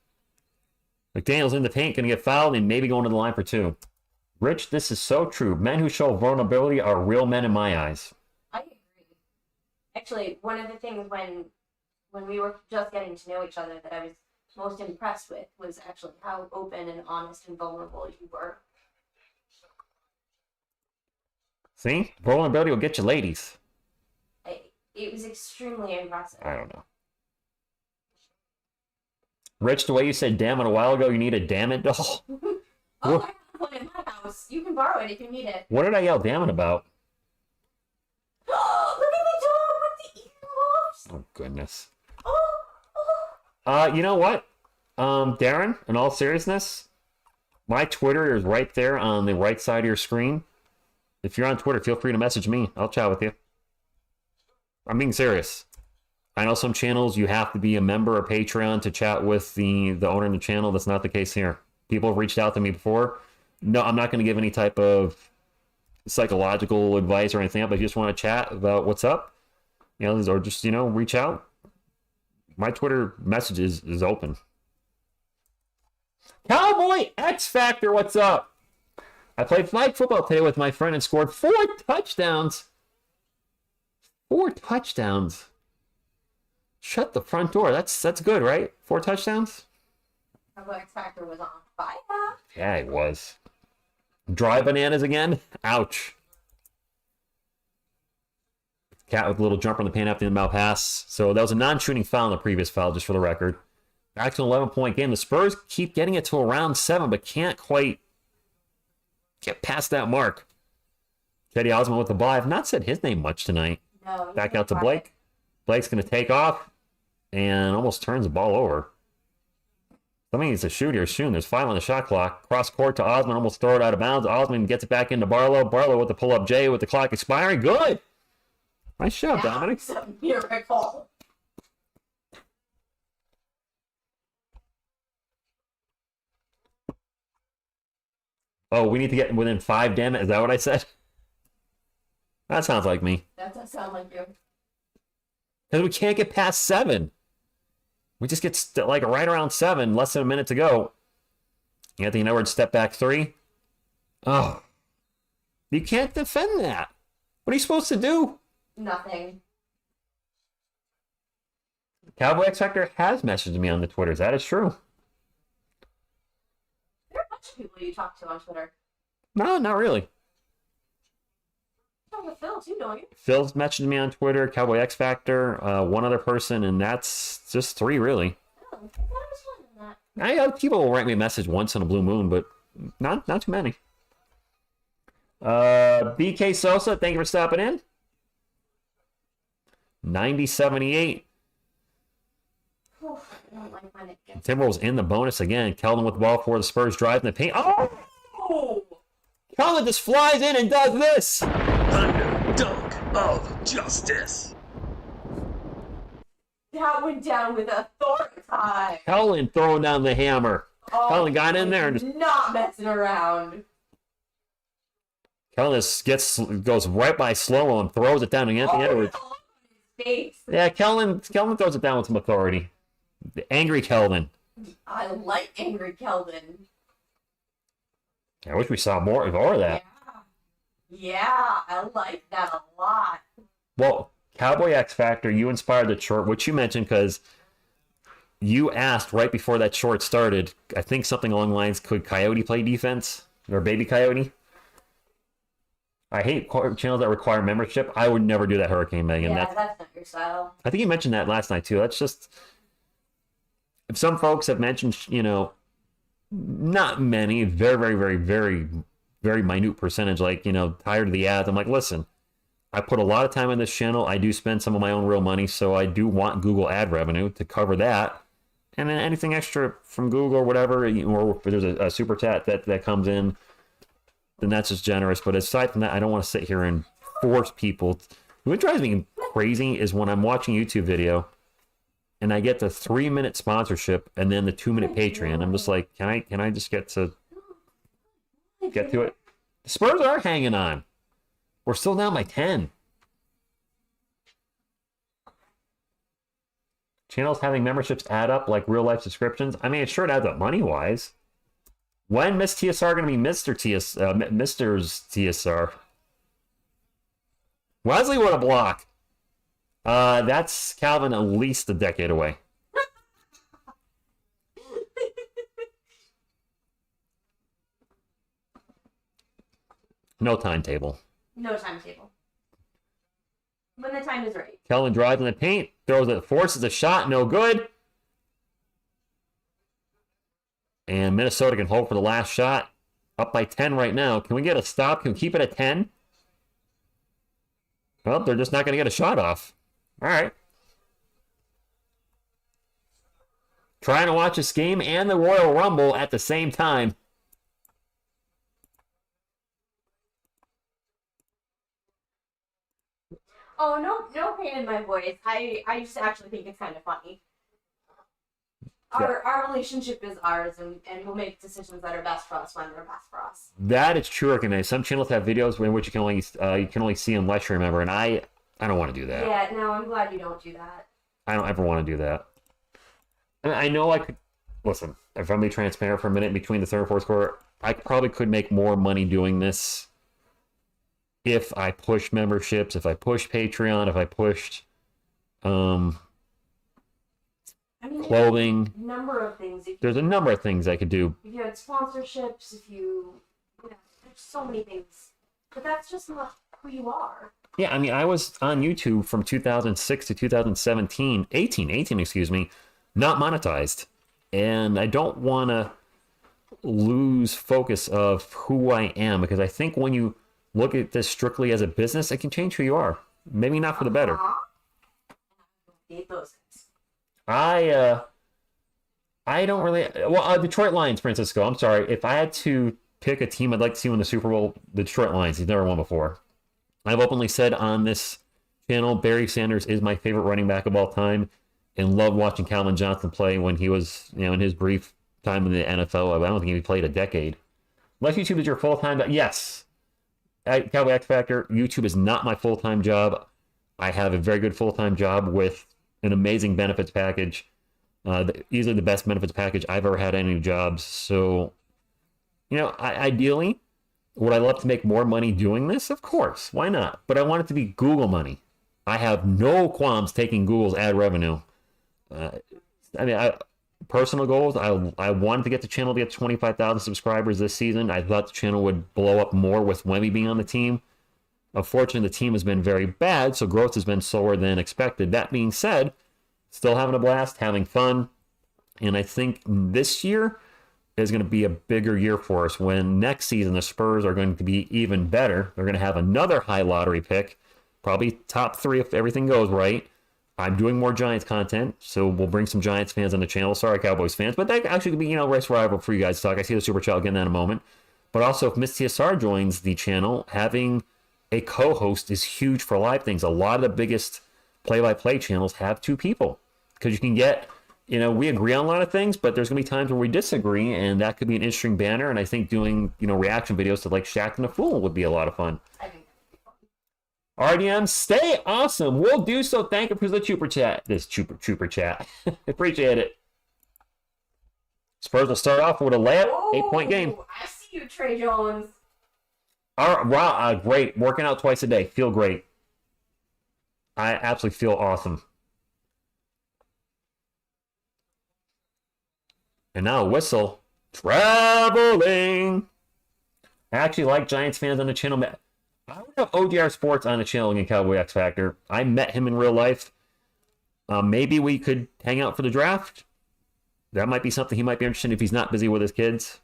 Speaker 1: McDaniel's in the paint, going to get fouled and maybe going to the line for 2. Rich, this is so true. Men who show vulnerability are real men in my eyes.
Speaker 4: I agree. Actually, one of the things when we were just getting to know each other that I was most impressed with was actually how open and honest and vulnerable you were.
Speaker 1: See? Vulnerability will get you ladies.
Speaker 4: It was extremely impressive.
Speaker 1: I don't know. Rich, the way you said damn it a while ago, you need a damn it doll.
Speaker 4: Oh, I have one in my house. You can borrow it if you need it.
Speaker 1: What did I yell damn it about?
Speaker 4: Oh, look at the dog with the earmuffs.
Speaker 1: Oh, goodness.
Speaker 4: Oh.
Speaker 1: You know what? Darren, in all seriousness, my Twitter is right there on the right side of your screen. If you're on Twitter, feel free to message me. I'll chat with you. I'm being serious. I know some channels you have to be a member or Patreon to chat with the owner of the channel. That's not the case here. People have reached out to me before. No, I'm not going to give any type of psychological advice or anything. But if you just want to chat about what's up, or just reach out. My Twitter message is open. Cowboy X Factor, what's up? I played flag football today with my friend and scored 4 touchdowns. 4 touchdowns. Shut the front door. That's good, right? 4 touchdowns?
Speaker 4: Cowboy X Factor was on fire.
Speaker 1: Yeah, it was. Dry bananas again? Ouch. Cat with a little jumper in the paint after the inbound pass. So that was a non-shooting foul in the previous foul, just for the record. Back to an 11-point game. The Spurs keep getting it to around 7, but can't quite get past that mark. Teddy Osmond with the ball. I've not said his name much tonight.
Speaker 2: No.
Speaker 1: Back out to Blake. Blake's going to take off and almost turns the ball over. Somebody needs to shoot here soon. There's 5 on the shot clock. Cross court to Osmond, almost throw it out of bounds. Osmond gets it back into Barlow. Barlow with the pull-up J with the clock expiring. Good. Nice job, Dominic.
Speaker 2: That's a miracle.
Speaker 1: Oh, we need to get within 5, damn it. Is that what I said? That sounds like me.
Speaker 2: That does sound like you.
Speaker 1: Because we can't get past 7. We just get like right around 7, less than a minute to go. Anthony Edwards step back 3. Oh. You can't defend that. What are you supposed to do?
Speaker 2: Nothing.
Speaker 1: Cowboy X Factor has messaged me on the Twitters. That is true.
Speaker 2: There are a bunch of people you talk to on Twitter.
Speaker 1: No, not really.
Speaker 2: You talk to Phil too, don't you?
Speaker 1: Phil's messaged me on Twitter, Cowboy X Factor, one other person, and that's just 3, really.
Speaker 2: Oh, I thought I was one in that.
Speaker 1: I people will write me a message once in a blue moon, but not too many. BK Sosa, thank you for stopping in. 90-78.
Speaker 2: Oof, I don't like when it gets...
Speaker 1: Timberwolves in the bonus again. Keldon with the ball for the Spurs drive in the paint. Oh! Keldon just flies in and does this.
Speaker 3: Dunk of justice.
Speaker 2: That went down with authority.
Speaker 1: Keldon throwing down the hammer.
Speaker 2: Oh,
Speaker 1: Keldon got in there and just...
Speaker 2: not messing around.
Speaker 1: Keldon just goes right by slow and throws it down to Anthony Edwards.
Speaker 2: All over his face.
Speaker 1: Yeah, Keldon throws it down with some authority. The angry Keldon.
Speaker 2: I like angry Keldon.
Speaker 1: I wish we saw more of that.
Speaker 2: Yeah, I like that a lot.
Speaker 1: Well, Cowboy X Factor, you inspired the short, which you mentioned because you asked right before that short started, I think something along the lines, could Coyote play defense? Or Baby Coyote? I hate channels that require membership. I would never do that, Hurricane Megan.
Speaker 2: Yeah, that's not your style.
Speaker 1: I think you mentioned that last night, too. That's just... If some folks have mentioned, not many, very, very, very, very, very minute percentage, like, tired of the ads. I'm like, listen, I put a lot of time on this channel. I do spend some of my own real money, so I do want Google ad revenue to cover that. And then anything extra from Google or whatever, or if there's a super chat that comes in, then that's just generous. But aside from that, I don't want to sit here and force people. What drives me crazy is when I'm watching a YouTube video and I get the 3-minute sponsorship and then the 2-minute Patreon. I'm just like, can I just get to it? The Spurs are hanging on. We're still down by 10. Channels having memberships add up like real life subscriptions. I mean, it sure adds up money wise. When Miss TSR going to be Mr.'s TSR? Wesley, what a block. That's Calvin at least a decade away. No timetable.
Speaker 2: No timetable. When the time is right.
Speaker 1: Kelvin drives in the paint, throws it, forces a shot, no good. And Minnesota can hold for the last shot. Up by 10 right now. Can we get a stop? Can we keep it at 10? Well, they're just not going to get a shot off. All right. Trying to watch this game and the Royal Rumble at the same time.
Speaker 2: Oh, no pain in my voice. I just actually think it's kind of funny. Our relationship is ours, and we'll make decisions that are best for us when they're best for us.
Speaker 1: That is true. And some channels have videos in which you can only see them unless you remember, and I don't want to do that.
Speaker 2: Yeah, no, I'm glad you don't do that.
Speaker 1: I don't ever want to do that. And I know I could listen. If I'm being transparent for a minute between the third and fourth quarter, I probably could make more money doing this if I push memberships, if I push Patreon, if I pushed clothing.
Speaker 2: There's a number of things.
Speaker 1: There's a number of things I could do.
Speaker 2: If you had sponsorships, there's so many things. But that's just not who you are.
Speaker 1: Yeah, I mean, I was on YouTube from 2006 to 2017, 18, excuse me, not monetized. And I don't want to lose focus of who I am because I think when you look at this strictly as a business, it can change who you are. Maybe not for the better.
Speaker 4: Hate those things.
Speaker 1: I don't really. Well, Detroit Lions, Francisco. I'm sorry. If I had to pick a team I'd like to see win the Super Bowl, the Detroit Lions. He's never won before. I've openly said on this channel, Barry Sanders is my favorite running back of all time, and loved watching Calvin Johnson play when he was, in his brief time in the NFL. I don't think he played a decade. Unless YouTube is your full time, yes. At Cowboy X Factor, YouTube is not my full time job. I have a very good full time job with an amazing benefits package. Easily the best benefits package I've ever had at any jobs. So, ideally, would I love to make more money doing this? Of course. Why not? But I want it to be Google money. I have no qualms taking Google's ad revenue. Personal goals, I wanted to get the channel to get 25,000 subscribers this season. I thought the channel would blow up more with Wemby being on the team. Unfortunately, the team has been very bad, so growth has been slower than expected. That being said, still having a blast, having fun. And I think this year is going to be a bigger year for us when next season the Spurs are going to be even better. They're going to have another high lottery pick, probably top 3 if everything goes right. I'm doing more Giants content, so we'll bring some Giants fans on the channel. Sorry, Cowboys fans, but that actually could be, race rival for you guys to talk. I see the Super Chat, I'll get in that in a moment. But also, if Miss TSR joins the channel, having a co-host is huge for live things. A lot of the biggest play-by-play channels have 2 people because you can get, we agree on a lot of things, but there's going to be times where we disagree, and that could be an interesting banner. And I think doing, reaction videos to like Shaq and the Fool would be a lot of fun. RDM, stay awesome. We'll do so. Thank you for the Trooper Chat. This Trooper Chat. Appreciate it. Spurs will start off with a layup, 8-point game.
Speaker 4: I see you, Trey Jones.
Speaker 1: All right, great. Working out twice a day. Feel great. I absolutely feel awesome. And now a whistle. Traveling. I actually like Giants fans on the channel. I would have TSR Sports on the channel in Cowboy X Factor. I met him in real life. Maybe we could hang out for the draft. That might be something he might be interested in if he's not busy with his kids.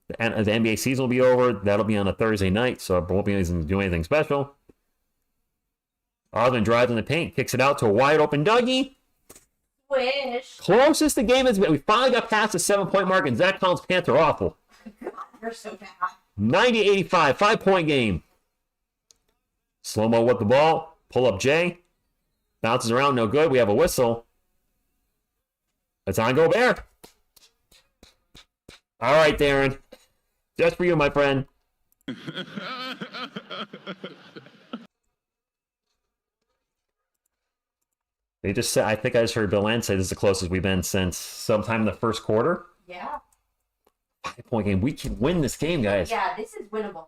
Speaker 1: The NBA season will be over. That'll be on a Thursday night, so I won't be able to do anything special. Osmond drives in the paint, kicks it out to a wide open Dougie.
Speaker 4: Wish.
Speaker 1: Closest the game has been. We finally got past the 7-point mark, and Zach Collins' pants are awful.
Speaker 4: God, you're so bad.
Speaker 1: 90-85, 5-point game. Slow-mo with the ball. Pull up Jay. Bounces around, no good. We have a whistle. It's on Gobert. All right, Darren. Just for you, my friend. They just said, I think I just heard Bill Ann say this is the closest we've been since sometime in the first quarter.
Speaker 4: Yeah.
Speaker 1: 5-point game. We can win this game, guys.
Speaker 4: Yeah, this is winnable.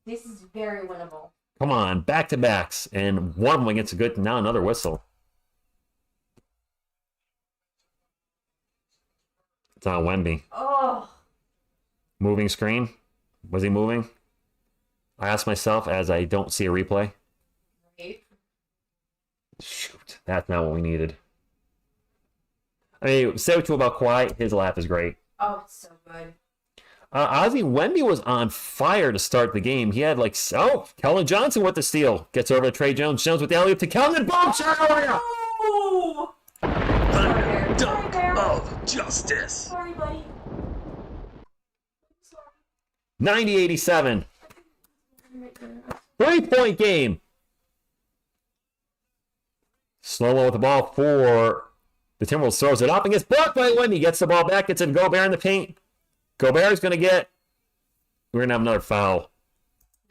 Speaker 4: This is very winnable.
Speaker 1: Come on, back-to-backs. And one of them gets a good, now another whistle. It's on Wemby.
Speaker 4: Oh.
Speaker 1: Moving screen. Was he moving? I asked myself as I don't see a replay.
Speaker 4: Right.
Speaker 1: Shoot, that's not what we needed. I mean, say what you will about Kawhi, his laugh is great.
Speaker 4: Oh, it's so good.
Speaker 1: Ozzy Wemby was on fire to start the game. He had Keldon Johnson with the steal. Gets over to Trey Jones. Jones with the alley-oop to Keldon. Boom! Shot over here!
Speaker 4: Oh!
Speaker 3: Thunder dunk of justice.
Speaker 4: Sorry, buddy.
Speaker 1: 90-87. 3-point game. Slow-mo with the ball for the Timberwolves. Throws it up and gets blocked by Wemby. Gets the ball back. Gets it Gobert in the paint. Gobert's going to get... We're going to have another foul.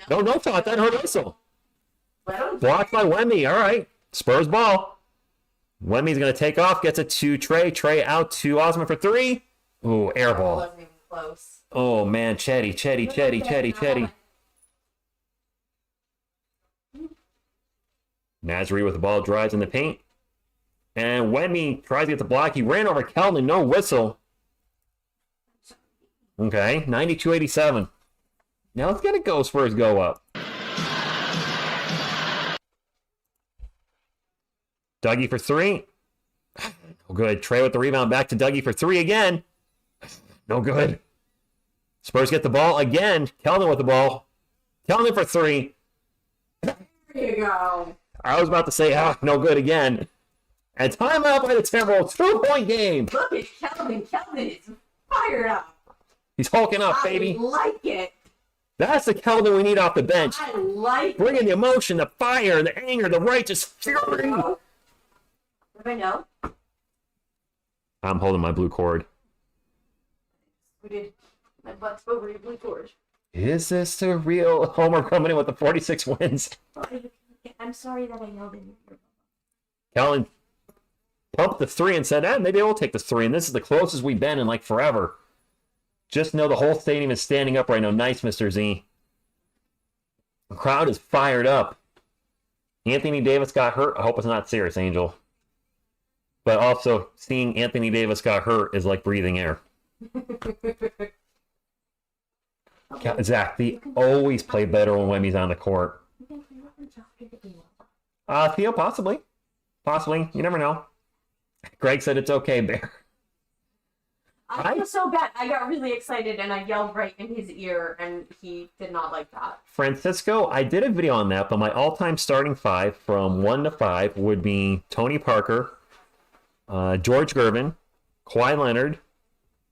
Speaker 1: No foul. That hurt whistle. Blocked by Wemby. All right. Spurs ball. Wemby's going to take off. Gets it to Trey. Trey out to Osman for 3. Ooh, air ball.
Speaker 4: Wasn't even close.
Speaker 1: Oh, man. Chetty. Nasri with the ball, drives in the paint. And Wemby tries to get the block. He ran over Keldon. No whistle. Okay, 92-87. Now let's get it go. Spurs go up. Dougie for three. No good. Trey with the rebound. Back to Dougie for three again. No good. Spurs get the ball again. Keldon with the ball. Keldon for three.
Speaker 2: There you go.
Speaker 1: I was about to say, no good again. And timeout by the Timberwolves. 2-point game.
Speaker 2: Look at Keldon. Keldon is fired up.
Speaker 1: He's hulking up, baby.
Speaker 2: I like it.
Speaker 1: That's the Keldon we need off the bench.
Speaker 2: I like
Speaker 1: Bringing the emotion, the fire, the anger, the righteous fury.
Speaker 2: What do I know?
Speaker 1: I'm holding my blue cord.
Speaker 2: We did my butt's over your blue cord.
Speaker 1: Is this the real Homer coming in with the 46 wins?
Speaker 2: I'm sorry that I yelled in your ear.
Speaker 1: Keldon pumped the three and said, maybe I will take this three. And this is the closest we've been in like forever. Just know the whole stadium is standing up right now. Nice, Mr. Z. The crowd is fired up. Anthony Davis got hurt. I hope it's not serious, Angel. But also, seeing Anthony Davis got hurt is like breathing air. Zach, they always play better when Wemby's on the court. Theo, possibly. Possibly. You never know. Greg said it's okay, Bear.
Speaker 2: I feel so bad. I got really excited and I yelled right in his ear, and he did not like that.
Speaker 1: Francisco, I did a video on that, but my all-time starting five from 1 to 5 would be Tony Parker, George Gervin, Kawhi Leonard,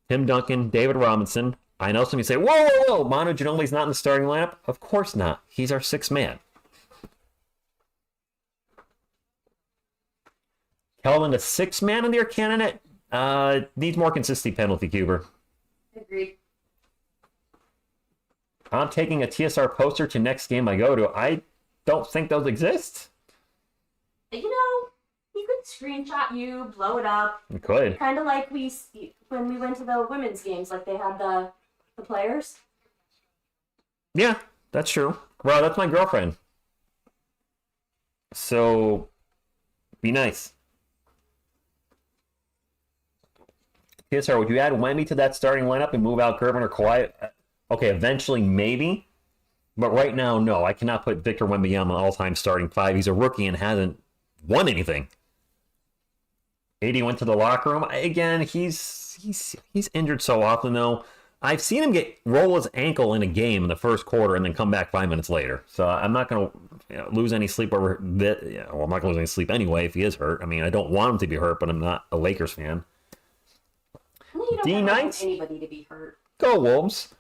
Speaker 1: Tim Duncan, David Robinson. I know some of you say, whoa, Manu Ginobili's not in the starting lineup. Of course not. He's our sixth man. Keldon, the sixth man in their candidate, needs more consistency penalty, Cuber.
Speaker 2: Agreed.
Speaker 1: I'm taking a TSR poster to next game I go to. I don't think those exist.
Speaker 2: You know, he could screenshot you, blow it up.
Speaker 1: You could.
Speaker 2: Kind of like when we went to the women's games, like they had the players.
Speaker 1: Yeah, that's true. Well, that's my girlfriend. So, be nice. TSR, would you add Wemby to that starting lineup and move out Gervin or Kawhi? Okay, eventually maybe. But right now, no. I cannot put Victor Wembanyama on all-time starting five. He's a rookie and hasn't won anything. AD went to the locker room. Again, he's injured so often, though. I've seen him roll his ankle in a game in the first quarter and then come back 5 minutes later. So I'm not going to lose any sleep over that. Well, I'm not going to lose any sleep anyway if he is hurt. I mean, I don't want him to be hurt, but I'm not a Lakers fan.
Speaker 2: You don't want anybody to be hurt.
Speaker 1: Go Wolves.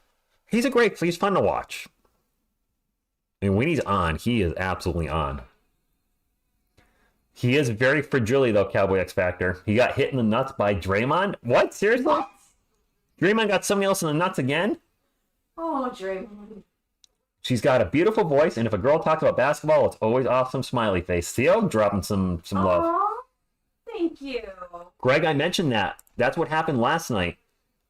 Speaker 1: He's fun to watch. And when he's on, he is absolutely on. He is very fragile, though, Cowboy X Factor. He got hit in the nuts by Draymond. What? Seriously?
Speaker 2: What?
Speaker 1: Draymond got somebody else in the nuts again?
Speaker 2: Oh, Draymond.
Speaker 1: She's got a beautiful voice, and if a girl talks about basketball, it's always awesome smiley face. Theo, dropping some love.
Speaker 2: Aw, thank you.
Speaker 1: Greg, I mentioned that. That's what happened last night.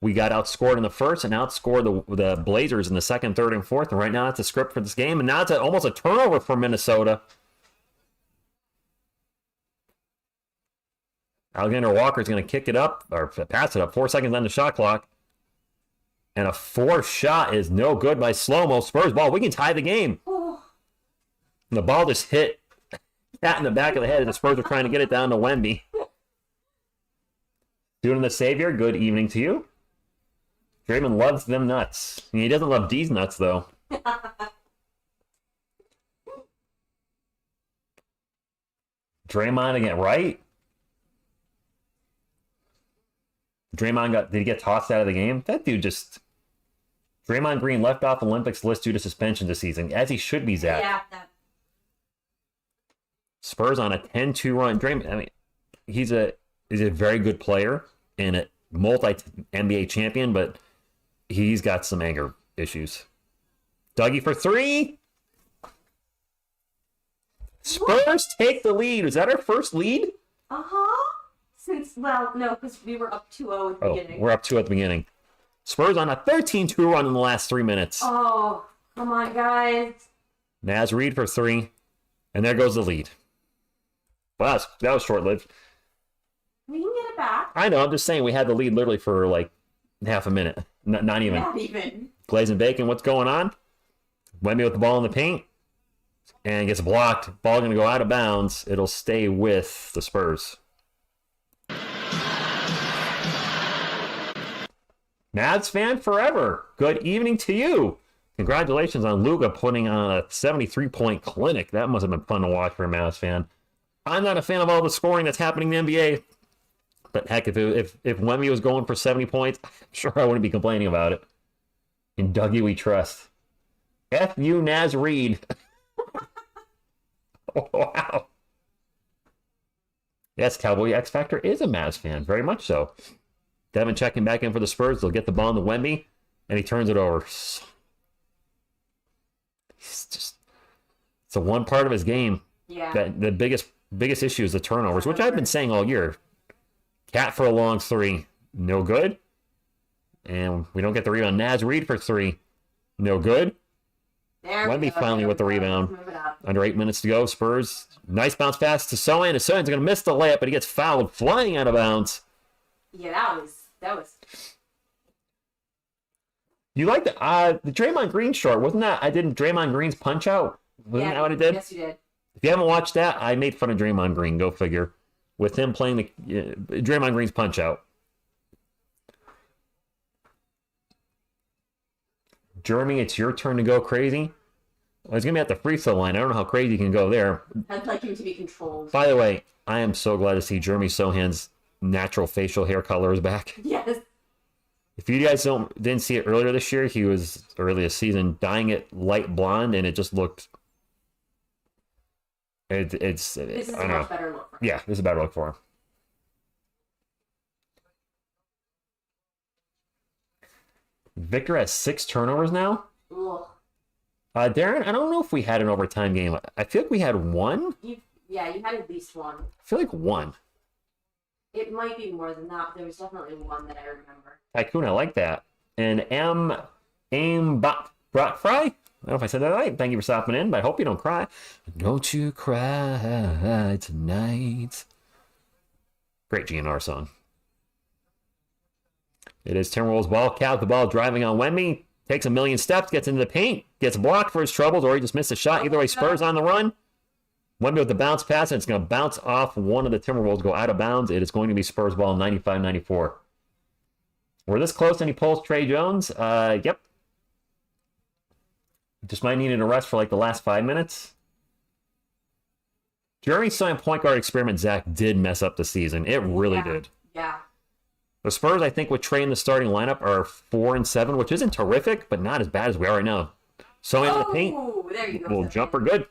Speaker 1: We got outscored in the first and outscored the Blazers in the second, third, and fourth. And right now it's a script for this game. And now it's almost a turnover for Minnesota. Alexander Walker's going to kick it up, or pass it up. 4 seconds on the shot clock. And a fourth shot is no good by Slow-Mo. Spurs ball. We can tie the game.
Speaker 2: Oh.
Speaker 1: And the ball just hit Cat in the back of the head as the Spurs are trying to get it down to Wemby. Doing the Savior, good evening to you. Draymond loves them nuts. He doesn't love these nuts, though. Draymond again, right? Did he get tossed out of the game? That dude just... Draymond Green left off Olympics list due to suspension this season, as he should be, Zach.
Speaker 2: Yeah.
Speaker 1: Spurs on a 10-2 run. Draymond, I mean, he's a very good player and a multi-NBA champion, but he's got some anger issues. Dougie for three. Spurs take the lead. Is that our first lead?
Speaker 2: Uh-huh. No, because we were up 2-0 at the beginning.
Speaker 1: We're up 2 at the beginning. Spurs on a 13-2 run in the last 3 minutes.
Speaker 2: Oh, come on, guys.
Speaker 1: Naz Reid for three. And there goes the lead. Wow, that was short-lived.
Speaker 2: We can get it back.
Speaker 1: I know, I'm just saying we had the lead literally for like half a minute. Not even.
Speaker 2: Not even.
Speaker 1: Glaze and Bacon, what's going on? Wemby with the ball in the paint. And gets blocked. Ball going to go out of bounds. It'll stay with the Spurs. Mavs fan forever. Good evening to you. Congratulations on Luka putting on a 73-point clinic. That must have been fun to watch for a Mavs fan. I'm not a fan of all the scoring that's happening in the NBA. But heck, if Wemby was going for 70 points, I'm sure I wouldn't be complaining about it. In Dougie we trust. F you, Naz Reid. Wow. Yes, Cowboy X Factor is a Mavs fan. Very much so. Devin checking back in for the Spurs. They'll get the ball to Wemby, and he turns it over. It's a one part of his game.
Speaker 2: Yeah.
Speaker 1: That the biggest issue is the turnovers, which I've been saying all year. Cat for a long three, no good. And we don't get the rebound. Naz Reid for three, no good. Wemby finally with the rebound. Under 8 minutes to go. Spurs, nice bounce pass to Sohan. And Sohan's going to miss the layup, but he gets fouled flying out of bounds.
Speaker 2: Yeah, that was.
Speaker 1: You like the Draymond Green short, wasn't that? I did Draymond Green's punch out. Wasn't that what it did?
Speaker 2: Yes, you did.
Speaker 1: If you haven't watched that, I made fun of Draymond Green. Go figure. With him playing the Draymond Green's punch out. Jeremy, it's your turn to go crazy. Well, he's going to be at the free throw line. I don't know how crazy he can go there.
Speaker 2: I'd like him to be controlled.
Speaker 1: By the way, I am so glad to see Jeremy Sohan's natural facial hair color is back.
Speaker 2: Yes.
Speaker 1: If you guys didn't see it earlier this year, he was early this season dyeing it light blonde, and it just looked. This
Speaker 2: is
Speaker 1: I
Speaker 2: a
Speaker 1: don't know.
Speaker 2: much better look for him.
Speaker 1: Yeah, this is a better look for him. Victor has 6 turnovers now.
Speaker 2: Ugh.
Speaker 1: Darren, I don't know if we had an overtime game. I feel like we had one.
Speaker 2: You had at least one.
Speaker 1: I feel like one.
Speaker 2: It might be more than that. There was definitely one that I remember.
Speaker 1: Tycoon, I like that. And Brat Fry? I don't know if I said that right. Thank you for stopping in, but I hope you don't cry. Don't you cry tonight. Great GNR song. It is Timberwolves ball. Cal the ball driving on Wemby. Takes a million steps, gets into the paint, gets blocked for his troubles, or he just missed a shot. Either way, Spurs on the run. Wemby with the bounce pass, and it's going to bounce off one of the Timberwolves, go out of bounds. It is going to be Spurs ball 95-94. We're this close, and he pulls Trey Jones. Yep. Just might need a rest for like the last 5 minutes. Jeremy Sohan point guard experiment, Zach, did mess up the season. It really did.
Speaker 2: Yeah.
Speaker 1: The Spurs, I think, with Trey in the starting lineup are 4-7, which isn't terrific, but not as bad as we are right now. So in the paint,
Speaker 2: there you go.
Speaker 1: little jumper, good.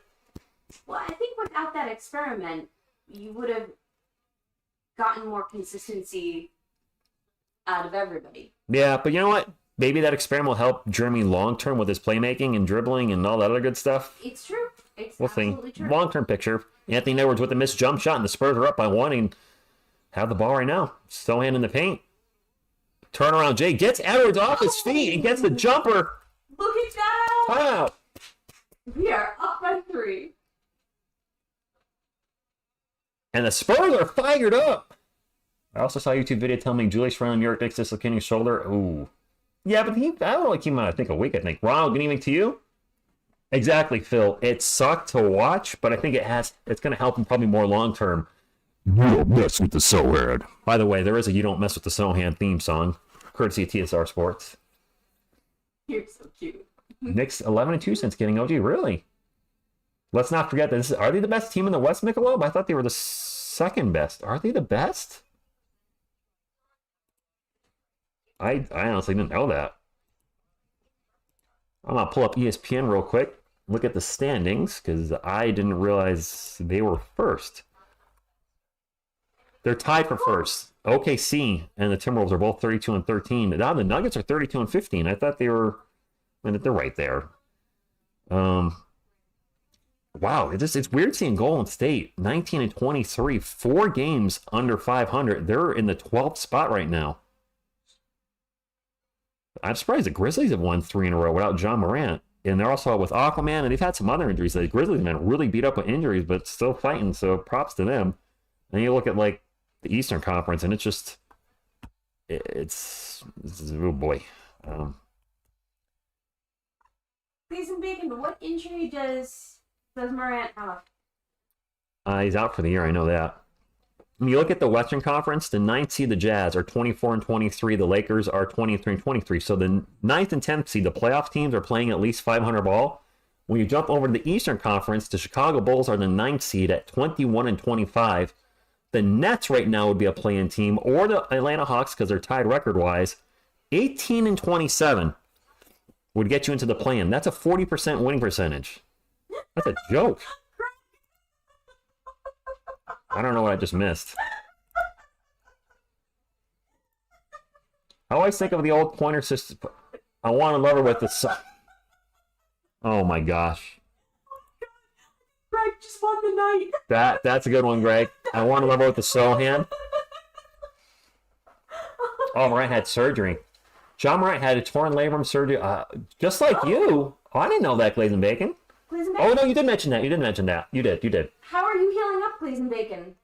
Speaker 2: Well, I think without that experiment, you would have gotten more consistency out of everybody.
Speaker 1: Yeah, but you know what? Maybe that experiment will help Jeremy long-term with his playmaking and dribbling and all that other good stuff.
Speaker 2: It's true. It's
Speaker 1: We'll see.
Speaker 2: absolutely true.
Speaker 1: Long-term picture. Anthony Edwards with a missed jump shot, and the Spurs are up by 1 and have the ball right now. Sohan in the paint. Turnaround, Jay gets Edwards off his feet and gets the jumper.
Speaker 2: Look at that!
Speaker 1: Wow.
Speaker 2: We are up by 3.
Speaker 1: And the Spurs are fired up. I also saw a YouTube video telling me Julius Randle, New York Knicks dislocating his shoulder. Ooh. Yeah, but that only came out, I think, a week, Ronald, good evening to you. Exactly, Phil. It sucked to watch, but I think it's going to help him probably more long-term.
Speaker 5: You don't mess with the Sohan.
Speaker 1: By the way, there is a You Don't Mess with the Sohan theme song, courtesy of TSR Sports.
Speaker 2: You're so cute.
Speaker 1: Knicks 11-2 since getting OG, really? Let's not forget that are they the best team in the West, Michelob? I thought they were the second best. Are they the best? I honestly didn't know that. I'm going to pull up ESPN real quick, look at the standings, because I didn't realize they were first. They're tied for first. OKC and the Timberwolves are both 32-13. Now the Nuggets are 32-15. I thought they were, they're right there. Wow, it's weird seeing Golden State 19-23, 4 games under 500. They're in the 12th spot right now. I'm surprised the Grizzlies have won 3 in a row without John Morant. And they're also with Aquaman, and they've had some other injuries. The Grizzlies have been really beat up with injuries, but still fighting, so props to them. And you look at, like, the Eastern Conference, and it's just... It's oh, boy.
Speaker 2: Please and Bacon, what injury does
Speaker 4: Says Morant out.
Speaker 1: He's out for the year. I know that. When you look at the Western Conference, the 9th seed, the Jazz, are 24-23. The Lakers are 23-23. So the 9th and 10th seed, the playoff teams, are playing at least 500 ball. When you jump over to the Eastern Conference, the Chicago Bulls are the 9th seed at 21-25. The Nets right now would be a play-in team, or the Atlanta Hawks, because they're tied record-wise, 18-27 would get you into the play-in. That's a 40% winning percentage. That's a joke. I don't know what I just missed. I always think of the old pointer system. I want to love her with the sun. Oh my gosh.
Speaker 4: Greg just won the night.
Speaker 1: That's a good one, Greg. I want to love her with the so hand. Oh, Morant had surgery. John Morant had a torn labrum surgery, just like you. Oh, I didn't know that, Glaze and Bacon.
Speaker 4: Glaze and Bacon.
Speaker 1: Oh no, you did mention that. You did mention that. You did.
Speaker 4: How are you healing up, Glaze and Bacon?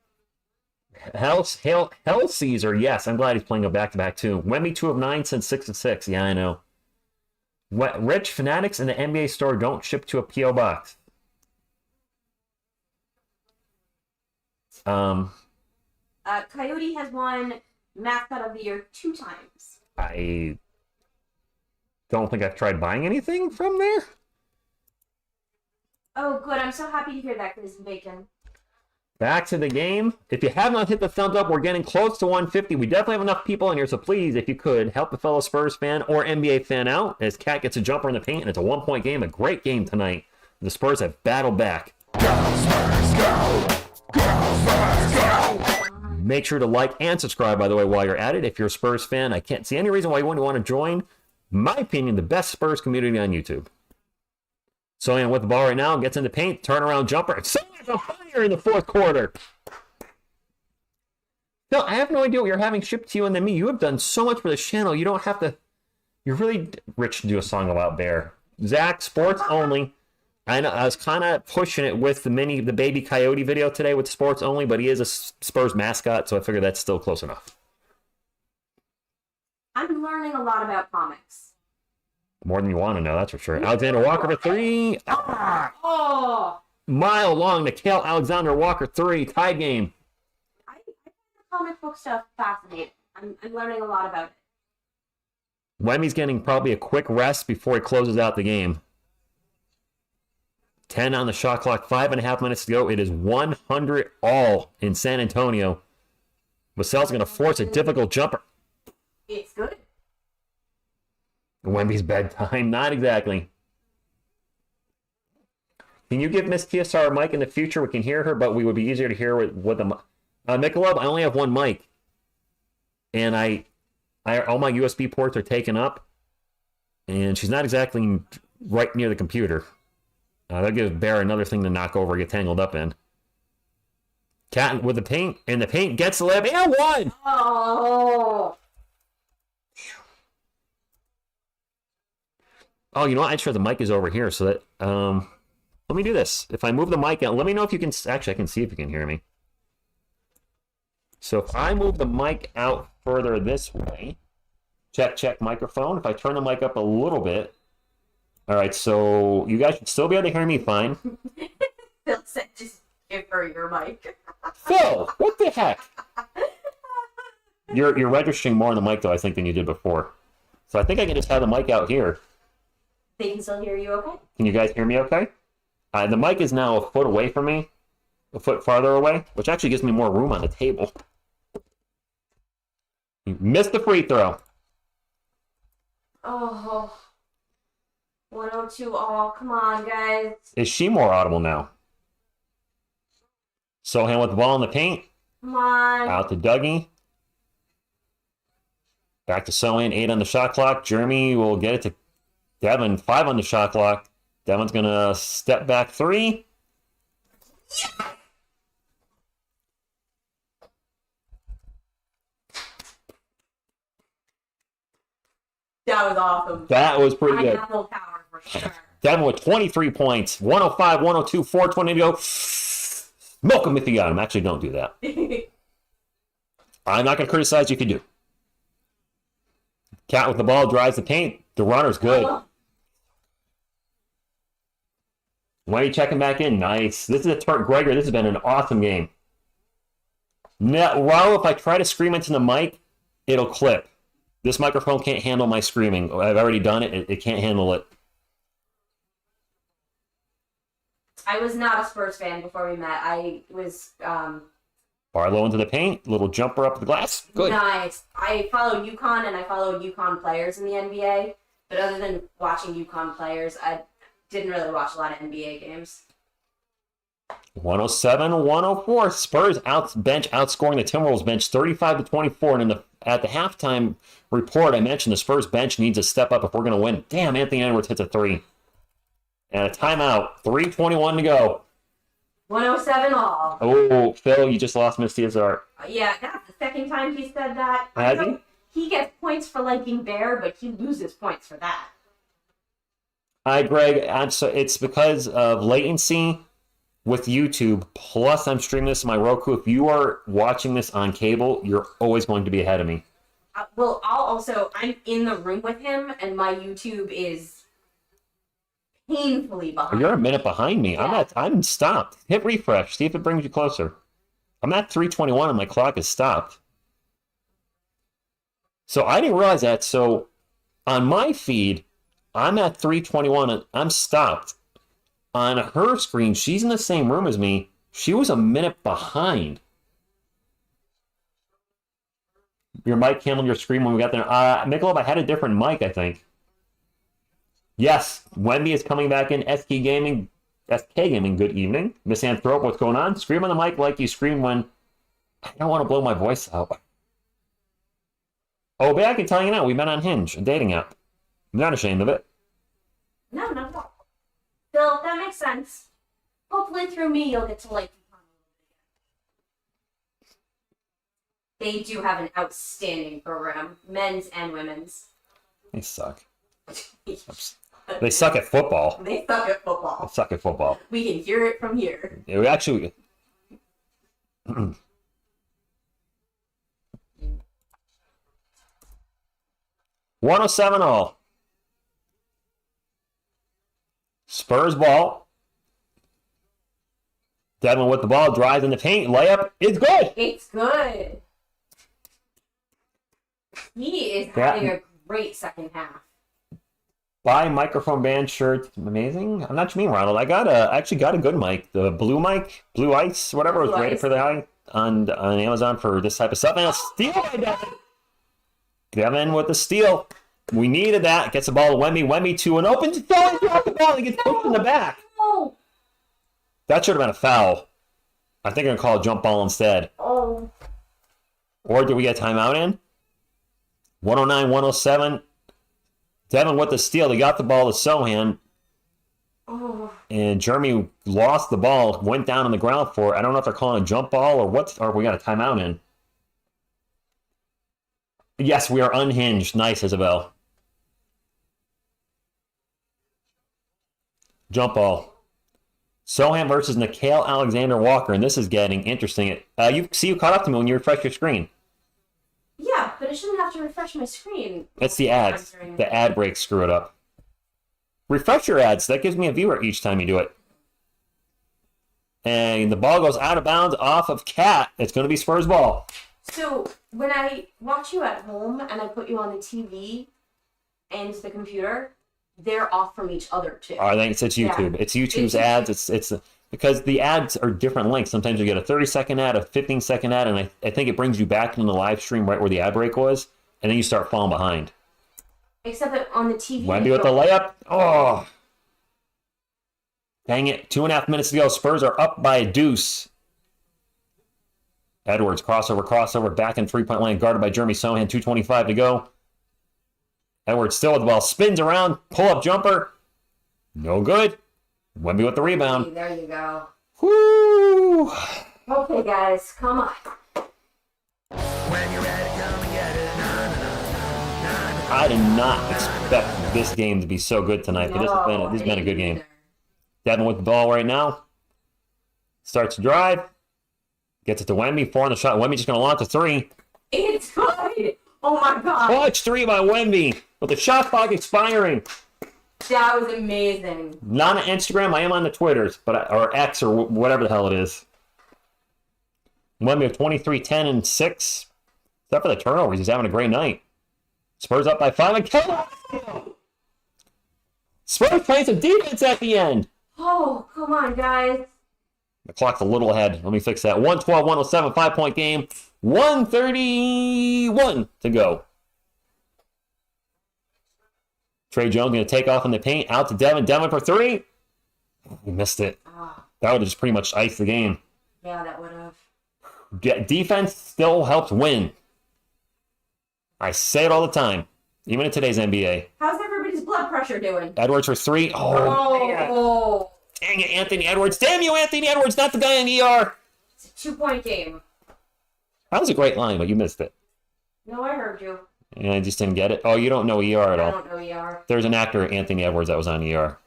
Speaker 1: Hell Caesar. Yes, I'm glad he's playing a back-to-back too. Wemby 2 of 9 since 6 of 6. Yeah, I know. Rich fanatics in the NBA store don't ship to a PO box.
Speaker 4: Coyote has won mascot of the year 2 times.
Speaker 1: I don't think I've tried buying anything from there.
Speaker 4: Oh, good. I'm so happy to hear that, Glaze and Bacon.
Speaker 1: Back to the game. If you have not hit the thumbs up, we're getting close to 150. We definitely have enough people in here, so please, if you could, help a fellow Spurs fan or NBA fan out as Cat gets a jumper in the paint, and it's a 1-point game. A great game tonight. The Spurs have battled back. Make sure to like and subscribe, by the way, while you're at it. If you're a Spurs fan, I can't see any reason why you wouldn't want to join, in my opinion, the best Spurs community on YouTube. So, and with the ball right now, gets in the paint, turnaround jumper. Someone's on fire in the fourth quarter. Phil, I have no idea what you're having shipped to you and then me. You have done so much for this channel. You don't have to. You're really rich to do a song about Bear. Zach, sports only. I know I was kind of pushing it with the baby coyote video today with sports only, but he is a Spurs mascot, so I figured that's still close enough.
Speaker 4: I'm learning a lot about comics.
Speaker 1: More than you want to know, that's for sure. Alexander Walker for 3.
Speaker 4: Oh!
Speaker 1: Mile long to Cale Alexander Walker 3. Tied game.
Speaker 4: I find the comic book stuff fascinating. I'm learning a lot about it.
Speaker 1: Wemmy's getting probably a quick rest before he closes out the game. 10 on the shot clock, 5.5 minutes to go. It is 100 all in San Antonio. Vassell's going to force a difficult jumper.
Speaker 4: It's good.
Speaker 1: Wemby's bedtime, not exactly. Can you give Miss TSR a mic in the future? We can hear her, but we would be easier to hear with the Michelob. I only have one mic, and I all my USB ports are taken up, and she's not exactly right near the computer. That'll give Bear another thing to knock over, get tangled up in. Cat with the paint, and the paint gets the lab and one.
Speaker 4: Oh!
Speaker 1: Oh, you know what? I sure the mic is over here, so that let me do this. If I move the mic out, let me know if you can. Actually, I can see if you can hear me. So if I move the mic out further this way, check microphone. If I turn the mic up a little bit, all right. So you guys should still be able to hear me fine.
Speaker 4: Phil said, "Just give her your mic."
Speaker 1: Phil, what the heck? You're registering more on the mic though, I think, than you did before. So I think I can just have the mic out here.
Speaker 4: They can still hear you, okay?
Speaker 1: Can you guys hear me okay? The mic is now a foot away from me, a foot farther away, which actually gives me more room on the table. You missed the free throw.
Speaker 4: Oh. 102 all. Come on, guys.
Speaker 1: Is she more audible now? Sohan with the ball in the paint.
Speaker 4: Come on.
Speaker 1: Out to Dougie. Back to Sohan, 8 on the shot clock. Jeremy will get it to Devin, 5 on the shot clock. Devin's going to step back 3. Yeah!
Speaker 4: That was awesome.
Speaker 1: That was pretty
Speaker 4: I
Speaker 1: good.
Speaker 4: have full power for sure.
Speaker 1: Devin with 23 points. 105, 102, 420 to go. Smoke him if you got him. Actually, don't do that. I'm not going to criticize you if you do. Cat with the ball drives the paint. The runner's good. Wemby checking back in. Nice. This is a turn. Gregor, this has been an awesome game. Now, Raul, if I try to scream into the mic, it'll clip. This microphone can't handle my screaming. I've already done it. It can't handle it.
Speaker 4: I was not a Spurs fan before we met. I was
Speaker 1: Barlow into the paint. Little jumper up the glass. Good.
Speaker 4: nice. I follow UConn and I follow UConn players in the NBA. But other than watching UConn players, I didn't really watch a lot of NBA games.
Speaker 1: 107-104. Spurs bench outscoring the Timberwolves bench 35-24. And at the halftime report, I mentioned the Spurs bench needs to step up if we're going to win. Damn, Anthony Edwards hits a three. And a timeout. 3:21 to go.
Speaker 4: 107 all.
Speaker 1: Oh, Phil, you just lost Miss TSR.
Speaker 4: Yeah, that's the second time he said that.
Speaker 1: Has he?
Speaker 4: He gets points for liking Bear, but he loses points for that.
Speaker 1: Hi, Greg. It's because of latency with YouTube. Plus, I'm streaming this on my Roku. If you are watching this on cable, you're always going to be ahead of me.
Speaker 4: I'm in the room with him, and my YouTube is painfully behind.
Speaker 1: You're a minute behind me.
Speaker 4: Yeah.
Speaker 1: I'm stopped. Hit refresh. See if it brings you closer. I'm at 3:21 and my clock is stopped. So I didn't realize that. So on my feed, I'm at 3:21 and I'm stopped. On her screen, she's in the same room as me. She was a minute behind. Your mic handled your screen when we got there. Michelob, I had a different mic, I think. Yes, Wemby is coming back in. SK Gaming, good evening. Miss Anthrop, what's going on? Scream on the mic like you scream when I don't want to blow my voice out. Oh, but I can tell you now, we've been on Hinge, a dating app. I'm not ashamed of it.
Speaker 4: No, not at all. Phil, that makes sense. Hopefully through me you'll get to like They do have an outstanding program, men's and women's.
Speaker 1: They suck. They suck at football.
Speaker 4: They suck at football.
Speaker 1: They suck at football.
Speaker 4: We can hear it from here.
Speaker 1: Yeah, we actually... 107 all. Spurs ball. Devin with the ball, drives in the paint, layup is good.
Speaker 4: It's good. He is having a great second half.
Speaker 1: Buy microphone band shirts, amazing. I'm not what you mean, Ronald. I actually got a good mic, the blue mic, Blue Ice, whatever. It was rated for the high on Amazon for this type of stuff. And a steal by Devin. Devin with the steal. We needed that. Gets the ball to Wemby. Wemby to an open. Don't drop the ball. He gets pushed in the back.
Speaker 4: Oh.
Speaker 1: That should have been a foul. I think I'm going to call a jump ball instead.
Speaker 4: Oh.
Speaker 1: Or did we get a timeout in? 109-107. Devin with the steal. He got the ball to Sohan.
Speaker 4: Oh.
Speaker 1: And Jeremy lost the ball, went down on the ground for it. I don't know if they're calling a jump ball or what, or we got a timeout in. Yes, we are unhinged. Nice, Isabel. Jump ball. Sohan versus Nickeil Alexander-Walker, and this is getting interesting. You caught up to me when you refreshed your screen.
Speaker 4: Yeah, but I shouldn't have to refresh my screen.
Speaker 1: It's the ads. The ad breaks screw it up. Refresh your ads. That gives me a viewer each time you do it. And the ball goes out of bounds off of Cat. It's going to be Spurs ball.
Speaker 4: So when I watch you at home and I put you on the TV and the computer, they're off from each other too.
Speaker 1: I think it's YouTube. Yeah. It's YouTube's ads. It's because the ads are different lengths. Sometimes you get a 30-second ad, a 15-second ad, and I think it brings you back into the live stream right where the ad break was, and then you start falling behind.
Speaker 4: Except that on the TV...
Speaker 1: Wemby with the layup. Oh! Dang it. 2.5 minutes to go. Spurs are up by a deuce. Edwards, crossover, back in three-point line, guarded by Jeremy Sohan, 2:25 to go. Edwards still with the ball, spins around, pull-up jumper. No good. Wemby with the rebound.
Speaker 4: There you go.
Speaker 1: Woo!
Speaker 4: Okay, guys, come on.
Speaker 3: When you're ready, come and get it.
Speaker 1: I did not expect this game to be so good tonight, but this has been a good game.
Speaker 4: Either.
Speaker 1: Devin with the ball right now. Starts to drive. Gets it to Wemby. 4 on the shot. Wemby just going to launch a three.
Speaker 4: It's good. Oh, my God.
Speaker 1: Clutch three by Wemby with the shot clock expiring.
Speaker 4: That was amazing.
Speaker 1: Not on Instagram. I am on the Twitters, or X or whatever the hell it is. Wemby with 23, 10, and 6. Except for the turnovers, he's having a great night. Spurs up by 5 and kill. Spurs playing some defense at the end.
Speaker 4: Oh, come on, guys.
Speaker 1: The clock's a little ahead. Let me fix that. 112-107, 5-point game. 1:31 to go. Trey Jones going to take off in the paint. Out to Devin. Devin for 3. He missed it.
Speaker 4: Oh,
Speaker 1: That would have just pretty much iced the game.
Speaker 4: yeah, that would have.
Speaker 1: Defense still helps win. I say it all the time, even in today's NBA.
Speaker 4: How's everybody's blood pressure doing?
Speaker 1: Edwards for 3.
Speaker 4: Oh,
Speaker 1: Dang it, Anthony Edwards. Damn you, Anthony Edwards, not the guy in ER.
Speaker 4: it's a 2-point game.
Speaker 1: That was a great line, but you missed it.
Speaker 4: No, I heard you.
Speaker 1: And I just didn't get it. Oh, you don't know ER at
Speaker 4: I
Speaker 1: all.
Speaker 4: don't know ER.
Speaker 1: There's an actor, Anthony Edwards, that was on ER.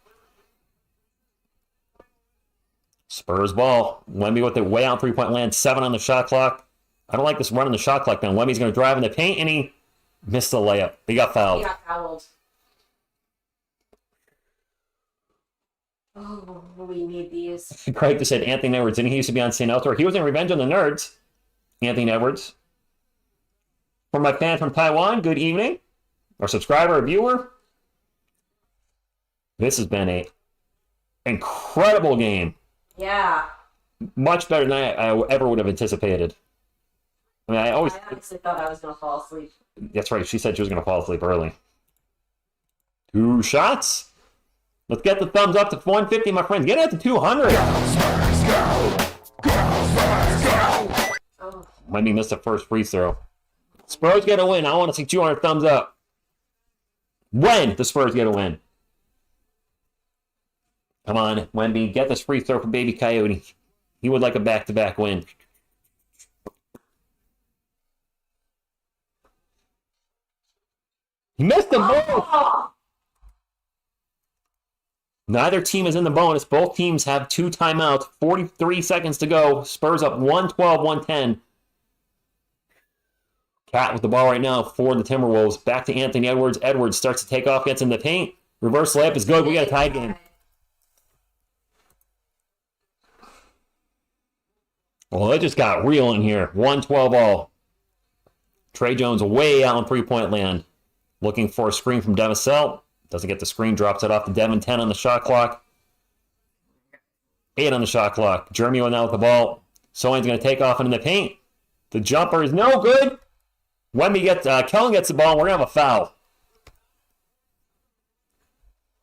Speaker 1: Spurs ball. Wemby with it way out 3-point land. 7 on the shot clock. I don't like this run on the shot clock now. Wemby's going to drive in the paint, and he missed the layup. He got
Speaker 4: He
Speaker 1: fouled.
Speaker 4: got fouled. Oh, we need these.
Speaker 1: Craig just said Anthony Edwards. Didn't he used to be on St. Elsewhere? He was in Revenge of the Nerds. Anthony Edwards. For my fan from Taiwan, good evening. Or subscriber or viewer. This has been a incredible game.
Speaker 4: Yeah.
Speaker 1: Much better than I ever would have anticipated. I mean,
Speaker 4: I honestly thought I was going to fall asleep.
Speaker 1: That's right. She said she was going to fall asleep early. 2 shots. Let's get the thumbs up to 150, my friends. Get it to 200.
Speaker 4: Oh,
Speaker 1: Might be missed the first free throw. Spurs get a win. I want to see 200 thumbs up. When the Spurs get a win. Come on, Wemby. Get this free throw for Baby Coyote. He would like a back-to-back win. He missed them both.
Speaker 4: oh.
Speaker 1: Neither team is in the bonus. Both teams have 2 timeouts. 43 seconds to go. Spurs up 112-110. Cat with the ball right now for the Timberwolves. Back to Anthony Edwards. Edwards starts to take off, gets in the paint. Reverse layup is good. We got a tie game. Well, it just got real in here. 112 all. Trey Jones way out in 3-point land. Looking for a screen from Devasel. Doesn't get the screen. Drops it off to Devin. 10 on the shot clock. 8 on the shot clock. Jeremy went out with the ball. Sohan's going to take off into the paint. The jumper is no good. Wemby gets, Kellen gets the ball. And we're going to have a foul.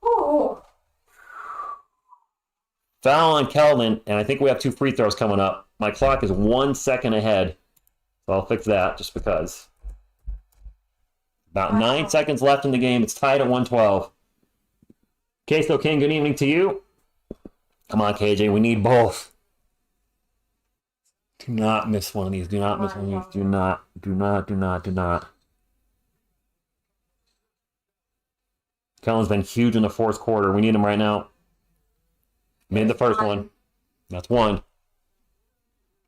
Speaker 4: Oh.
Speaker 1: Foul on Keldon, and I think we have 2 free throws coming up. My clock is 1 second ahead, so I'll fix that just because. About 9 seconds left in the game. It's tied at 112. Queso King, good evening to you. Come on, KJ, we need both. Do not miss one of these. Do not miss one of these. Do not. Kellen's been huge in the 4th quarter. We need him right now. Made the first one. That's 1.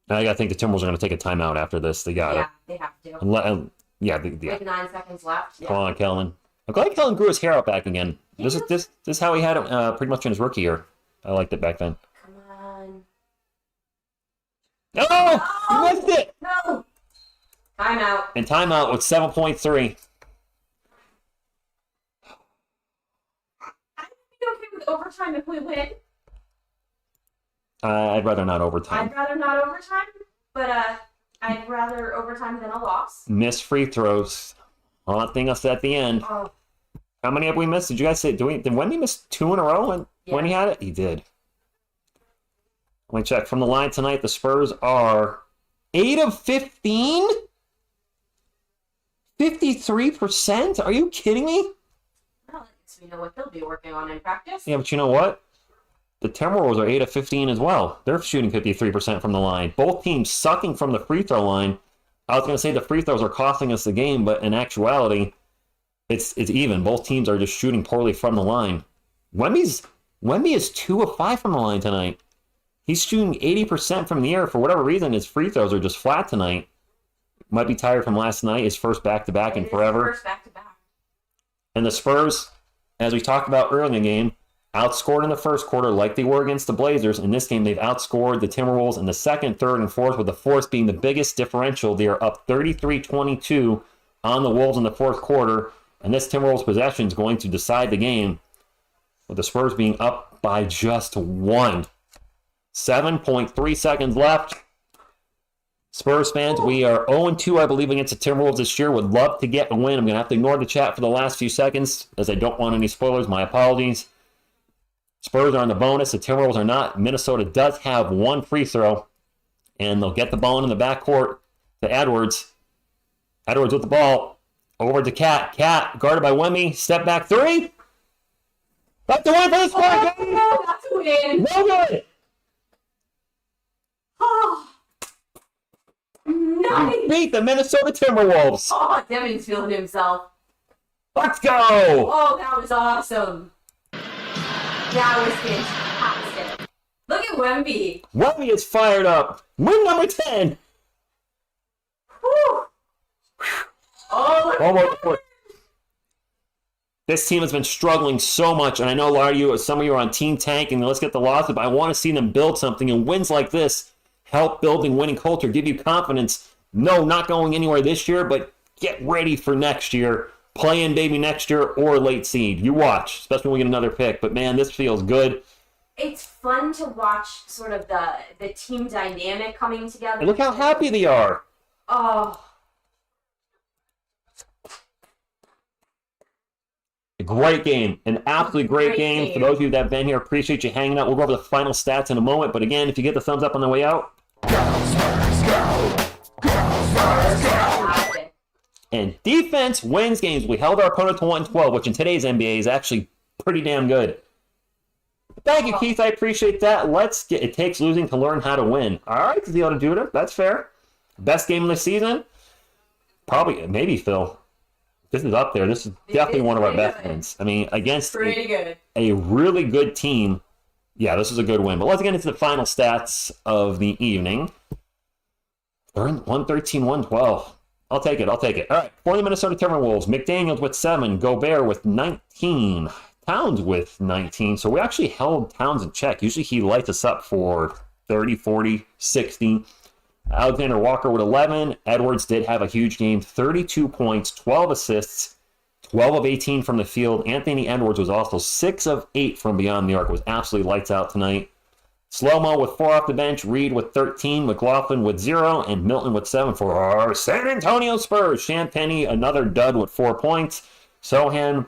Speaker 1: Now I gotta think the Timberwolves are gonna take a timeout after this. They got
Speaker 4: Yeah, they have to.
Speaker 1: it. Yeah.
Speaker 4: With 9 seconds left.
Speaker 1: Come on, Kellen. I'm glad Kellen grew his hair out back again.
Speaker 4: Yeah.
Speaker 1: This is how he had it pretty much in his rookie year. I liked it back then.
Speaker 4: Come on.
Speaker 1: Oh, you missed it.
Speaker 4: No. Timeout.
Speaker 1: And timeout with 7.3.
Speaker 4: I'd be okay with overtime if we win.
Speaker 1: I'd rather not overtime.
Speaker 4: I'd rather not overtime, but I'd rather overtime than a loss.
Speaker 1: Miss free throws. Haunting us at the end.
Speaker 4: Oh,
Speaker 1: How many have we missed? Did you guys say? Did Wemby miss 2 in a row when he had it? He did. Let me check. From the line tonight, the Spurs are 8 of 15? 53%? Are you kidding me?
Speaker 4: well, at least we know what they'll be working on in practice.
Speaker 1: Yeah, but you know what? The Timberwolves are 8 of 15 as well. They're shooting 53% from the line. Both teams sucking from the free throw line. I was going to say the free throws are costing us the game, but in actuality, it's even. Both teams are just shooting poorly from the line. Wemby is 2 of 5 from the line tonight. He's shooting 80% from the air. For whatever reason, his free throws are just flat tonight. Might be tired from last night. His first back-to-back in forever.
Speaker 4: First back to back.
Speaker 1: And the Spurs, as we talked about earlier in the game, outscored in the first quarter like they were against the Blazers. In this game, they've outscored the Timberwolves in the second, third, and fourth, with the fourth being the biggest differential. They are up 33-22 on the Wolves in the fourth quarter, and this Timberwolves possession is going to decide the game, with the Spurs being up by just one. 7.3 seconds left. Spurs fans, we are 0-2, I believe, against the Timberwolves this year. Would love to get a win. I'm going to have to ignore the chat for the last few seconds, as I don't want any spoilers. My apologies. Spurs are on the bonus. The Timberwolves are not. Minnesota does have one free throw, and they'll get the ball in the backcourt to Edwards. Edwards with the ball. Over to Cat. Cat, guarded by Wemby. Step back three. That's the win for the Spurs.
Speaker 2: Oh, that's a win.
Speaker 1: No good.
Speaker 2: Oh, nice.
Speaker 1: Beat the Minnesota Timberwolves.
Speaker 2: Oh, Devin's feeling himself.
Speaker 1: Let's go.
Speaker 2: Oh, that was awesome. That was fantastic. Look at Wemby.
Speaker 1: Wemby is fired up. Win number 10.
Speaker 2: Whew. Oh, look at
Speaker 1: This team has been struggling so much, and I know a lot of you, some of you are on Team Tank, and let's get the losses, but I want to see them build something, and wins like this help building winning culture, give you confidence. No, not going anywhere this year, but get ready for next year. Play in, baby, next year, or late seed. You watch, especially when we get another pick. But, man, this feels good.
Speaker 4: It's fun to watch sort of the team dynamic coming together.
Speaker 1: And look how happy they are.
Speaker 4: Oh,
Speaker 1: A great game. An absolutely great game. For those of you that have been here, appreciate you hanging out. We'll go over the final stats in a moment. But, again, if you get the thumbs up on the way out. And defense wins games. We held our opponent to 112, which in today's NBA is actually pretty damn good. Thank you, Keith. I appreciate that. Let's get. It takes losing to learn how to win. All right, Zio Judah. That's fair. Best game of the season? Probably, maybe, Phil. This is up there. This is definitely one of our best wins. I mean, against
Speaker 2: pretty good.
Speaker 1: A really good team. Yeah, this is a good win. But let's get into the final stats of the evening. They're in 113-112. I'll take it. All right. For the Minnesota Timberwolves, McDaniels with 7, Gobert with 19, Towns with 19. So we actually held Towns in check. Usually he lights us up for 30, 40, 60. Alexander Walker with 11. Edwards did have a huge game. 32 points, 12 assists, 12 of 18 from the field. Anthony Edwards was also 6 of 8 from beyond the arc. Was absolutely lights out tonight. Slow-mo with 4 off the bench, Reed with 13, McLaughlin with 0, and Milton with 7 for our San Antonio Spurs. Champagny, another dud with 4 points. Sohan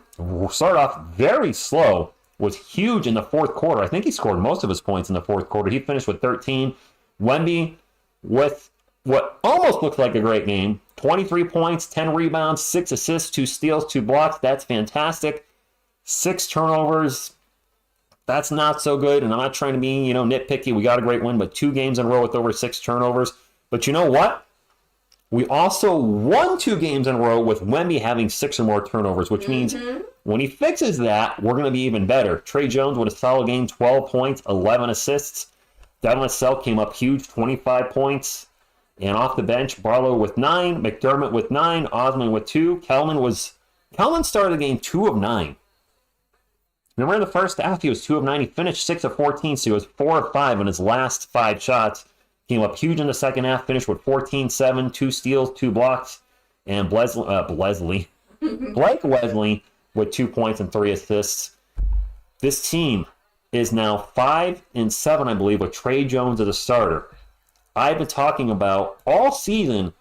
Speaker 1: started off very slow, was huge in the fourth quarter. I think he scored most of his points in the fourth quarter. He finished with 13. Wemby with what almost looked like a great game. 23 points, 10 rebounds, 6 assists, 2 steals, 2 blocks. That's fantastic. 6 turnovers. That's not so good, and I'm not trying to be, nitpicky. We got a great win, but 2 games in a row with over 6 turnovers. But you know what? We also won 2 games in a row with Wemby having 6 or more turnovers, which means when he fixes that, we're going to be even better. Trey Jones with a solid game, 12 points, 11 assists. Devin Vassell came up huge, 25 points. And off the bench, Barlow with 9, McDermott with 9, Osman with 2. Kelman started the game 2 of 9. Remember in the first half, he was 2 of 9. He finished 6 of 14, so he was 4 of 5 in his last 5 shots. Came up huge in the second half, finished with 14-7, 2 steals, 2 blocks. And Blake Wesley with 2 points and 3 assists. This team is now 5-7, I believe, with Trey Jones as a starter. I've been talking about all season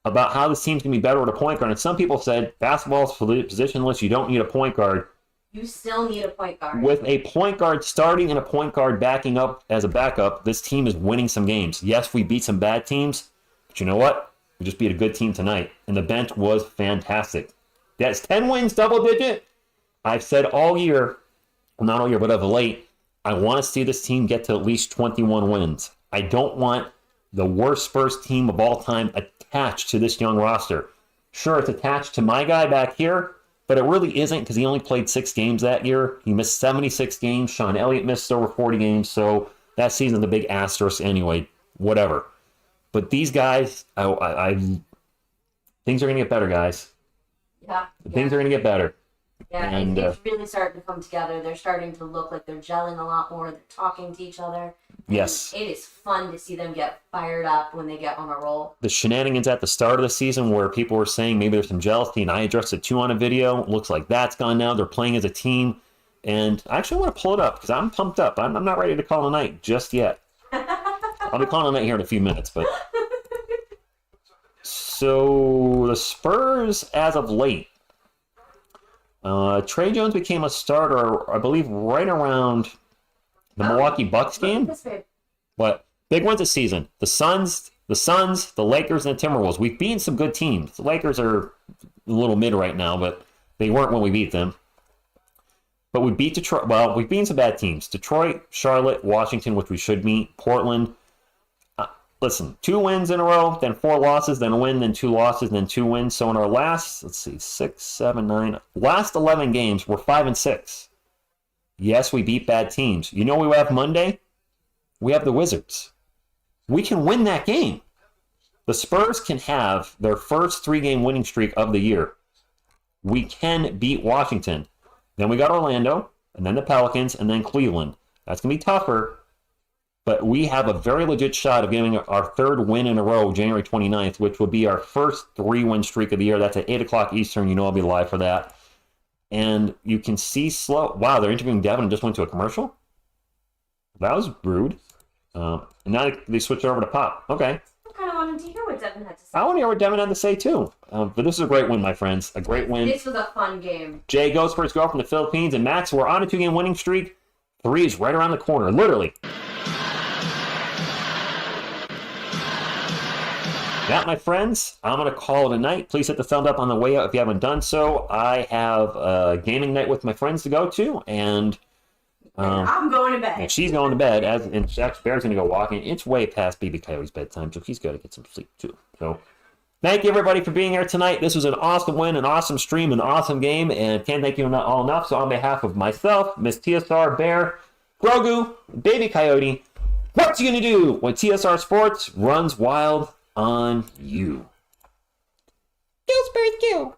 Speaker 1: about how this team's going to be better with a point guard. And some people said basketball is positionless. You don't need a point guard.
Speaker 4: you still need a point guard.
Speaker 1: With a point guard starting and a point guard backing up as a backup, this team is winning some games. Yes, we beat some bad teams, but you know what? We just beat a good team tonight, and the bench was fantastic. That's 10 wins, double digit. I've said all year, well, not all year, but of late, I want to see this team get to at least 21 wins. I don't want the worst Spurs team of all time attached to this young roster. Sure, it's attached to my guy back here, but it really isn't because he only played 6 games that year. He missed 76 games. Sean Elliott missed over 40 games, so that season's a big asterisk anyway. Whatever. But these guys, things are going to get better, guys.
Speaker 4: Yeah.
Speaker 1: Things are going to get better.
Speaker 4: Yeah,
Speaker 1: And,
Speaker 4: it's really starting to come together. They're starting to look like they're gelling a lot more. They're talking to each other.
Speaker 1: Yes.
Speaker 4: It is fun to see them get fired up when they get on a roll.
Speaker 1: The shenanigans at the start of the season where people were saying maybe there's some jealousy, and I addressed it too on a video. Looks like that's gone now. They're playing as a team. And I actually want to pull it up because I'm pumped up. I'm not ready to call it a night just yet. I'll be calling it a night here in a few minutes. But so the Spurs, as of late, Trey Jones became a starter, I believe, right around the Milwaukee Bucks game. But big ones this season: the Suns, the Lakers, and the Timberwolves. We've beaten some good teams. The Lakers are a little mid right now, but they weren't when we beat them. But we beat Detroit. Well, we've beaten some bad teams: Detroit, Charlotte, Washington, which we should meet, Portland. Listen, 2 wins in a row, then 4 losses, then a win, then 2 losses, then 2 wins. So in our last, last 11 games, we're 5-6. Yes, we beat bad teams. You know what we have Monday? We have the Wizards. We can win that game. The Spurs can have their first 3-game winning streak of the year. We can beat Washington. Then we got Orlando, and then the Pelicans, and then Cleveland. That's going to be tougher. But we have a very legit shot of getting our 3rd win in a row January 29th, which would be our first 3-win streak of the year. That's at 8 o'clock Eastern. You know I'll be live for that. And you can see slow. Wow, they're interviewing Devin and just went to a commercial? That was rude. And now they switched over to Pop. Okay.
Speaker 4: I kind of wanted to hear what Devin had to say.
Speaker 1: I want to hear what Devin had to say, too. But this is a great win, my friends. A great win.
Speaker 4: This was a fun game.
Speaker 1: Jay goes for his goal from the Philippines. And Max, we're on a 2-game winning streak. 3 is right around the corner, literally. That, my friends, I'm going to call it a night. Please hit the thumbs up on the way out if you haven't done so. I have a gaming night with my friends to go to, and
Speaker 4: I'm going to bed.
Speaker 1: and she's going to bed, and Jack Bear's going to go walking. It's way past BB Coyote's bedtime, so he's got to get some sleep, too. So, thank you, everybody, for being here tonight. This was an awesome win, an awesome stream, an awesome game, and can't thank you all enough. So, on behalf of myself, Miss TSR, Bear, Grogu, Baby Coyote, what you going to do when TSR Sports runs wild on you? Go Spurs, go!